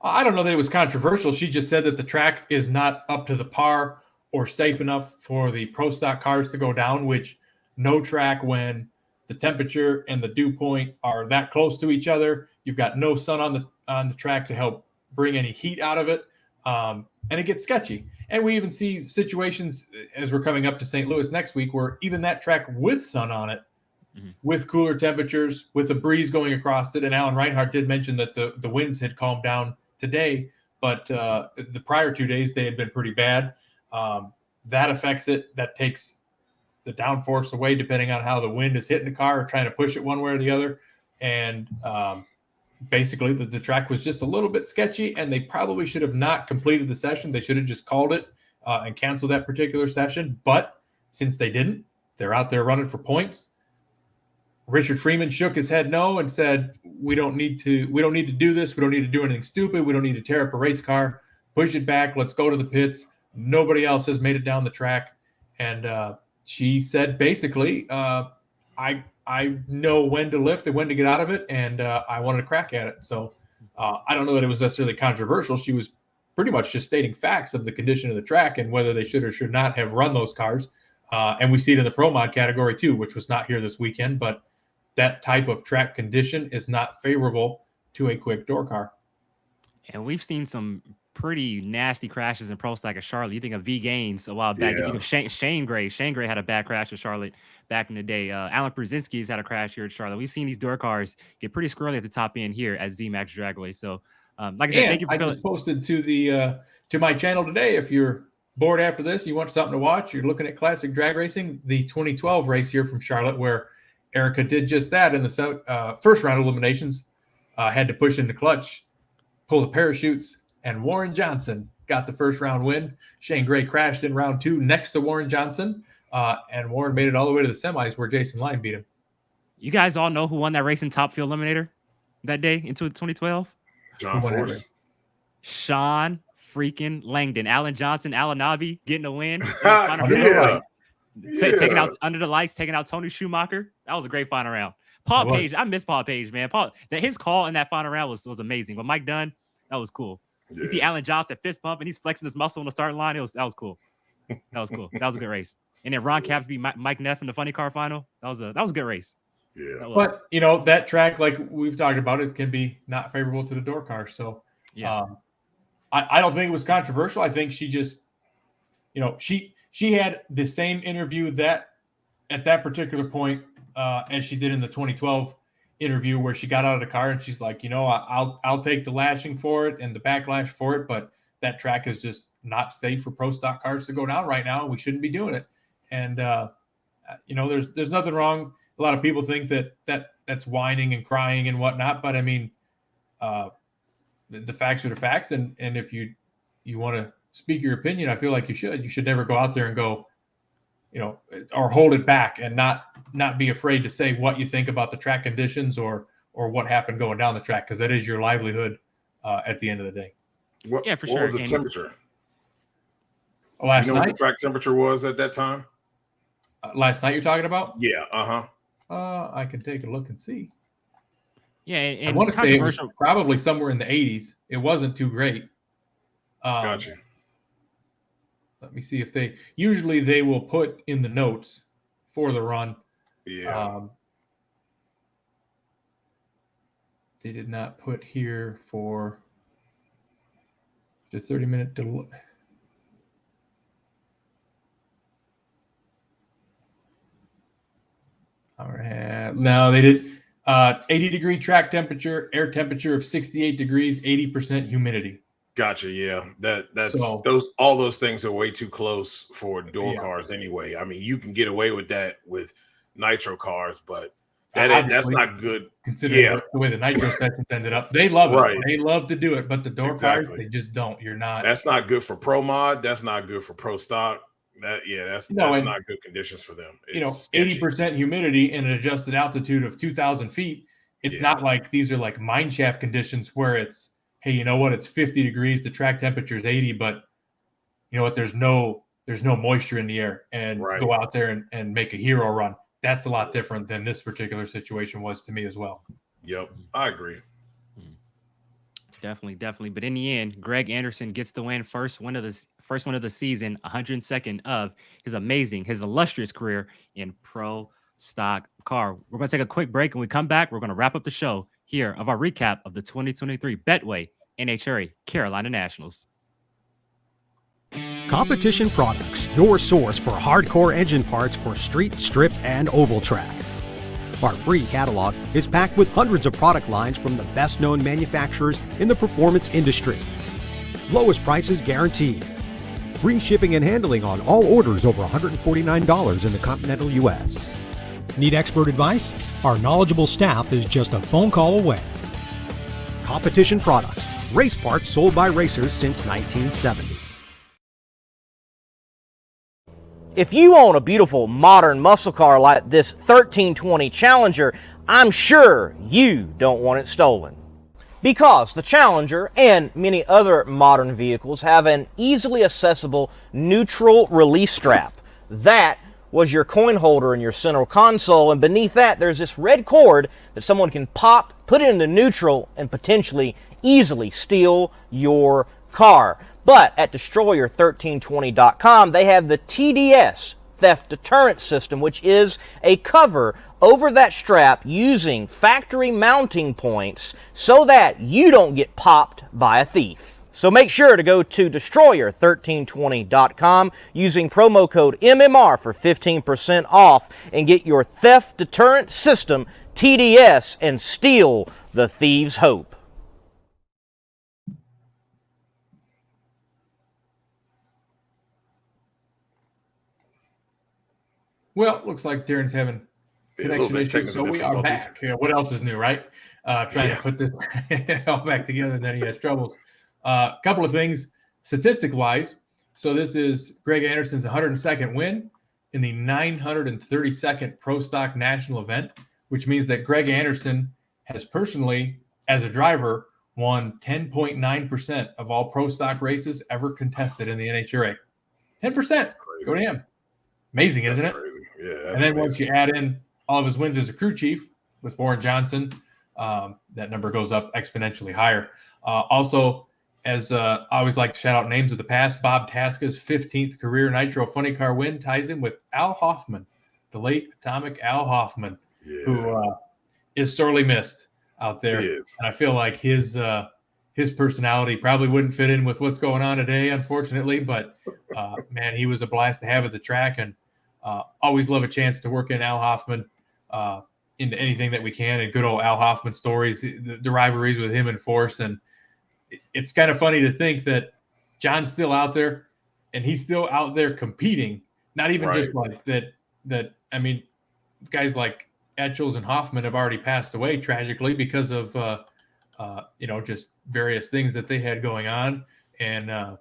I don't know that it was controversial. She just said that the track is not up to the par or safe enough for the pro stock cars to go down, which no track, when the temperature and the dew point are that close to each other, you've got no sun on the track to help bring any heat out of it. And it gets sketchy. And we even see situations as we're coming up to St. Louis next week where even that track with sun on it, with cooler temperatures, with a breeze going across it. And Alan Reinhart did mention that the winds had calmed down today, but the prior 2 days, they had been pretty bad. That affects it. That takes the downforce away depending on how the wind is hitting the car or trying to push it one way or the other. And basically the track was just a little bit sketchy, and they probably should have not completed the session. They should have just called it and canceled that particular session. But since they didn't, they're out there running for points. Richard Freeman shook his head no and said, we don't need to do this. We don't need to do anything stupid. We don't need to tear up a race car. Push it back. Let's go to the pits. Nobody else has made it down the track. And she said, basically, I know when to lift and when to get out of it, and I wanted to crack at it. So I don't know that it was necessarily controversial. She was pretty much just stating facts of the condition of the track and whether they should or should not have run those cars. And we see it in the Pro Mod category too, which was not here this weekend. But that type of track condition is not favorable to a quick door car. And we've seen some pretty nasty crashes in Pro Stock at Charlotte. You think of V Gaines a while back. Yeah. You think of Shane Gray. Shane Gray had a bad crash at Charlotte back in the day. Alan Brzezinski's had a crash here at Charlotte. We've seen these door cars get pretty squirrely at the top end here at ZMAX Dragway. So, like I said, thank you for just posted to my channel today. If you're bored after this, you want something to watch, you're looking at classic drag racing, the 2012 race here from Charlotte, where Erica did just that in the first round of eliminations. Had to push in the clutch, pull the parachutes, and Warren Johnson got the first round win. Shane Gray crashed in round 2 next to Warren Johnson, and Warren made it all the way to the semis where Jason Line beat him. You guys all know who won that race in Top Fuel Eliminator that day in 2012? John Force. Sean freaking Langdon. Alan Johnson, Alan Nabi getting a win. Taking out under the lights, taking out Tony Schumacher. That was a great final round. Paul Page, I miss Paul Page, man. His call in that final round was amazing. But Mike Dunn, that was cool. Yeah. You see Alan Johnson fist pump and he's flexing his muscle on the starting line. That was cool. That was cool. That was a good race. And then Ron Capps beat Mike Neff in the funny car final. That was a good race. Yeah. But that track, like we've talked about, it can be not favorable to the door car. So yeah. I don't think it was controversial. I think she just, she had the same interview that at that particular point as she did in the 2012 interview, where she got out of the car and she's like, I'll take the lashing for it and the backlash for it, but that track is just not safe for pro stock cars to go down right now. We shouldn't be doing it. And there's nothing wrong. a lot of people think that's whining and crying and whatnot, but I mean, the facts are the facts, and if you want to speak your opinion, I feel like you should never go out there and go, or hold it back and not be afraid to say what you think about the track conditions or what happened going down the track, because that is your livelihood at the end of the day. What was the temperature? Last night? What the track temperature was at that time? Last night you're talking about? Yeah. I can take a look and see. Yeah, and I want to say it was probably somewhere in the 80s. It wasn't too great. Gotcha. Let me see if usually they will put in the notes for the run. Yeah. They did not put here for the 30-minute delay. All right. No, they did 80-degree track temperature, air temperature of 68 degrees, 80% humidity. Gotcha. Yeah, all those things are way too close for dual cars anyway. I mean, you can get away with that with nitro cars, but that's not good. Considering the way the nitro sessions ended up, they love it. They love to do it, but the door cars, they just don't. You're not. That's not good for pro mod. That's not good for pro stock. That's not good conditions for them. 80% humidity and an adjusted altitude of 2,000 feet. It's not like these are like mine shaft conditions where it's, hey, you know what? It's 50 degrees. The track temperature is 80, but you know what? There's no moisture in the air, and go out there and make a hero run. That's a lot different than this particular situation was to me as well. Yep, I agree. Definitely. But in the end, Greg Anderson gets the win, first one of the season, 102nd of his illustrious career in pro stock car. We're going to take a quick break, and when we come back, we're going to wrap up the show here of our recap of the 2023 Betway NHRA Carolina Nationals. Competition Products, your source for hardcore engine parts for street, strip, and oval track. Our free catalog is packed with hundreds of product lines from the best-known manufacturers in the performance industry. Lowest prices guaranteed. Free shipping and handling on all orders over $149 in the continental U.S. Need expert advice? Our knowledgeable staff is just a phone call away. Competition Products, race parts sold by racers since 1970. If you own a beautiful modern muscle car like this 1320 Challenger, I'm sure you don't want it stolen. Because the Challenger and many other modern vehicles have an easily accessible neutral release strap. That was your coin holder in your center console, and beneath that there's this red cord that someone can pop, put it into neutral, and potentially easily steal your car. But at Destroyer1320.com, they have the TDS, Theft Deterrent System, which is a cover over that strap using factory mounting points so that you don't get popped by a thief. So make sure to go to Destroyer1320.com using promo code MMR for 15% off and get your Theft Deterrent System, TDS, and steal the thieves' hope. Well, looks like Darren's having connection issues, so we are back. What else is new, right? Trying to put this all back together, and then he has troubles. Couple of things, statistic-wise. So this is Greg Anderson's 102nd win in the 932nd Pro Stock National event, which means that Greg Anderson has personally, as a driver, won 10.9% of all Pro Stock races ever contested in the NHRA. 10%. Go to him. Amazing, isn't it? Yeah. And then once you add in all of his wins as a crew chief with Warren Johnson, that number goes up exponentially higher. Also, as I always like to shout out names of the past, Bob Tasca's 15th career Nitro Funny Car win ties in with Al Hoffman, the late Atomic Al Hoffman, who is sorely missed out there. And I feel like his personality probably wouldn't fit in with what's going on today, unfortunately. But, man, he was a blast to have at the track, and always love a chance to work in Al Hoffman into anything that we can. And good old Al Hoffman stories, the rivalries with him and Force. And it's kind of funny to think that John's still out there and he's still out there competing. Not even just like that. I mean, guys like Etchels and Hoffman have already passed away tragically because of just various things that they had going on, and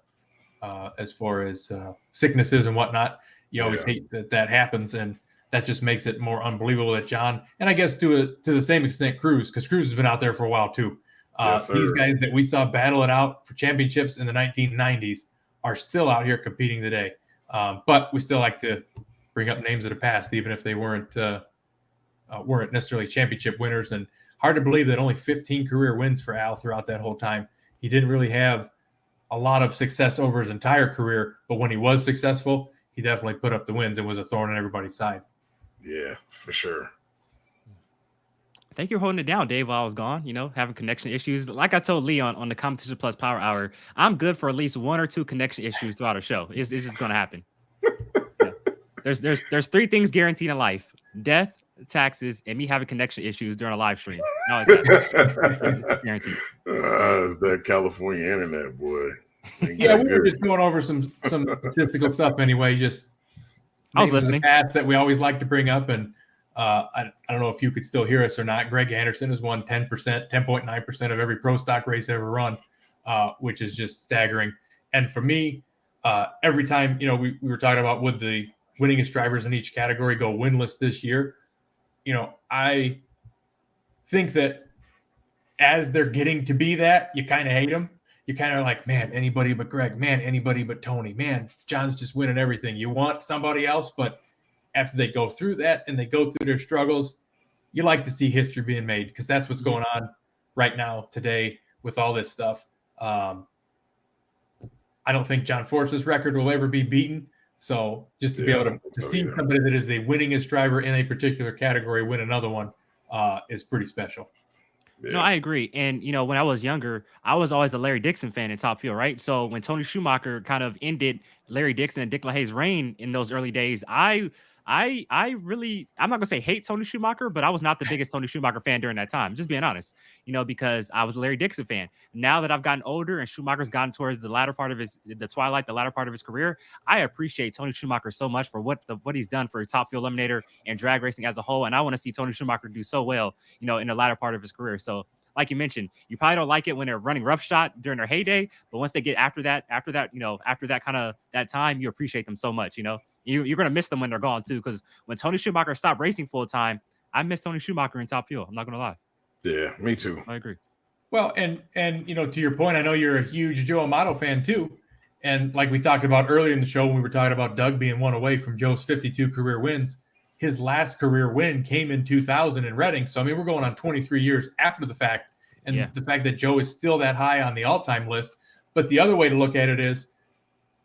as far as sicknesses and whatnot, you always hate that happens, and that just makes it more unbelievable that John, and I guess to the same extent Cruz, because Cruz has been out there for a while too. These guys that we saw battle it out for championships in the 1990s are still out here competing today. But we still like to bring up names of the past, even if they weren't necessarily championship winners. And hard to believe that only 15 career wins for Al throughout that whole time. He didn't really have a lot of success over his entire career, but when he was successful, he definitely put up the wins and was a thorn on everybody's side. Yeah, for sure. Thank you for holding it down, Dave, while I was gone, having connection issues. Like I told Lee on the Competition Plus Power Hour, I'm good for at least 1 or 2 connection issues throughout a show. It's just going to happen. Yeah. There's 3 things guaranteed in life: death, taxes, and me having connection issues during a live stream. No, it's guaranteed. It's that California internet, boy. Yeah, we were just going over some statistical stuff anyway. Just I was listening. Past that we always like to bring up, and I don't know if you could still hear us or not. Greg Anderson has won 10.9% of every pro stock race ever run, which is just staggering. And for me, every time, we were talking about would the winningest drivers in each category go winless this year. I think that as they're getting to be that, you kind of hate them. You're kind of like, man, anybody but Greg, man, anybody but Tony, man, John's just winning everything. You want somebody else, but after they go through that and they go through their struggles, you like to see history being made, because that's what's going on right now today with all this stuff. I don't think John Force's record will ever be beaten. So just to be able to see somebody that is the winningest driver in a particular category win another one is pretty special. Yeah. No, I agree. And, when I was younger, I was always a Larry Dixon fan in Top Fuel, right? So when Tony Schumacher kind of ended Larry Dixon and Dick LaHaye's reign in those early days, I'm not gonna say hate Tony Schumacher, but I was not the biggest Tony Schumacher fan during that time, just being honest, because I was a Larry Dixon fan. Now that I've gotten older and Schumacher's gotten towards the latter part of his career, I appreciate Tony Schumacher so much for what he's done for Top Fuel Eliminator and drag racing as a whole. And I want to see Tony Schumacher do so well, in the latter part of his career. So like you mentioned, you probably don't like it when they're running roughshod during their heyday, but once they get after that kind of that time, you appreciate them so much, You're going to miss them when they're gone, too, because when Tony Schumacher stopped racing full time, I miss Tony Schumacher in Top Fuel. I'm not going to lie. Yeah, me too. I agree. Well, and to your point, I know you're a huge Joe Amato fan, too. And like we talked about earlier in the show, when we were talking about Doug being one away from Joe's 52 career wins, his last career win came in 2000 in Reading. So, we're going on 23 years after the fact. And the fact that Joe is still that high on the all-time list. But the other way to look at it is,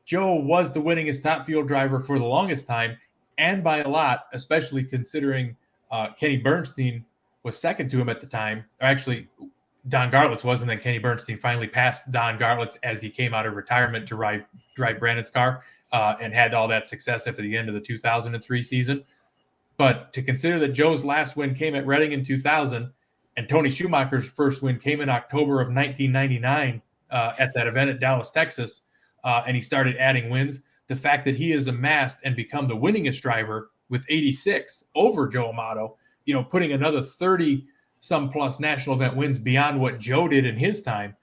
Joe was the winningest Top Fuel driver for the longest time, and by a lot, especially considering Kenny Bernstein was second to him at the time. Or actually, Don Garlits was, and then Kenny Bernstein finally passed Don Garlits as he came out of retirement to drive Brandon's car and had all that success after the end of the 2003 season. But to consider that Joe's last win came at Reading in 2000, and Tony Schumacher's first win came in October of 1999 at that event at Dallas, Texas, and he started adding wins. The fact that he has amassed and become the winningest driver with 86 over Joe Amato, putting another 30-some plus national event wins beyond what Joe did in his time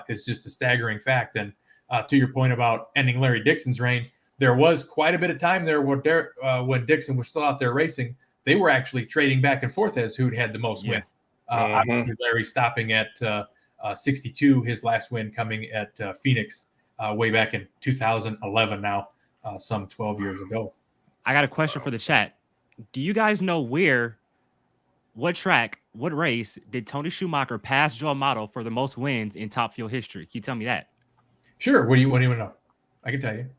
is just a staggering fact. And to your point about ending Larry Dixon's reign, there was quite a bit of time there when Dixon was still out there racing. They were actually trading back and forth as who'd had the most win. Obviously Larry stopping at 62, his last win coming at Phoenix way back in 2011 now, some 12 years ago. I got a question for the chat. Do you guys know what track, what race did Tony Schumacher pass Joe Amato for the most wins in Top Fuel history? Can you tell me that? Sure. What do you want to know? I can tell you.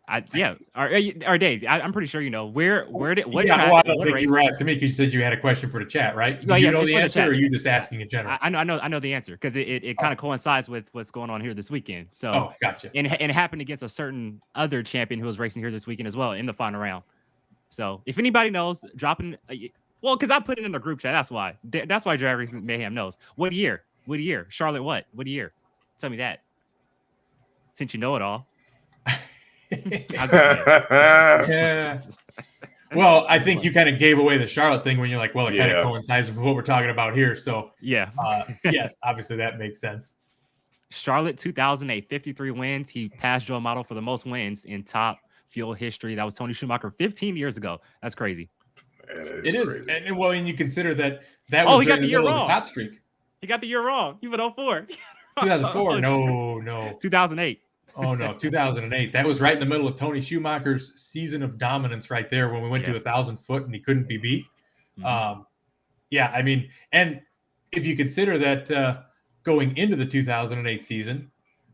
Or Dave, I'm pretty sure you know what track, I don't think you were asking me because you said you had a question for the chat, right? Do you know the answer, or are you just asking in general? I know the answer because it kind of coincides with what's going on here this weekend. So, gotcha. And it happened against a certain other champion who was racing here this weekend as well in the final round. So, if anybody knows, dropping because I put it in the group chat. That's why Drag Racing Mayhem knows. What year? Charlotte, what year? Tell me that. Since you know it all. Yeah. Well, I think you kind of gave away the Charlotte thing when you're like, well, it kind Yeah. of coincides with what we're talking about here. So, Yeah. Yes, obviously that makes sense. Charlotte 2008, 53 wins. He passed Joe Model for the most wins in Top Fuel history. That was Tony Schumacher 15 years ago. That's crazy. It is. And well, and you consider that Oh, was he got during the the year middle of his wrong. hot streak. He got the year wrong. He went 04. 2004. No. 2008. Oh, no. 2008. That was right in the middle of Tony Schumacher's season of dominance right there when we went to 1,000 foot and he couldn't be beat. Yeah, I mean, and if you consider that going into the 2008 season,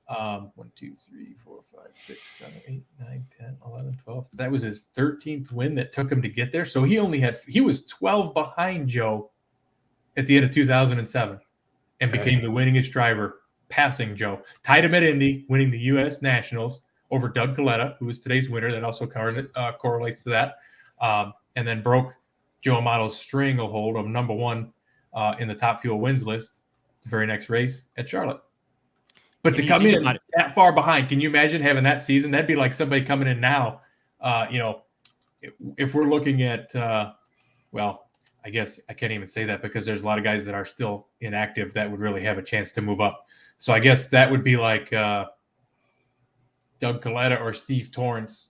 1, 2, 3, 4, 5, 6, 7, 8, 9, 10, 11, 12. That was his 13th win that took him to get there. So he was 12 behind Joe at the end of 2007 and became the winningest driver, passing Joe. Tied him at Indy, winning the U.S. Nationals over Doug Kalitta, who was today's winner. That also correlates to that. And then broke Joe Amato's stranglehold of number one in the Top Fuel wins list the very next race at Charlotte. But to come in that far behind, can you imagine having that season? That'd be like somebody coming in now. If we're looking at, well, I guess I can't even say that because there's a lot of guys that are still inactive that would really have a chance to move up. So I guess that would be like Doug Kalitta or Steve Torrance.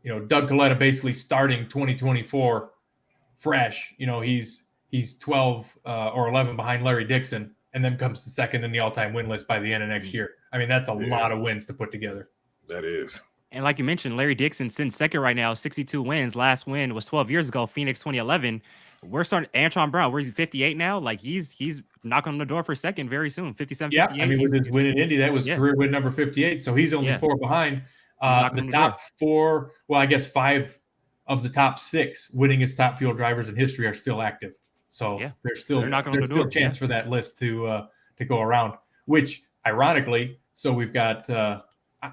Doug Kalitta basically starting 2024 fresh. He's 12 or 11 behind Larry Dixon, and then comes to second in the all-time win list by the end of next year. I mean, that's a lot of wins to put together. That is. And like you mentioned, Larry Dixon sitting second right now, 62 wins. Last win was 12 years ago, Phoenix 2011. We're starting Antron Brown. Where's he, 58 now? Like he's knocking on the door for second very soon, 57, Yeah, 58. I mean, with his win in Indy, that was career win number 58. So he's only 4 behind. The top 4, well, I guess 5 of the top 6 winningest Top Fuel drivers in history are still active. So there's still a chance for that list to go around, which ironically, so we've got,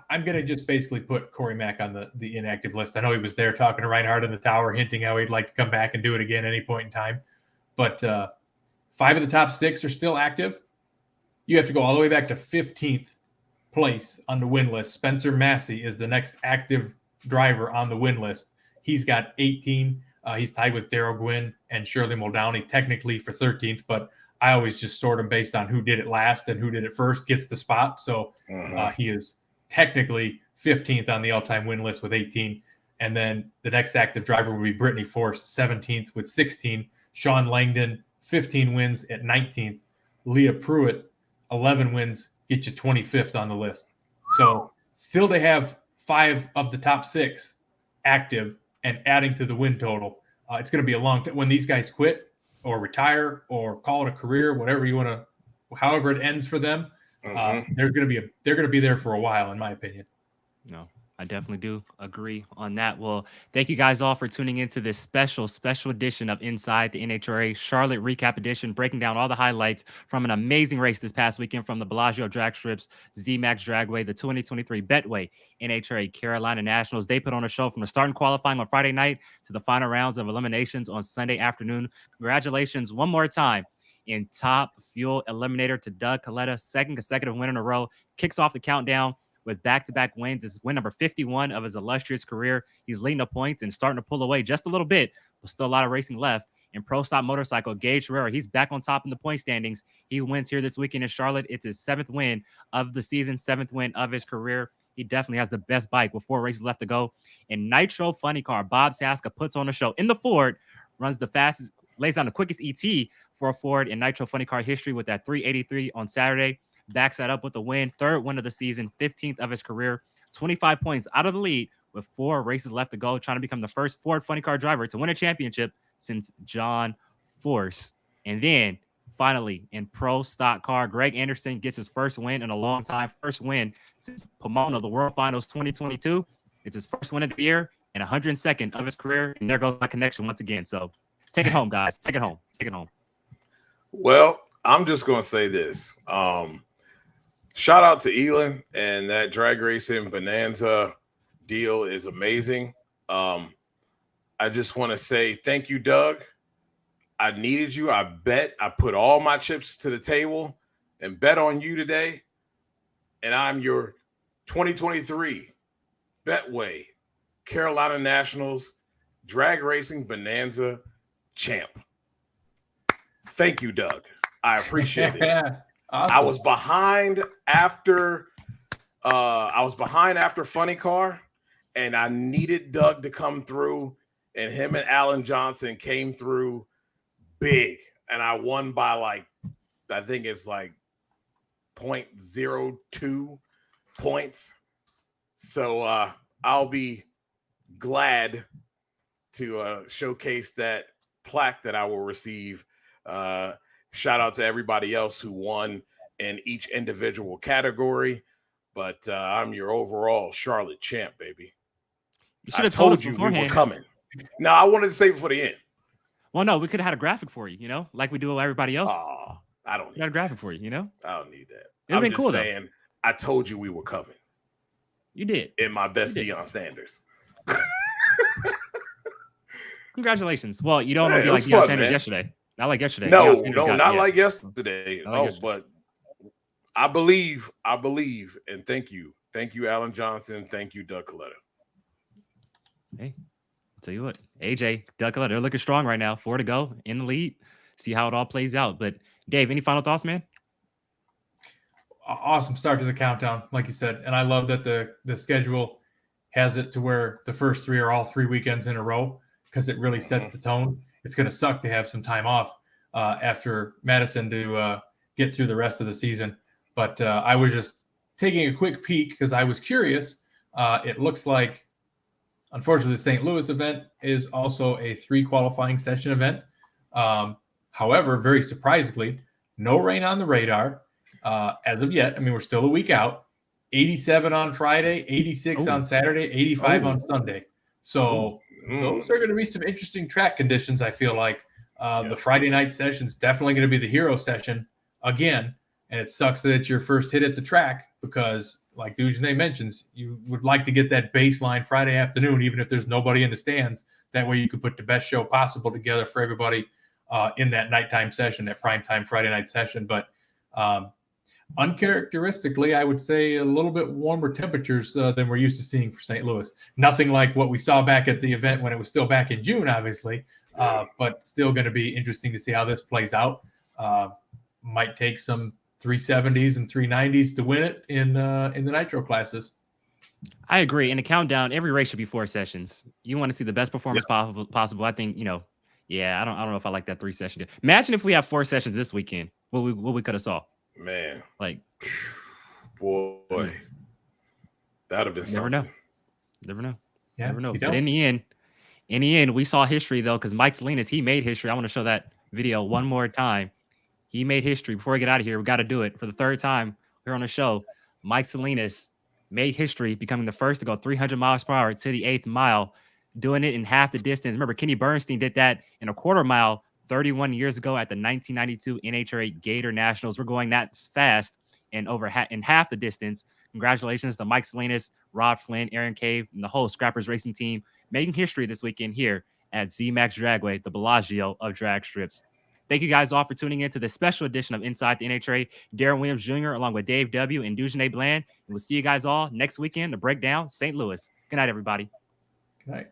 I'm going to just basically put Corey Mack on the inactive list. I know he was there talking to Reinhardt in the tower, hinting how he'd like to come back and do it again any point in time. But 5 of the top 6 are still active. You have to go all the way back to 15th place on the win list. Spencer Massey is the next active driver on the win list. He's got 18. He's tied with Darrell Gwynn and Shirley Muldowney technically for 13th, but I always just sort them based on who did it last and who did it first gets the spot. So he is technically 15th on the all-time win list with 18. And then the next active driver would be Brittany Force, 17th with 16. Sean Langdon, 15 wins at 19th. Leah Pruitt, 11 wins, get you 25th on the list. So still they have 5 of the top 6 active and adding to the win total. It's going to be a long time. When these guys quit or retire or call it a career, whatever you want to, however it ends for them, they're going to be there for a while, in my opinion. No, I definitely do agree on that. Well, thank you guys all for tuning into this special edition of Inside the NHRA Charlotte Recap Edition, breaking down all the highlights from an amazing race this past weekend from the Bellagio Drag Strips, Z-Max Dragway, the 2023 Betway NHRA Carolina Nationals. They put on a show from the start and qualifying on Friday night to the final rounds of eliminations on Sunday afternoon. Congratulations one more time in Top Fuel Eliminator to Doug Kalitta, second consecutive win in a row, kicks off the countdown with back-to-back wins. This is win number 51 of his illustrious career. He's leading the points and starting to pull away just a little bit, but still a lot of racing left. In Pro Stop Motorcycle, Gage Herrera, he's back on top in the point standings. He wins here this weekend in Charlotte. It's his 7th win of the season, 7th win of his career. He definitely has the best bike with 4 races left to go. In Nitro Funny Car, Bob Tasca puts on a show in the Ford, runs the fastest, lays down the quickest ET for a Ford in Nitro Funny Car history with that 383 on Saturday. Backs that up with a win, 3rd win of the season, 15th of his career, 25 points out of the lead with 4 races left to go, trying to become the first Ford Funny Car driver to win a championship since John Force. And then finally in Pro Stock Car, Greg Anderson gets his first win in a long time, first win since Pomona, the World Finals 2022. It's his first win of the year and 102nd of his career. And there goes my connection once again. So take it home, guys. Take it home. Take it home. Well, I'm just going to say this. Shout out to Elon, and that drag racing bonanza deal is amazing. I just want to say thank you, Doug. I needed you. I put all my chips to the table and bet on you today. And I'm your 2023 Betway Carolina Nationals Drag Racing Bonanza champ. Thank you, Doug. I appreciate it. Awesome. I was behind after Funny Car, and I needed Doug to come through, and him and Alan Johnson came through big, and I won by like, I think it's like 0.02 points. So I'll be glad to showcase that plaque that I will receive. Shout out to everybody else who won in each individual category, but I'm your overall Charlotte champ, baby. You should have told us beforehand. We were coming. No, I wanted to save it for the end. Well, no, we could have had a graphic for you, you know, like we do with everybody else. Oh, I don't need a graphic for you, you know? I don't need that. It'd been cool, saying, though. I told you we were coming. You did. In my best Deion Sanders. Congratulations. Well, you don't want to be like Deion Sanders yesterday. Not like yesterday. No, not like yesterday. But I believe, and thank you. Thank you, Alan Johnson. Thank you, Doug Kalitta. Hey, I'll tell you what, AJ, Doug Kalitta, they're looking strong right now. 4 to go in the lead. See how it all plays out. But Dave, any final thoughts, man? Awesome start to the countdown, like you said. And I love that the schedule has it to where the first 3 are all 3 weekends in a row, because it really sets the tone. It's going to suck to have some time off after Madison to get through the rest of the season. But I was just taking a quick peek because I was curious. It looks like, unfortunately, the St. Louis event is also a 3 qualifying session event. However, very surprisingly, no rain on the radar as of yet. I mean, we're still a week out. 87 on Friday, 86 on Saturday, 85 on Sunday. So those are going to be some interesting track conditions, I feel like. The Friday night session is definitely going to be the hero session again. And it sucks that it's your first hit at the track because, like Dujanay mentions, you would like to get that baseline Friday afternoon, even if there's nobody in the stands. That way you could put the best show possible together for everybody in that nighttime session, that primetime Friday night session. But uncharacteristically, I would say a little bit warmer temperatures than we're used to seeing for St. Louis. Nothing like what we saw back at the event when it was still back in June, obviously, but still going to be interesting to see how this plays out. Might take some 370s and 390s to win it in the nitro classes. I agree. In the countdown, every race should be 4 sessions. You want to see the best performance possible. I think, I don't know if I like that 3 session. Imagine if we have 4 sessions this weekend. What we could have saw. Man, like, boy, that'd have been something. Never know. Yeah, never know. But in the end, we saw history though, because Mike Salinas, he made history. I want to show that video one more time. He made history. Before we get out of here, we got to do it for the 3rd time here on the show. Mike Salinas made history, becoming the first to go 300 miles per hour to the 8th mile, doing it in half the distance. Remember, Kenny Bernstein did that in a quarter mile 31 years ago at the 1992 NHRA Gator Nationals. We're going that fast and in half the distance. Congratulations to Mike Salinas, Rod Flynn, Aaron Cave, and the whole Scrappers Racing team making history this weekend here at ZMAX Dragway, the Bellagio of drag strips. Thank you guys all for tuning in to this special edition of Inside the NHRA. Darren Williams Jr. along with Dave W. and Dujanay Bland. And we'll see you guys all next weekend to break down St. Louis. Good night, everybody. Good night.